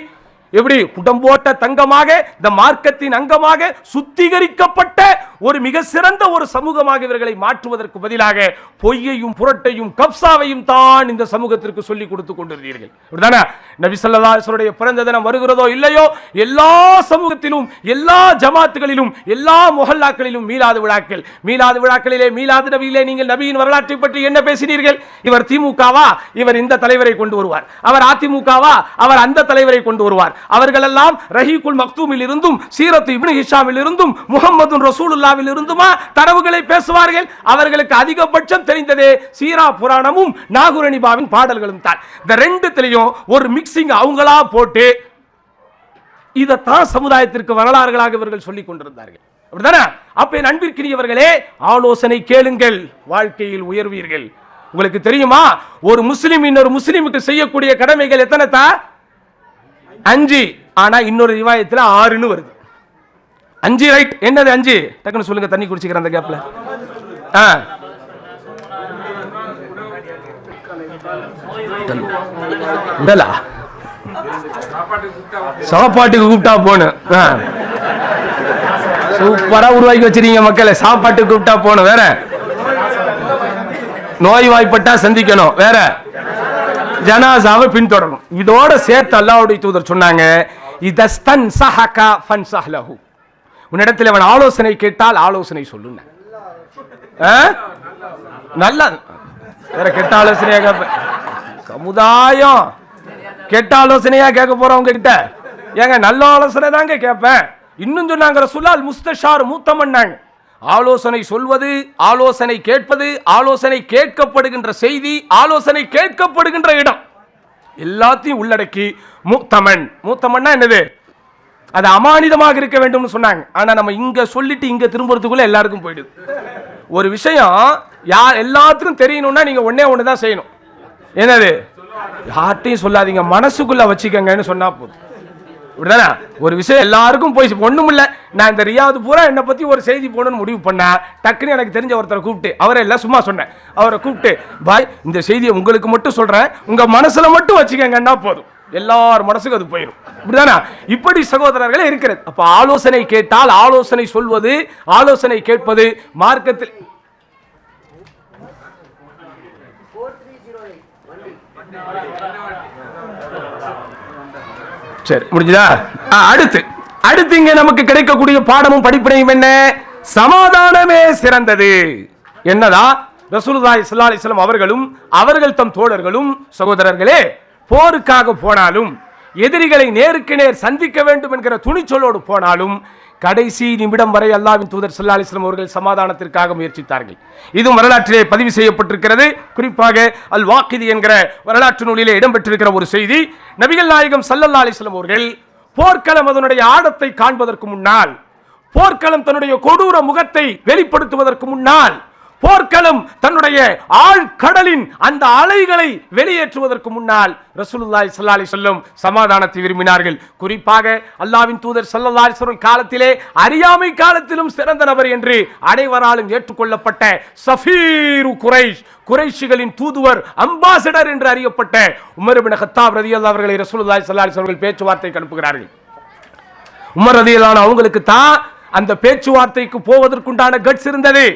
எப்படி குடம்போட்ட தங்கமாக, இந்த மார்க்கத்தின் அங்கமாக சுத்திகரிக்கப்பட்ட ஒரு மிக சிறந்த ஒரு சமூகமாக இவர்களை மாற்றுவதற்கு பதிலாக பொய்யையும் புரட்டையும் கப்சாவையும் தான் இந்த சமூகத்திற்கு சொல்லிக் கொடுத்து கொண்டிருந்தீர்கள். அப்படிதானே? நபி ஸல்லல்லாஹு அலைஹி வஸல்லம் பிறந்த தினம் வருகிறதோ இல்லையோ, எல்லா சமூகத்திலும் எல்லா ஜமாத்துகளிலும் எல்லா முஹல்லாக்களிலும் மீலாது விழாக்களிலே மீலாது நபியிலே நீங்கள் நபியின் வரலாற்றை பற்றி என்ன பேசினீர்கள்? இவர் திமுகவா, இவர் இந்த தலைவரை கொண்டு வருவார். அவர் அதிமுகவா, அவர் அந்த தலைவரை கொண்டு வருவார். அவர்கள் எல்லாம் ரஹீகுல் மக்தூமில் இருந்தும் சீரத்து இப்னு ஹிஷாமில் இருந்தும் முஹம்மது ரசூலுல்லாஹ்வில் இருந்துமா தரவுகளை பேசுவார்கள். அவர்களுக்கு அதிகபட்சம் தெரிந்ததே சீரா புராணமும் நாகுரணிபாவின் பாடல்களும் தான். இந்த ரெண்டுத்திலையும் ஒரு மிக்சிங் அவங்களா போட்டு இதைத்தான் சமுதாயத்திற்கு வரலாறுகளாக இவர்கள் சொல்லிக் கொண்டிருந்தார்கள். அப்படிதானே? அப்ப என் அன்பிற்கினியவர்களே, ஆலோசனை கேளுங்கள், வாழ்க்கையில் உயர்வீர்கள். உங்களுக்கு தெரியுமா, ஒரு முஸ்லிம் இன்னொரு முஸ்லிமுக்கு செய்யக்கூடிய கடமைகள் எத்தனை? 5. ஆனா இன்னொரு ரிவாயத்துல 6ன்னு வருது. 5 ரைட். என்னது 5? டக்குன்னு சொல்லுங்க, தண்ணி குடிச்சுக்கிறேன் அந்த கேப்ல. சாப்பாட்டுக்கு கூப்பிட்டா போகணும். சூப்பரா உருவாக்கி வச்சிருக்கீங்க மக்களை. சாப்பாட்டுக்கு கூப்பிட்டா போகணும். வேற நோய்வாய்ப்பட்டா சந்திக்கணும். வேற ஜனாசாவை பின்தொடரணும். இதோட சேர்த்து அல்லாஹ்வுடைய தூதர் சொன்னாங்க, இதஸ்தன் சஹகா ஃபன்சஹ்லஹு. உன்னிடத்தில் அவன் ஆலோசனை கேட்டால் ஆலோசனை சொல்லுங்க. நல்ல வேற கெட்ட ஆலோசனையா கேட்ப சமுதாயம் கெட்ட ஆலோசனையா கேட்க போறவங்க கிட்ட ஏங்க நல்ல ஆலோசனை தாங்க கேட்பேன். இன்னும் சொன்னாங்க ரசூலுல்லாஹ் முஸ்தஷார் மூத்தமன்னாங்க. ஆலோசனை சொல்வது, ஆலோசனை கேட்பது, ஆலோசனை கேட்கப்படுகின்ற செய்தி, ஆலோசனை கேட்கப்படுகின்ற இடம் எல்லாத்தையும் உள்ளடக்கி மூத்தமன். மூத்தமன்னா என்னது? அது அமானிதமாக இருக்க வேண்டும் சொன்னாங்க. ஆனா நம்ம இங்க சொல்லிட்டு இங்க திரும்புறதுக்குள்ள எல்லாருக்கும் போயிடுது. ஒரு விஷயம் எல்லாத்துக்கும் தெரியணும்னா நீங்க ஒண்ணே தான் செய்யணும். என்னது? யார்ட்டையும் சொல்லாதீங்க, மனசுக்குள்ள வச்சுக்கங்கன்னு சொன்னா போதும். ஒரு விஷயம் எல்லாருக்கும் போய் ஒண்ணும் இல்ல. நான் இந்த ரியாது பூரா என்னை பத்தி ஒரு செய்தி போடணும்னு முடிவு பண்ணா, டக்குன்னு எனக்கு தெரிஞ்ச ஒருத்தரை கூப்பிட்டு, அவரை எல்லாம் சும்மா சொன்னேன், அவரை கூப்பிட்டு, பாய் இந்த செய்தியை உங்களுக்கு மட்டும் சொல்றேன், உங்க மனசுல மட்டும் வச்சுக்கங்கன்னா போதும், எல்லார் மனசுக்கு அது போயிடும். இப்படிதானா? இப்படி சகோதரர்களே இருக்கிறது. அப்ப ஆலோசனை கேட்டால் ஆலோசனை சொல்வது, ஆலோசனை கேட்பது மார்க்கத்தில். சரி, முடிஞ்சதா? அடுத்து இங்க நமக்கு கிடைக்கக்கூடிய பாடமும் படிப்பினையும் என்ன? சமாதானமே சிறந்தது. என்னதா? ரசூலுல்லாஹி ஸல்லல்லாஹு அலைஹி வஸல்லம் அவர்களும் அவர்கள் தம் தோழர்களும் சகோதரர்களே போருக்காக போனாலும், எதிரிகளை நேருக்கு நேர் சந்திக்க வேண்டும் என்கிற துணிச்சலோடு போனாலும், கடைசி நிமிடம் வரை அல்லாஹ்வின் தூதர் ஸல்லல்லாஹு அலைஹி வஸல்லம் அவர்கள் சமாதானத்திற்காக முயற்சித்தார்கள். இது வரலாற்றிலே பதிவு செய்யப்பட்டிருக்கிறது. குறிப்பாக அல் வாக்கிதி என்கிற வரலாற்று நூலிலே இடம்பெற்றிருக்கிற ஒரு செய்தி. நபிகள் நாயகம் ஸல்லல்லாஹு அலைஹி வஸல்லம் அவர்கள் போர்க்களம் அதனுடைய ஆழத்தை காண்பதற்கு முன்னால், போர்க்களம் தன்னுடைய கொடூர முகத்தை வெளிப்படுத்துவதற்கு முன்னால், போர்க்களம் தன்னுடைய ஆழ்கடலின் அந்த அலைகளை வெளியேற்றுவதற்கு முன்னால் ரசூலுல்லாஹி ஸல்லல்லாஹு அலைஹி வஸல்லம் சமாதானத்தை விரும்பினார்கள். குறிப்பாக அல்லாஹ்வின் தூதர் ஸல்லல்லாஹு அலைஹி வஸல்லம் காலத்திலே அறியாமை காலத்திலும் சிறந்த நபர் என்று அனைவராலும் ஏற்றுக்கொள்ளப்பட்ட சஃபீரு குரைஷ், குறைஷிகளின் தூதுவர், அம்பாசடர் என்று அறியப்பட்ட உமர் இப்னு கத்தாப் ரலியல்லாஹு அவர்களை ரசூலுல்லாஹி ஸல்லல்லாஹு அலைஹி வஸல்லம் பேச்சுவார்த்தைக்கு அனுப்புகிறார்கள். உமர் ரலியல்லாஹு அவங்களுக்கு தான் அந்த பேச்சுவார்த்தைக்கு போவதற்குண்டான கட்ஸ் இருந்தது.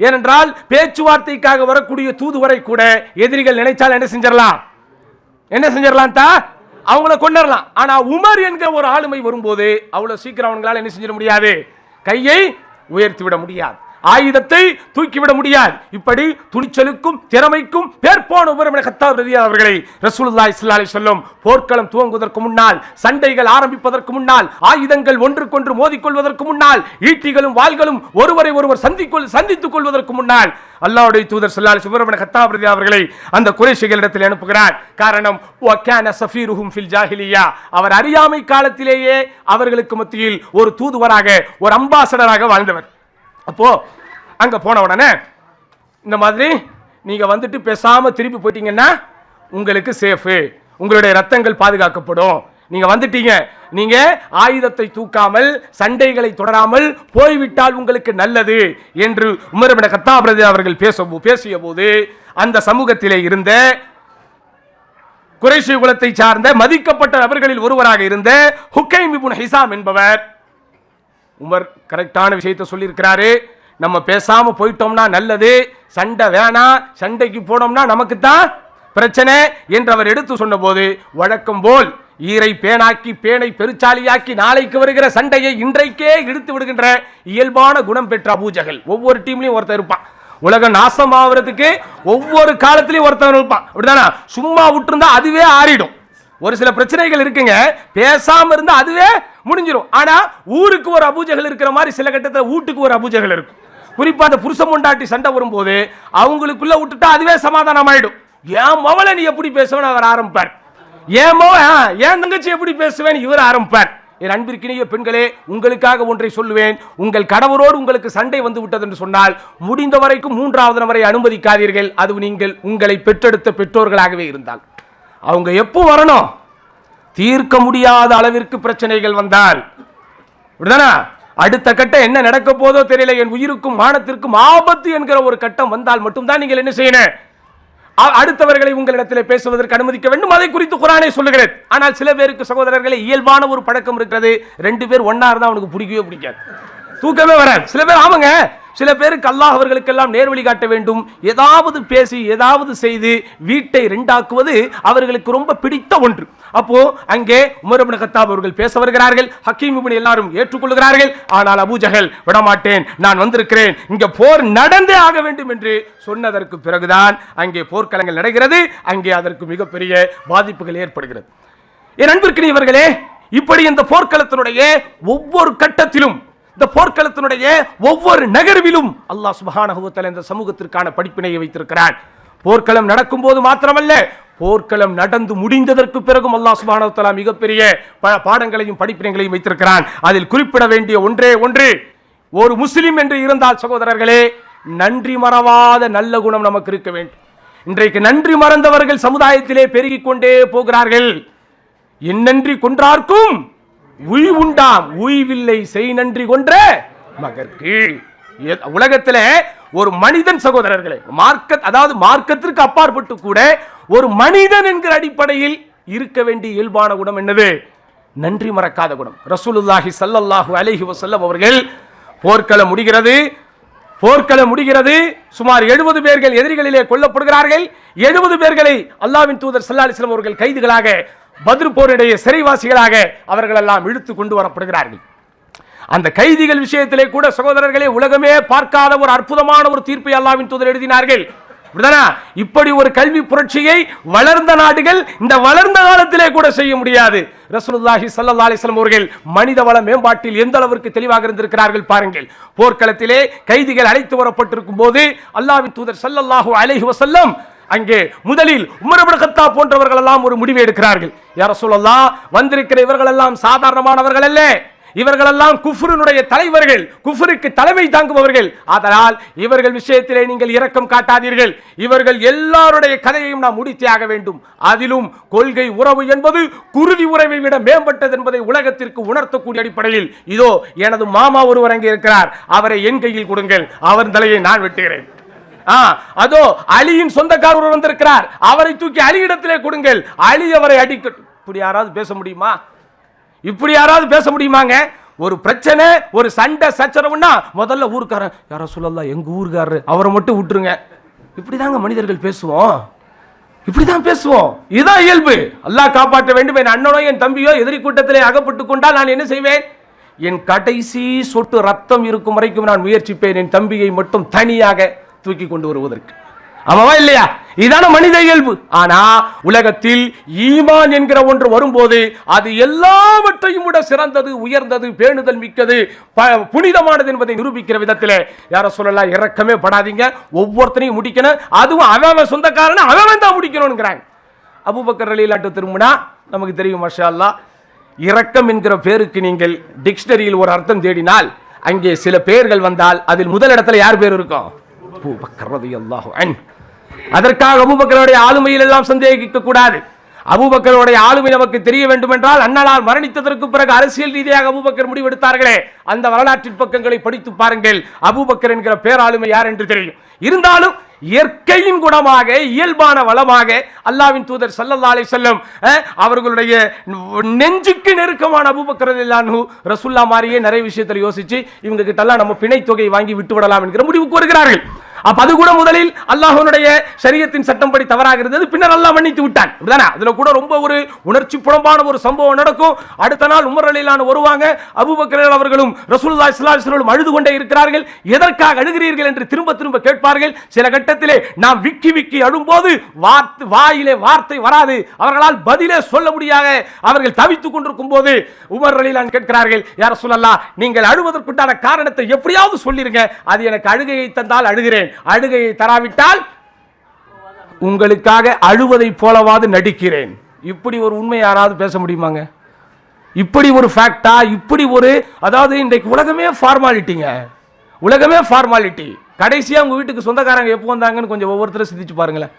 ஏனென்றால் பேச்சுவார்த்தைக்காக வரக்கூடிய தூதுவரை கூட எதிரிகள் நினைச்சால் என்ன செஞ்சிடலாம் அவங்கள கொண்டறலாம். ஆனா உமர் என்கிற ஒரு ஆளுமை வரும்போது அவ்வளவு சீக்கிரம் அவங்களால என்ன செஞ்சிட முடியாது, கையை உயர்த்தி விட முடியாது, ஆயுதத்தை தூக்கிவிட முடியாது. இப்படி துணிச்சலுக்கும் திறமைக்கும் பேர் போன உமர் இப்னு கத்தாப் ரலியல்லாஹு அவர்களை ரசூலுல்லாஹி ஸல்லல்லாஹு அலைஹி வஸல்லம் போர்க்களம் துவங்குவதற்கு முன்னால், சண்டைகள் ஆரம்பிப்பதற்கு முன்னால், ஆயுதங்கள் ஒன்றுக்கொன்று மோதிக்கொள்வதற்கு முன்னால், ஈட்டிகளும் வாள்களும் ஒருவரை ஒருவர் சந்தித்துக் கொள்வதற்கு முன்னால் அல்லாஹ்வுடைய தூதர் ஸல்லல்லாஹு அலைஹி வஸல்லம் உமர் இப்னு கத்தாப் ரலியல்லாஹு அவர்களை அந்த குறைஷிகளிடத்தில் அனுப்புகிறார். காரணம் வகான சஃபீருஹும் ஃபில் ஜாஹிலியா, அவர் அறியாமை காலத்திலேயே அவர்களுக்கு மத்தியில் ஒரு தூதுவராக, ஒரு அம்பாசடராக வாழ்ந்தவர். அப்போ அங்க போன உடனே இந்த மாதிரி நீங்க வந்துட்டு பேசாம திருப்பி போயிட்டீங்கன்னா உங்களுக்கு சேஃப், உங்களுடைய ரத்தங்கள் பாதுகாக்கப்படும். நீங்க வந்துட்டீங்க, நீங்க ஆயுதத்தை தூக்காமல் சண்டைகளை தொடராமல் போய்விட்டால் உங்களுக்கு நல்லது என்று உமர் இப்னு கத்தாப் ரலியல்லாஹு அவர்கள் பேசிய போது அந்த சமூகத்திலே இருந்த குறைஷி குலத்தை சார்ந்த மதிக்கப்பட்ட நபர்களில் ஒருவராக இருந்த ஹுக்கைம் இப்னு ஹிசாம் என்பவர், உமர் கரெக்டான விஷயத்தை சொல்லியிருக்கிறாரு, நம்ம பேசாம போயிட்டோம்னா நல்லது, சண்டை வேணாம், சண்டைக்கு போனோம்னா நமக்கு தான் பிரச்சனை என்று அவர் எடுத்து சொன்ன போது, வழக்கம் போல் ஈரை பேனாக்கி பேனை பெருச்சாலியாக்கி நாளைக்கு வருகிற சண்டையை இன்றைக்கே இழுத்து விடுகின்ற இயல்பான குணம் பெற்ற அபூஜஹல், ஒவ்வொரு டீம்லயும் ஒருத்தர் இருப்பான். உலக நாசம் ஆகிறதுக்கு ஒவ்வொரு காலத்திலையும் ஒருத்தர் இருப்பான். அப்படிதானா? சும்மா விட்டுருந்தா அதுவே ஆறிடும். ஒரு சில பிரச்சனைகள் இருக்குங்க, பேசாம இருந்தா அதுவே முடிஞ்சிடும். ஆனா ஊருக்கு ஒரு அபூஜஹல் இருக்கிற மாதிரி சில கட்டத்தில் வீட்டுக்கு ஒரு அபூஜஹல் இருக்கும். குறிப்பா அந்த புருஷன் பொண்டாட்டி சண்டை வரும்போது அவங்களுக்குள்ள விட்டுட்டா அதுவே சமாதானம் ஆயிடும். என் மவளை நீ எப்படி பேசுவேன்னு அவர் ஆரம்பிப்பார், என் தங்கச்சி எப்படி பேசுவேன் இவர் ஆரம்பிப்பார். என் அன்பிற்கினிய பெண்களே, உங்களுக்காக ஒன்றை சொல்லுவேன், உங்கள் கணவரோடு உங்களுக்கு சண்டை வந்து விட்டது என்று சொன்னால் முடிந்த வரைக்கும் 3வது நபரை அனுமதிக்காதீர்கள். அது நீங்கள் உங்களை பெற்றெடுத்த பெற்றோர்களாகவே இருந்தால். அவங்க எப்போ வரணும், தீர்க்க முடியாத அளவிற்கு பிரச்சனைகள் வந்தால், அடுத்த கட்டம் என்ன நடக்க போதோ தெரியல, என் உயிருக்கும் மானத்திற்கும் ஆபத்து என்கிற ஒரு கட்டம் வந்தால் மட்டும்தான் நீங்கள் என்ன செய்யணும், அடுத்தவர்களை உங்களிடத்தில் பேசுவதற்கு அனுமதிக்க வேண்டும். அதை குறித்து குர்ஆனே சொல்லுகிறது. ஆனால் சில பேருக்கு சகோதரர்களே இயல்பான ஒரு பழக்கம் இருக்கிறது, 2 பேர் ஒன்னா இருந்தா அவனுக்கு பிடிக்கவே பிடிக்காது, தூக்கமே வராது. சில பேர் ஆமாங்க, சில பேருக்கு அல்லாஹ் அவர்களுக்கெல்லாம் நேர்வழி காட்ட வேண்டும், ஏதாவது பேசி ஏதாவது செய்து வீட்டை ரெண்டாக்குவது அவர்களுக்கு ரொம்ப பிடித்த ஒன்று. அப்போ அங்கே உமர் இப்னு கத்தாப் அவர்கள் பேச வருகிறார்கள், ஹக்கீம் இப்னு எல்லாரும் ஏற்றுக்கொள்கிறார்கள். ஆனால் அபூஜஹல் விடமாட்டேன், நான் வந்திருக்கிறேன், இங்க போர் நடந்தே ஆக வேண்டும் என்று சொன்னதற்கு பிறகுதான் அங்கே போர்க்களங்கள் நடக்கிறது. அங்கே அதற்கு மிகப்பெரிய பாதிப்புகள் ஏற்படுகிறது. என் அன்பிற்கினியவர்களே, இப்படி இந்த போர்க்களத்தினுடைய ஒவ்வொரு கட்டத்திலும், இந்த போர்க்களத்தினுடைய ஒவ்வொரு நகர்விலும் அல்லாஹ் சுப்ஹானஹு வ தஆலா இந்த சமூகத்திற்கான படிப்பினையை வைத்திருக்கிறான். போர்க்களம் நடக்கும் போது மாத்திரமல்ல, போர்க்களம் நடந்து முடிந்ததற்கு பிறகும் அல்லாஹ் சுப்ஹானஹு வ தஆலா மிகப்பெரிய பாடங்களையும் படிப்பினைகளையும் வைத்திருக்கிறான். அதில் குறிப்பிட வேண்டிய ஒன்றே ஒன்று, ஒரு முஸ்லிம் என்று இருந்தால் சகோதரர்களே, நன்றி மறவாத நல்ல குணம் நமக்கு இருக்க வேண்டும். இன்றைக்கு நன்றி மறந்தவர்கள் சமுதாயத்திலே பெருகிக் கொண்டே போகிறார்கள். என் நன்றி கொன்றார்க்கும் உய்வுண்டாம் உய்வில்லை செய் நன்றி கொன்ற மகற்கு. உலகத்திலே ஒரு மனிதன் சகோதரர்களே, அதாவது மார்க்கத்திற்கு அப்பாற்பட்டு கூட ஒரு மனிதன் என்கிற அடிப்படையில் இருக்க வேண்டிய இயல்பான குணம் என்னது? நன்றி மறக்காத குணம். ரசூலுல்லாஹி ஸல்லல்லாஹு அலைஹி வஸல்லம் அவர்கள் போர்க்களம் முடிகிறது. சுமார் 70 பேர்கள் எதிரிகளிலே கொல்லப்படுகிறார்கள். 70 பேர்களை அல்லாஹ்வின் தூதர் ஸல்லல்லாஹு அலைஹி வஸல்லம் அவர்கள் கைதிகளாக பத்ர் போரினுடைய சிறைவாசிகளாக அவர்கள் எல்லாம் இழுத்து கொண்டு வரப்படுகிறார்கள். அந்த கைதிகள் விஷயத்திலே கூட சகோதரர்களே, உலகமே பார்க்காத ஒரு அற்புதமான ஒரு தீர்ப்பை அல்லாஹ்வின் தூதர் எழுதினார்கள். இப்படி ஒரு கல்வி புரட்சியை வளர்ந்த நாடுகள் இந்த வளர்ந்த காலத்திலே கூட செய்ய முடியாது. ரசூலுல்லாஹி ஸல்லல்லாஹு அலைஹி வஸல்லம் அவர்கள் மனித வள மேம்பாட்டில் எந்த அளவிற்கு தெளிவாக இருந்திருக்கிறார்கள் பாருங்கள். போர்க்களத்திலே கைதிகள் அழைத்து வரப்பட்டிருக்கும் போது அல்லாஹ்வின் தூதர் ஸல்லல்லாஹு அலைஹி வஸல்லம் அங்கே முதலில் உமர் இப்னு கத்தாப் போன்றவர்கள் எல்லாம் ஒரு முடிவை எடுக்கிறார்கள். யா ரசூலல்லாஹ், வந்திருக்கிற இவர்கள் எல்லாம் சாதாரணமானவர்கள் அல்ல, இவர்களெல்லாம் குஃப்ரினுடைய தலைவர்கள், குஃப்ருக்கு தலைமை தாங்குபவர்கள். அதனால் இவர்கள் விஷயத்திலே நீங்கள் இரக்கம் காட்டாதீர்கள். இவர்கள் எல்லாருடைய கதையையும் நாம் முடித்தியாக வேண்டும். அதிலும் கொள்கை உறவு என்பது குருதி உறவை விட மேம்பட்டது என்பதை உலகத்திற்கு உணர்த்தக்கூடிய அடிப்படையில் இதோ எனது மாமா ஒருவர் அங்கே இருக்கிறார், அவரை என் கையில் கொடுங்கள், அவர் தலையை நான் வெட்டுகிறேன். அதோ அலியின் சொந்தக்காரர் வந்திருக்கிறார், அவரை தூக்கி அலி இடத்திலே கொடுங்கள், அலி அவரை அடிக்கட்டும். இப்படி யாராவது பேச முடியுமா? இப்படி யாராவது பேச முடியுமாங்க? ஒரு பிரச்சனை, ஒரு சண்டை சச்சரவுன்னா முதல்ல ஊர்க்காரன், யாரோ சொல்லலாம் எங்க ஊர்காரரு, அவரை மட்டும் விட்டுருங்க. இப்படிதாங்க மனிதர்கள் பேசுவோம், இப்படிதான் பேசுவோம். இதுதான் இயல்பு. அல்லாஹ் காப்பாற்ற வேண்டும். என் அண்ணனோ என் தம்பியோ எதிரி கூட்டத்திலே அகப்பட்டு கொண்டால் நான் என்ன செய்வேன்? என் கடைசி சொட்டு ரத்தம் இருக்கும் வரைக்கும் நான் முயற்சிப்பேன் என் தம்பியை மட்டும் தனியாக தூக்கி கொண்டு வருவதற்கு. ஆமாவா இல்லையா? இதான மனித இயல்பு. ஆனா உலகத்தில் ஈமான் என்கிற ஒன்று வரும்போது அது எல்லாவற்றையும் விட சிறந்தது, உயர்ந்தது, பேணுதல் மிக்கது, புனிதமானது என்பதை நிரூபிக்கிற விதத்தில் யார சொல்லலாம், இரக்கமே படாதீங்க, ஒவ்வொருத்தரையும் முடிக்கணும், அதுவும் அவன் சொந்தக்காரன அவன் தான் முடிக்கணும்ங்கிறாங்க. அபூபக்கர் ரலியல்லாஹு திரும்பினா நமக்கு தெரியும், மாஷா அல்லாஹ். இரக்கம் என்கிற பேருக்கு நீங்கள் டிக்ஷனரியில் ஒரு அர்த்தம் தேடினால் அங்கே சில பெயர்கள் வந்தால் அதில் முதல் இடத்துல யார் பேர் இருக்கும்? அபூபக்கர் ரலியல்லாஹு அன்ஹு. அதற்காக அபூபக்கருடைய ஆளுமையில் எல்லாம் சந்தேகிக்க கூடாது. அபூபக்கருடைய ஆளுமை நமக்கு தெரிய வேண்டும் என்றால் அண்ணலால் மரணித்ததற்கு பிறகு அரசியல் ரீதியாக அபூபக்கர் முடிவெடுத்தார்களே, அந்த வரலாற்றின் பக்கங்களை படித்து பாருங்கள். அபூபக்கர் என்கிற பேராளுமை யார் என்று தெரியும். இருந்தாலும் இயற்கையின் குணமாக, இயல்பான வளமாக அல்லாஹ்வின் தூதர் ஸல்லல்லாஹு அலைஹி வஸல்லம் அவர்களுடைய நெஞ்சுக்கு நெருக்கமான அபூபக்கர் ரலியல்லாஹு அன்ஹு ரசூலுல்லாஹ் மாதிரியே நிறைய விஷயத்தில் யோசிச்சு இவங்க கிட்ட எல்லாம் நம்ம பிணை தொகை வாங்கி விட்டு விடலாம் என்கிற முடிவுக்கு வருகிறார்கள். அப்ப அது கூட முதலில் அல்லாஹ்வுடைய ஷரியத்தின் சட்டப்படி தவறாக இருந்தது, பின்னர் அல்லாஹ் மன்னித்து விட்டான். அதுல கூட ரொம்ப ஒரு உணர்ச்சி புலம்பான ஒரு சம்பவம் நடக்கும். அடுத்த நாள் உமர் ரலியல்லாஹு அன்ஹு வருவாங்க, அபூபக்கர் அவர்களும் ரசூலுல்லாஹி ஸல்லல்லாஹு அலைஹி வஸல்லம் அழுது கொண்டே இருக்கிறார்கள். எதற்காக அழுகிறீர்கள் என்று திரும்ப திரும்ப கேட்பார்கள். சில கட்டத்திலே நாம் விக்கி விக்கி அழும்போது வாயிலே வார்த்தை வராது, அவர்களால் பதிலே சொல்ல முடியாத அவர்கள் தவித்துக் கொண்டிருக்கும் போது உமர் ரலியல்லாஹு அன்ஹு கேட்கிறார்கள், யா ரசூலல்லாஹ், நீங்கள் அழுவதற்குண்டான காரணத்தை எப்படியாவது சொல்லிருங்க, அது எனக்கு அழுகையை தந்தால் அழுகிறேன், அழுகையை தராவிட்டால் உங்களுக்காக அழுவதை போலவாது நடிக்கிறேன். இப்படி ஒரு உண்மை யாராவது பேச முடியுமாங்க? இப்படி ஒரு ஃபேக்டா? இப்படி ஒரு, அதாவது இன்றைக்கு உலகமே ஃபார்மாலிட்டிங்க, உலகமே ஃபார்மாலிட்டி. கடைசியா உங்க வீட்டுக்கு சொந்தக்காரங்க எப்போ வந்தாங்கன்னு கொஞ்சம் ஒவ்வொருத்தரும் சிந்திச்சு பாருங்களேன்.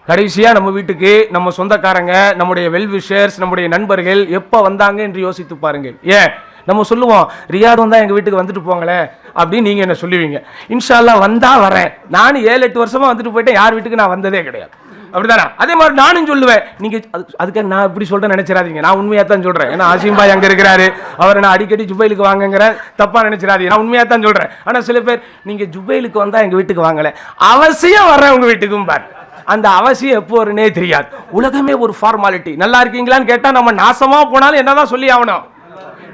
கடைசியா நம்ம வீட்டுக்கு நம்ம சொந்தக்காரங்க, நம்முடைய வெல்விஷர்ஸ், நம்முடைய நண்பர்கள் எப்போ வந்தாங்க என்று யோசித்து பாருங்கள். ஏன் நம்ம சொல்லுவோம், ரியாத் வந்தா எங்க வீட்டுக்கு வந்துட்டு போங்களே அப்படின்னு நீங்க என்ன சொல்லுவீங்க. இன்ஷா அல்லாஹ் வந்தா வரேன். நானும் 7-8 வருஷமா வந்துட்டு போயிட்டேன், யார் வீட்டுக்கு நான் வந்ததே கிடையாது. அப்படிதானே? அதே மாதிரி நானும் சொல்லுவேன். நீங்க அதுக்கு நான் இப்படி சொல்றேன் நினைச்சிடாதீங்க, நான் உண்மையா தான் சொல்றேன். ஏன்னா ஆசிம் பாய் அங்க இருக்கிறாரு, அவரை நான் அடிக்கடி ஜுபைலுக்கு வாங்குங்கிற தப்பா நினைச்சிடாதீங்க, நான் உண்மையா தான் சொல்றேன். ஆனா சில பேர் நீங்க ஜுபைலுக்கு வந்தா எங்க வீட்டுக்கு வாங்கல, அவசியம் வர்றேன் உங்க வீட்டுக்கும் பார். அந்த அவசியம் எப்போ வருனே தெரியாது. உலகமே ஒரு ஃபார்மாலிட்டி. நல்லா இருக்கீங்களான்னு கேட்டா நம்ம நாசமா போனாலும் என்னதான் சொல்லி ஆகணும்,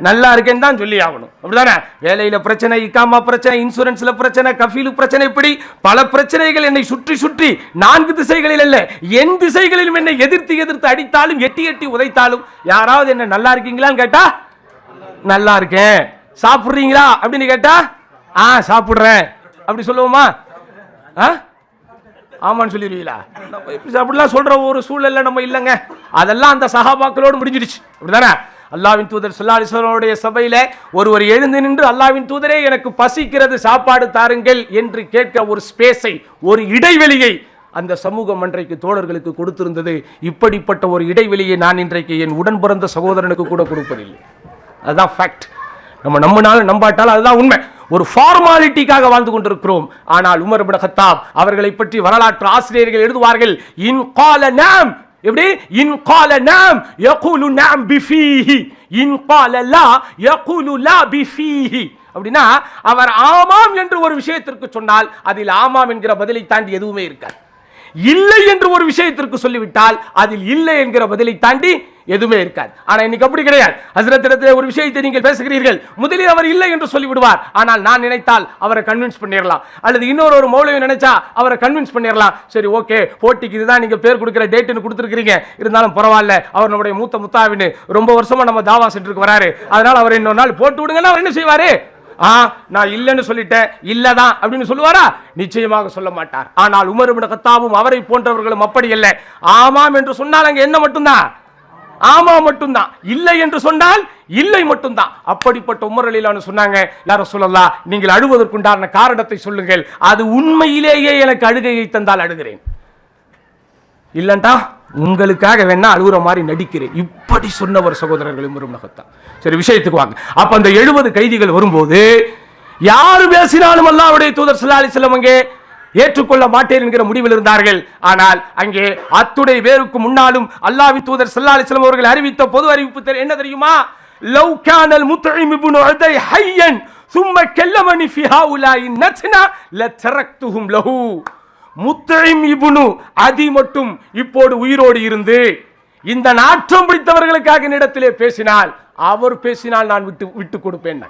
நல்லா இருக்கேன்னு தான் சொல்லி ஆகணும். அப்படிதானே? வேலையில பிரச்சனை, இக்காமா பிரச்சனை, இன்சூரன்ஸ்ல பிரச்சனை, கஃபீலு பிரச்சனை, இப்படி பல பிரச்சனைகள் என்னை சுற்றி சுற்றி 4 திசைகளில் அல்ல என் திசைகளிலும் என்னை எதிர்த்து எதிர்த்து அடித்தாலும் எட்டி எட்டி உதைத்தாலும் யாராவது என்ன நல்லா இருக்கீங்களான்னு கேட்டா நல்லா இருக்கேன், சாப்பிடுறீங்களா அப்படின்னு கேட்டா சாப்பிடுறேன் அப்படி சொல்லுவோமா? ஆமான்னு சொல்லிடுவீங்களா? அப்படிலாம் சொல்ற ஒரு சூழல்ல நம்ம இல்லைங்க. அதெல்லாம் அந்த சஹாபாக்களோடு முடிஞ்சிடுச்சு. அப்படிதானே? அல்லாஹ்வின் தூதர் ஸல்லல்லாஹு அலைஹி வஸல்லம் சபையில ஒருவர் எழுந்து நின்று அல்லாஹ்வின் தூதரே எனக்கு பசிக்கிறது, சாப்பாடு தாருங்கள் என்று கேட்க ஒரு ஸ்பேஸை, ஒரு இடைவெளியை அந்த சமூகம் அன்றைக்கு தோழர்களுக்கு கொடுத்திருந்தது. இப்படிப்பட்ட ஒரு இடைவெளியை நான் இன்றைக்கு என் உடன் பிறந்த சகோதரனுக்கு கூட கொடுப்பதில்லை. அதுதான் ஃபேக்ட். நம்ம நம்பினாலும் நம்பாட்டாலும் அதுதான் உண்மை. ஒரு ஃபார்மாலிட்டிக்காக வாழ்ந்து கொண்டிருக்கிறோம். ஆனால் உமர் இப்னு கத்தாப் அவர்களை பற்றி வரலாற்று ஆசிரியர்கள் எழுதுவார்கள், இன் கால நாம், எப்படி இன் கால நாம் யகூலு நாம் பிஃபீஹி, இன் கால லா யகூலு லா பிஃபீஹி. அப்படின்னா அவர் ஆமாம் என்று ஒரு விஷயத்திற்கு சொன்னால் அதில் ஆமாம் என்கிற பதிலை தாண்டி எதுவுமே இருக்காது. இல்லை என்று ஒரு விஷயத்திற்கு சொல்லிவிட்டால் அதில் இல்லை என்கிற பதிலை தாண்டி எதுவுமே இருக்காது. ஆனா இன்னைக்கு அப்படி கிடையாது. ஹஸ்ரத்திடத்திலே ஒரு விஷயத்தை நீங்கள் பேசுகிறீர்கள், முதலில் அவர் இல்லை என்று சொல்லிவிடுவார். ஆனால் நான் நினைத்தால் அவரை கன்வின்ஸ் பண்ணிடலாம், அல்லது இன்னொரு மௌலவி நினைச்சா அவரை கன்வின்ஸ் பண்ணிடலாம். சரி, ஓகே, போட்டிக்கு இதுதான் நீங்க பேர் கொடுக்கிற டேட்னு கொடுத்துருக்கீங்க, இருந்தாலும் பரவாயில்ல, அவர் நம்முடைய மூத்த முத்தாவின்னு ரொம்ப வருஷமா நம்ம தாவா சென்டருக்கு வராரு, அதனால அவர் இன்னொரு நாள் போட்டு விடுங்கன்னா அவர் என்ன செய்வாரு? நான் இல்லைன்னு சொல்லிட்டேன், இல்லதான் அப்படின்னு சொல்லுவாரா? நிச்சயமாக சொல்ல மாட்டார். ஆனால் உமர் இப்னு கத்தாபும் அவரை போன்றவர்களும் அப்படி இல்லை. ஆமாம் என்று சொன்னால் அங்க என்ன மட்டும்தான்? ஆமா மட்டும்தான். இல்லை என்று சொன்னால் இல்லை மட்டும்தான். அப்படிப்பட்ட உமர் ரலியல்லாஹு சொன்னாங்க, யா ரசூலல்லாஹ், நீங்கள் அழுவதற்குண்டான காரணத்தை சொல்லுங்கள், அது உண்மையிலேயே எனக்கு அழுகையை தந்தால் அழுகிறேன், இல்லண்டா உங்களுக்காக வேணா அழுகுற மாதிரி நடிக்கிறேன். இப்படி சொன்னவர் சகோதரர்கள் உமர் இப்னு கத்தாப். சரி, விஷயத்துக்கு வாங்க. அப்ப அந்த 70 கைதிகள் வரும்போது யாரு பேசினாலும் அல்லாஹ்வுடைய தூதர் ஸல்லல்லாஹு அலைஹி வஸல்லம் அங்கே ஏற்றுக்கொள்ள மாட்டேன் என்கிற முடிவில் இருந்தார்கள். ஆனால் அங்கே அத்துடைய பேருக்கு முன்னாலும் அல்லாஹ்வின் தூதர் ஸல்லல்லாஹு அலைஹி வஸல்லம் அவர்கள் அறிவித்த பொது அறிவிப்பு என்ன தெரியுமா? லவ் கானல் முத்இம் இப்னு உதை ஹய்யன் ثم كلمني في هؤلاء النتنا لتركتهم له. முத்இம் இப்னு அதி மட்டும் இப்போது உயிரோடு இருந்து இந்த நாற்றம் பிடித்தவர்களுக்காக என்னிடத்திலே பேசினால், அவர் பேசினால் நான் விட்டு கொடுப்பேன்.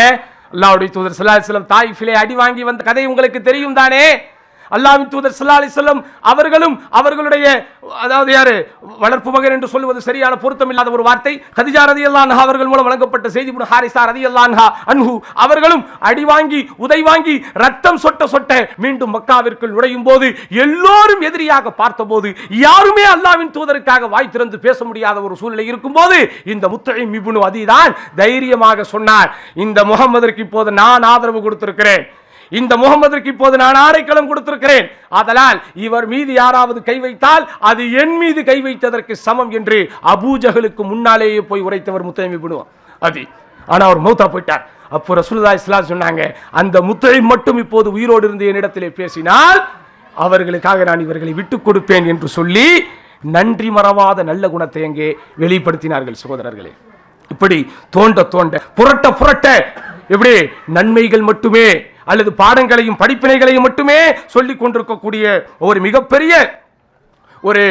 ஏன்? அல்லாஹ்வுடைய தூதர் ஸல்லல்லாஹு அலைஹி வஸல்லம் தாயிஃபிலே அடி வாங்கி வந்த கதை உங்களுக்கு தெரியும் தானே? அல்லாஹ்வின் தூதர் ஸல்லல்லாஹு அலைஹி வஸல்லம் அவர்களும் அவர்களுடைய, அதாவது யாரு, வளர்ப்பு மகன் என்று சொல்வது சரியான பொருத்தம் இல்லாத ஒரு வார்த்தை, கதீஜா ரலியல்லாஹு அன்ஹா அவர்கள் மூலம் வழங்கப்பட்ட செய்தி இப்னு ஹாரிஸா ரலியல்லாஹு அன்ஹு அவர்களும் அடி வாங்கி உதை வாங்கி ரத்தம் சொட்ட மீண்டும் மக்காவிற்குள் நுழையும் போது எல்லோரும் எதிரியாக பார்த்தபோது யாருமே அல்லாஹ்வின் தூதருக்காக வாய் திறந்து பேச முடியாத ஒரு சூழ்நிலை இருக்கும்போது இந்த முத்இம் இப்னு அதி தான் தைரியமாக சொன்னார், இந்த முஹம்மதிற்கு இப்போது நான் ஆதரவு கொடுத்திருக்கிறேன், இந்த முஹம்மதிற்கு இப்போது நான் ஆரைக்களம் கொடுத்திருக்கிறேன், ஆதலால் இவர் மீது யாராவது கை வைத்தால் அது என் மீது கை வைத்ததற்கு சமம் என்று அபூஜஹலுக்கு முன்னாலேயே போய் உரைத்தவர் முத்இம் இப்னு அதி. ஆனா அவர் மௌத்தா போயிட்டார். அப்போ ரசூலுல்லாஹி ஸல்லல்லாஹு அலைஹி வஸல்லம் சொன்னாங்க, அந்த முத்இம் மட்டும் இப்போது உயிரோடு இருந்து என்னிடத்திலே பேசினால் அவர்களுக்காக நான் இவர்களை விட்டுக் கொடுப்பேன் என்று சொல்லி நன்றி மறவாத நல்ல குணத்தை அங்கே வெளிப்படுத்தினார்கள். சகோதரர்களே, இப்படி தோண்ட புரட்ட எப்படி நன்மைகள் மட்டுமே அல்லது பாடங்களையும் படிப்பினைகளையும் மட்டுமே சொல்லிக் கொண்டிருக்கக்கூடிய ஒரு மிகப்பெரிய ஒரு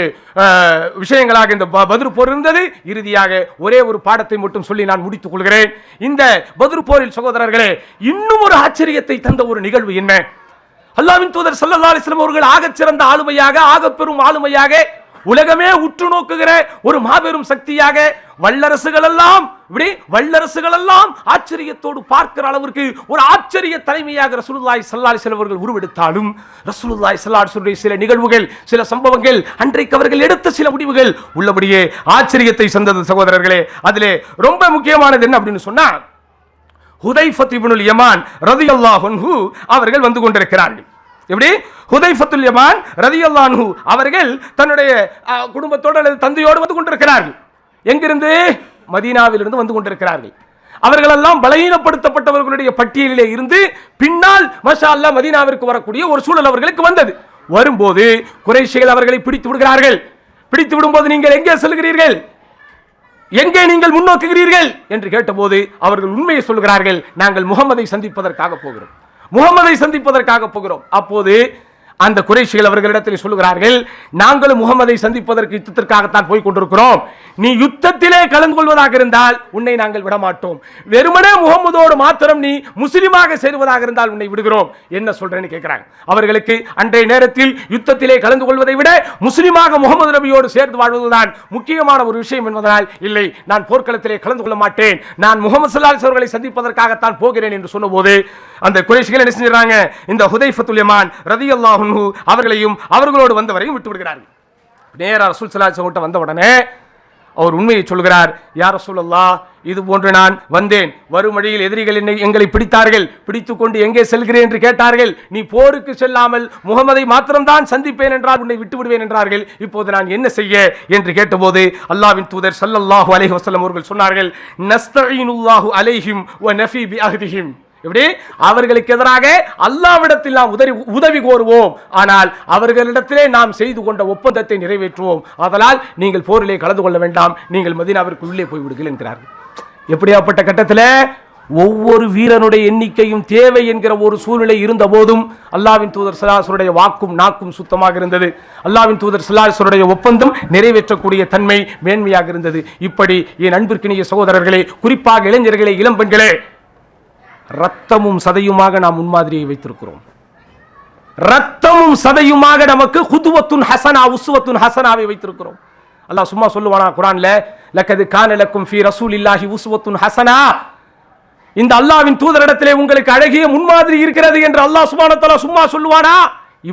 விஷயங்களாக இந்த பத்ர் போர் இருந்தது. இறுதியாக ஒரே ஒரு பாடத்தை மட்டும் சொல்லி நான் முடித்துக் கொள்கிறேன். இந்த பத்ர் போரில் சகோதரர்களே இன்னும் ஒரு ஆச்சரியத்தை தந்த ஒரு நிகழ்வு என்ன? அல்லாஹ்வின் தூதர் ஸல்லல்லாஹு அலைஹி வஸல்லம் அவர்கள் ஆகச் சிறந்த ஆளுமையாக, ஆகப் பெரும் ஆளுமையாக, உலகமே உற்று நோக்குகிற ஒரு மாபெரும் சக்தியாக, வல்லரசுகள் எல்லாம் ஆச்சரியத்தோடு பார்க்கிற அளவிற்கு ஒரு ஆச்சரிய தலைமையாக ரசூலுல்லாஹி ஸல்லல்லாஹு அலைஹி வஸல்லம் அவர்கள் உருவெடுத்தாலும் ரசூலுல்லாஹி ஸல்லல்லாஹு அலைஹி வஸல்லம் சில நிகழ்வுகள், சில சம்பவங்கள், அன்றைக்கு அவர்கள் எடுத்த சில முடிவுகள் உள்ளபடியே ஆச்சரியத்தை சந்தது. சகோதரர்களே, அதிலே ரொம்ப முக்கியமானது என்ன அப்படின்னு சொன்னா, ஹுதைஃபத் இப்னுல் யமான் ரலியல்லாஹு அன்ஹு அவர்கள் வந்து கொண்டிருக்கிறார்கள். எப்படி? ஹுதைஃபத்துல் யமான் ரலியல்லாஹு அன்ஹு அவர்கள் தன்னுடைய குடும்பத்தோடு அல்லது தந்தையோடு வந்து கொண்டிருக்கிறார்கள். எங்கிருந்து? மதீனாவிலிருந்து வந்து கொண்டிருக்கிறார்கள். அவர்கள் எல்லாம் பலவீனப்படுத்தப்பட்டவர்களுடைய பட்டியலிலே இருந்து பின்னால் மாஷா அல்லாஹ் மதீனாவிற்கு வரக்கூடிய ஒரு சூழல் அவர்களுக்கு வந்தது. வரும்போது குறைஷிகள் அவர்களை பிடித்து விடுகிறார்கள். பிடித்து விடும்போது நீங்கள் எங்கே செல்கிறீர்கள், எங்கே நீங்கள் முன்னோக்குகிறீர்கள் என்று கேட்டபோது அவர்கள் உண்மையை சொல்கிறார்கள், நாங்கள் முஹம்மதை சந்திப்பதற்காக போகிறோம். அப்போது அந்த குறைஷிகள் அவர்களிடத்தில் சொல்லுகிறார்கள், நாங்களும் முஹம்மதை சந்திப்பதற்கு யுத்தத்திற்காகத்தான் போய் கொண்டிருக்கிறோம், நீ யுத்தத்திலே கலந்து கொள்வதாக இருந்தால் உன்னை நாங்கள் விடமாட்டோம், வெறுமனே முஹம்மதோடு மாத்திரம் நீ முஸ்லிமாக சேருவதாக இருந்தால் உன்னை விடுகிறோம், என்ன சொல்றேன்னு கேட்கிறாங்க. அவர்களுக்கு அன்றைய நேரத்தில் யுத்தத்திலே கலந்து கொள்வதை விட முஸ்லிமாக முஹம்மது நபியோடு சேர்ந்து வாழ்வதுதான் முக்கியமான ஒரு விஷயம் என்பதனால், இல்லை நான் போர்க்களத்திலே கலந்து கொள்ள மாட்டேன், நான் முஹம்மது ஸல்லல்லாஹு அலைஹி வஸல்லம் அவர்களை சந்திப்பதற்காகத்தான் போகிறேன் என்று சொன்னபோது அந்த குறைஷிகள் என்ன செஞ்சாங்க, இந்த ஹுதைஃபத்துல் யமான் ரலியல்லாஹு அன்ஹு அவர்களையும் அவர்களோடு வந்தவரையும் விட்டு விடுகிறார்கள். நேரா ரசூல் ஸல்லல்லாஹு அலைஹி வஸல்லம் வந்த உடனே அவர் உண்மையை சொல்கிறார். யா ரசூலல்லாஹ், இது போன்று நான் வந்தேன், வரும் வழியில் எதிரிகள் எங்களை பிடித்தார்கள், பிடித்துக் கொண்டு எங்கே செல்கிறேன் என்று கேட்டார்கள். நீ போருக்கு செல்லாமல் முகமதை மாத்திரம்தான் சந்திப்பேன் என்றால் உன்னை விட்டு விடுவேன் என்றார்கள். இப்போது நான் என்ன செய்ய என்று கேட்டபோது அல்லாஹ்வின் தூதர் ஸல்லல்லாஹு அலைஹி வஸல்லம் அவர்கள் சொன்னார்கள், நஸ்தஈனுல்லாஹு அலைஹிம் வ நஃபி பிஅஹ்திஹிம். எப்படி அவர்களுக்கு எதிராக அல்லாஹ்விடத்தில் நாம் உதவி கோருவோம், ஆனால் அவர்களிடத்திலே நாம் செய்து கொண்ட ஒப்பந்தத்தை நிறைவேற்றுவோம். அதனால் நீங்கள் போரிலே கலந்து கொள்ள வேண்டாம், நீங்கள் மதீனாவிற்கு உள்ளே போய்விடுங்கள் என்கிறார்கள். எப்படியாப்பட்ட கட்டத்தில் ஒவ்வொரு வீரனுடைய எண்ணிக்கையும் தேவை என்கிற ஒரு சூழ்நிலை இருந்த போதும் அல்லாஹ்வின் தூதர் ஸல்லல்லாஹு அலைஹி வஸல்லம் வாக்கும் நாக்கும் சுத்தமாக இருந்தது. அல்லாஹ்வின் தூதர் ஸல்லல்லாஹு அலைஹி வஸல்லம் ஒப்பந்தம் நிறைவேற்றக்கூடிய தன்மை மேன்மையாக இருந்தது. இப்படி என் அன்பிற்கினிய சகோதரர்களே, குறிப்பாக இளைஞர்களே, இளம் பெண்களே, ரத்தமும் சதையுமாக நாம் முன்மாதிரியை வைத்திருக்கிறோம். ரத்தமும் சதையுமாக நமக்கு குதுவத்துன் ஹசனா, உஸ்வத்துன் ஹசனாவை வைத்திருக்கிறோம். அல்லாஹ் சும்மா சொல்லுவானா குர்ஆன்ல, லக்கது கான லக்கும் ஃபீ ரசூலில்லாஹி உஸ்வத்துன் ஹசனா, இந்த அல்லாஹ்வின் தூதரிடத்திலே உங்களுக்கு அழகிய முன்மாதிரி இருக்கிறது என்று அல்லாஹ் சுப்ஹானஹு வ தஆலா சும்மா சொல்லுவானா?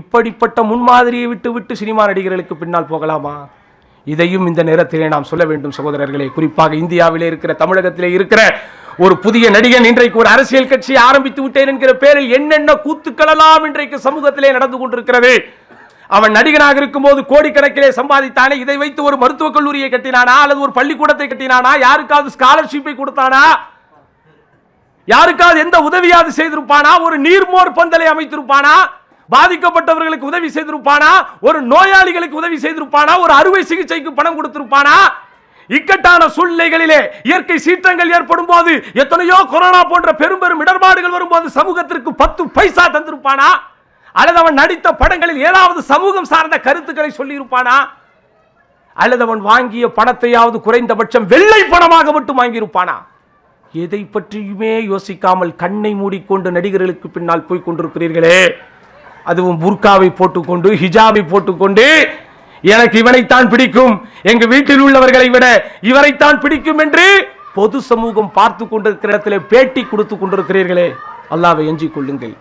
இப்படிப்பட்ட முன்மாதிரியை விட்டு சினிமா நடிகர்களுக்கு பின்னால் போகலாமா? இதையும் இந்த நேரத்திலே நாம் சொல்ல வேண்டும் சகோதரர்களே. குறிப்பாக இந்தியாவிலே இருக்கிற, தமிழகத்திலே இருக்கிற ஒரு புதிய நடிகன் இன்றைக்கு ஒரு அரசியல் கட்சியை ஆரம்பித்து விட்டேன் என்கிற பேரில் என்னென்ன கூத்துக்களெல்லாம் இன்றைக்கு சமூகத்திலே நடந்து கொண்டிருக்கிறது. அவன் நடிகனாக இருக்கும்போது கோடிக்கணக்கிலே சம்பாதித்தானே, இதை வைத்து ஒரு மருத்துவக் கல்லூரியை கட்டினானா, அல்லது ஒரு பள்ளிக்கூடத்தை கட்டினானா, யாருக்காவது ஸ்காலர்ஷிப்பை கொடுத்தானா, யாருக்காவது எந்த உதவியாவது செய்திருப்பானா, ஒரு நீர்மோர் பந்தலை அமைத்திருப்பானா, பாதிக்கப்பட்டவர்களுக்கு உதவி செய்திருப்பானா, ஒரு நோயாளிகளுக்கு உதவி செய்திருப்பானா, ஒரு அறுவை சிகிச்சைக்கு பணம் கொடுத்திருப்பானா? இக்கட்டான சூழ்நிலைகளிலே இயற்கை சீற்றங்கள் ஏற்படும் போது, எத்தனையோ கொரோனா போன்ற பெரும் பெரும் இடர்பாடுகள் வரும்போது சமூகத்திற்கு 10 பைசா தந்திருப்பானா? அல்லது அவன் நடித்த படங்களில் ஏதாவது சமூகம் சார்ந்த கருத்துக்களை சொல்லி இருப்பானா? அல்லது அவன் வாங்கிய பணத்தையாவது குறைந்தபட்சம் வெள்ளை பணமாக மட்டும் வாங்கியிருப்பானா? எதை பற்றியுமே யோசிக்காமல் கண்ணை மூடிக்கொண்டு நடிகர்களுக்கு பின்னால் போய் கொண்டிருக்கிறீர்களே, அதுவும் புர்காவை போட்டுக்கொண்டு, ஹிஜாபை போட்டுக்கொண்டு, எனக்கு இவனைத்தான் பிடிக்கும், எங்க வீட்டில் உள்ளவர்களை விட இவரைத்தான் பிடிக்கும் என்று பொது சமூகம் பார்த்து கொண்டிருக்கிற இடத்திலே பேட்டி கொடுத்து கொண்டிருக்கிறீர்களே, அல்லாஹ்வை அஞ்சிக் கொள்ளுங்கள்,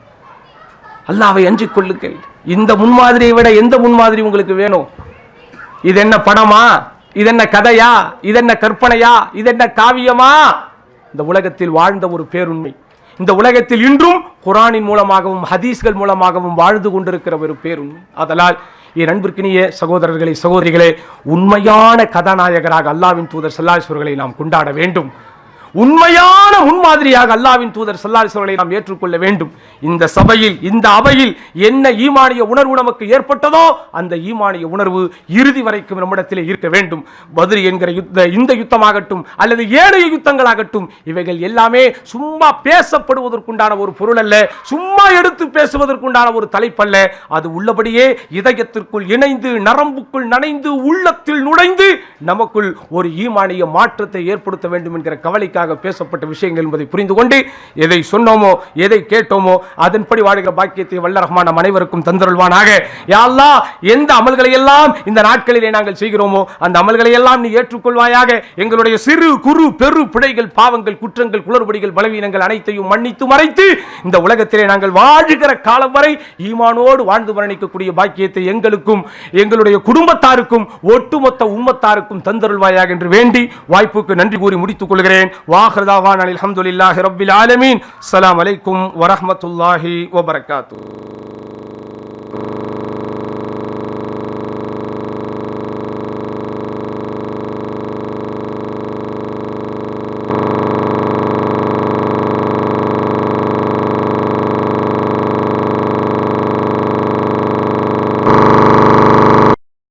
அல்லாஹ்வை அஞ்சிக் கொள்ளுங்கள். இந்த முன்மாதிரியை விட எந்த முன்மாதிரி உங்களுக்கு வேணும்? இது என்ன படமா? இது என்ன கதையா? இது என்ன கற்பனையா? இது என்ன காவியமா? இந்த உலகத்தில் வாழ்ந்த ஒரு பேருண்மை, இந்த உலகத்தில் இன்றும் குர்ஆனின் மூலமாகவும் ஹதீஸ்கள் மூலமாகவும் வாழ்ந்து கொண்டிருக்கிற ஒரு பேருண்மை. அதனால் என் அன்பிற்கினிய சகோதரர்களே, சகோதரிகளே, உண்மையான கதாநாயகராக அல்லாஹ்வின் தூதர் ஸல்லல்லாஹு அலைஹி வஸல்லம் நாம் கொண்டாட வேண்டும். உண்மையான முன்மாதிரியாக அல்லாஹ்வின் தூதர் ஸல்லல்லாஹு அலைஹி வஸல்லம் நாம் ஏற்றுக்கொள்ள வேண்டும். இந்த சபையில், இந்த அவையில் என்ன ஈமானிய உணர்வு நமக்கு ஏற்பட்டதோ அந்த ஈமானிய உணர்வு இறுதி வரைக்கும் நம்மிடத்திலே இருக்க வேண்டும். பத்ர் என்கிற இந்த யுத்தமாகட்டும் அல்லது ஏனைய யுத்தங்களாகட்டும், இவைகள் எல்லாமே சும்மா பேசப்படுவதற்குண்டான ஒரு பொருள் அல்ல, சும்மா எடுத்து பேசுவதற்குண்டான ஒரு தலைப்பல்ல. அது உள்ளபடியே இதயத்திற்குள் இணைந்து, நரம்புக்குள் நனைந்து, உள்ளத்தில் நுழைந்து நமக்குள் ஒரு ஈமானிய மாற்றத்தை ஏற்படுத்த வேண்டும் என்கிற கவலைக்காக பேசப்பட்ட விஷயங்கள் என்பதை புரிந்து கொண்டு, எதை சொன்னோமோ, எதை கேட்டோமோ அதன்படி வாழ்கிற பாக்கியத்தை வல்ல ரஹ்மான் நம் அனைவருக்கும் தந்தருள்வானாக. யா அல்லாஹ், எந்த அமல்களை எல்லாம் இந்த நாட்களிலே நாங்கள் செய்கிறோமோ அந்த அமல்களை எல்லாம் நீ ஏற்றுக்கொள்வாயாக. எங்களுடைய சிறு குறு பெரு பிழைகள், பாவங்கள், குற்றங்கள், குளறுபடிகள், பலவீனங்கள் அனைத்தையும் மன்னித்து மறைத்து இந்த உலகத்திலே நாங்கள் வாழ்கிற காலம் வரை ஈமானோடு வாழ்ந்து மரணிக்கக்கூடிய பாக்கியத்தை எங்களுக்கும் எங்களுடைய குடும்பத்தாருக்கும் ஒட்டுமொத்த உம்மத்தாருக்கும் தந்தருள்வாயாக என்று வேண்டி வாய்ப்புக்கு நன்றி கூறி முடித்துக் கொள்கிறேன். வாஹிர் தஅவானா அல்ஹம்துலில்லாஹி ரப்பில் ஆலமீன். அஸ்ஸலாமு அலைக்கும் வரஹ்மத்துல்லாஹி வபரகாத்துஹு.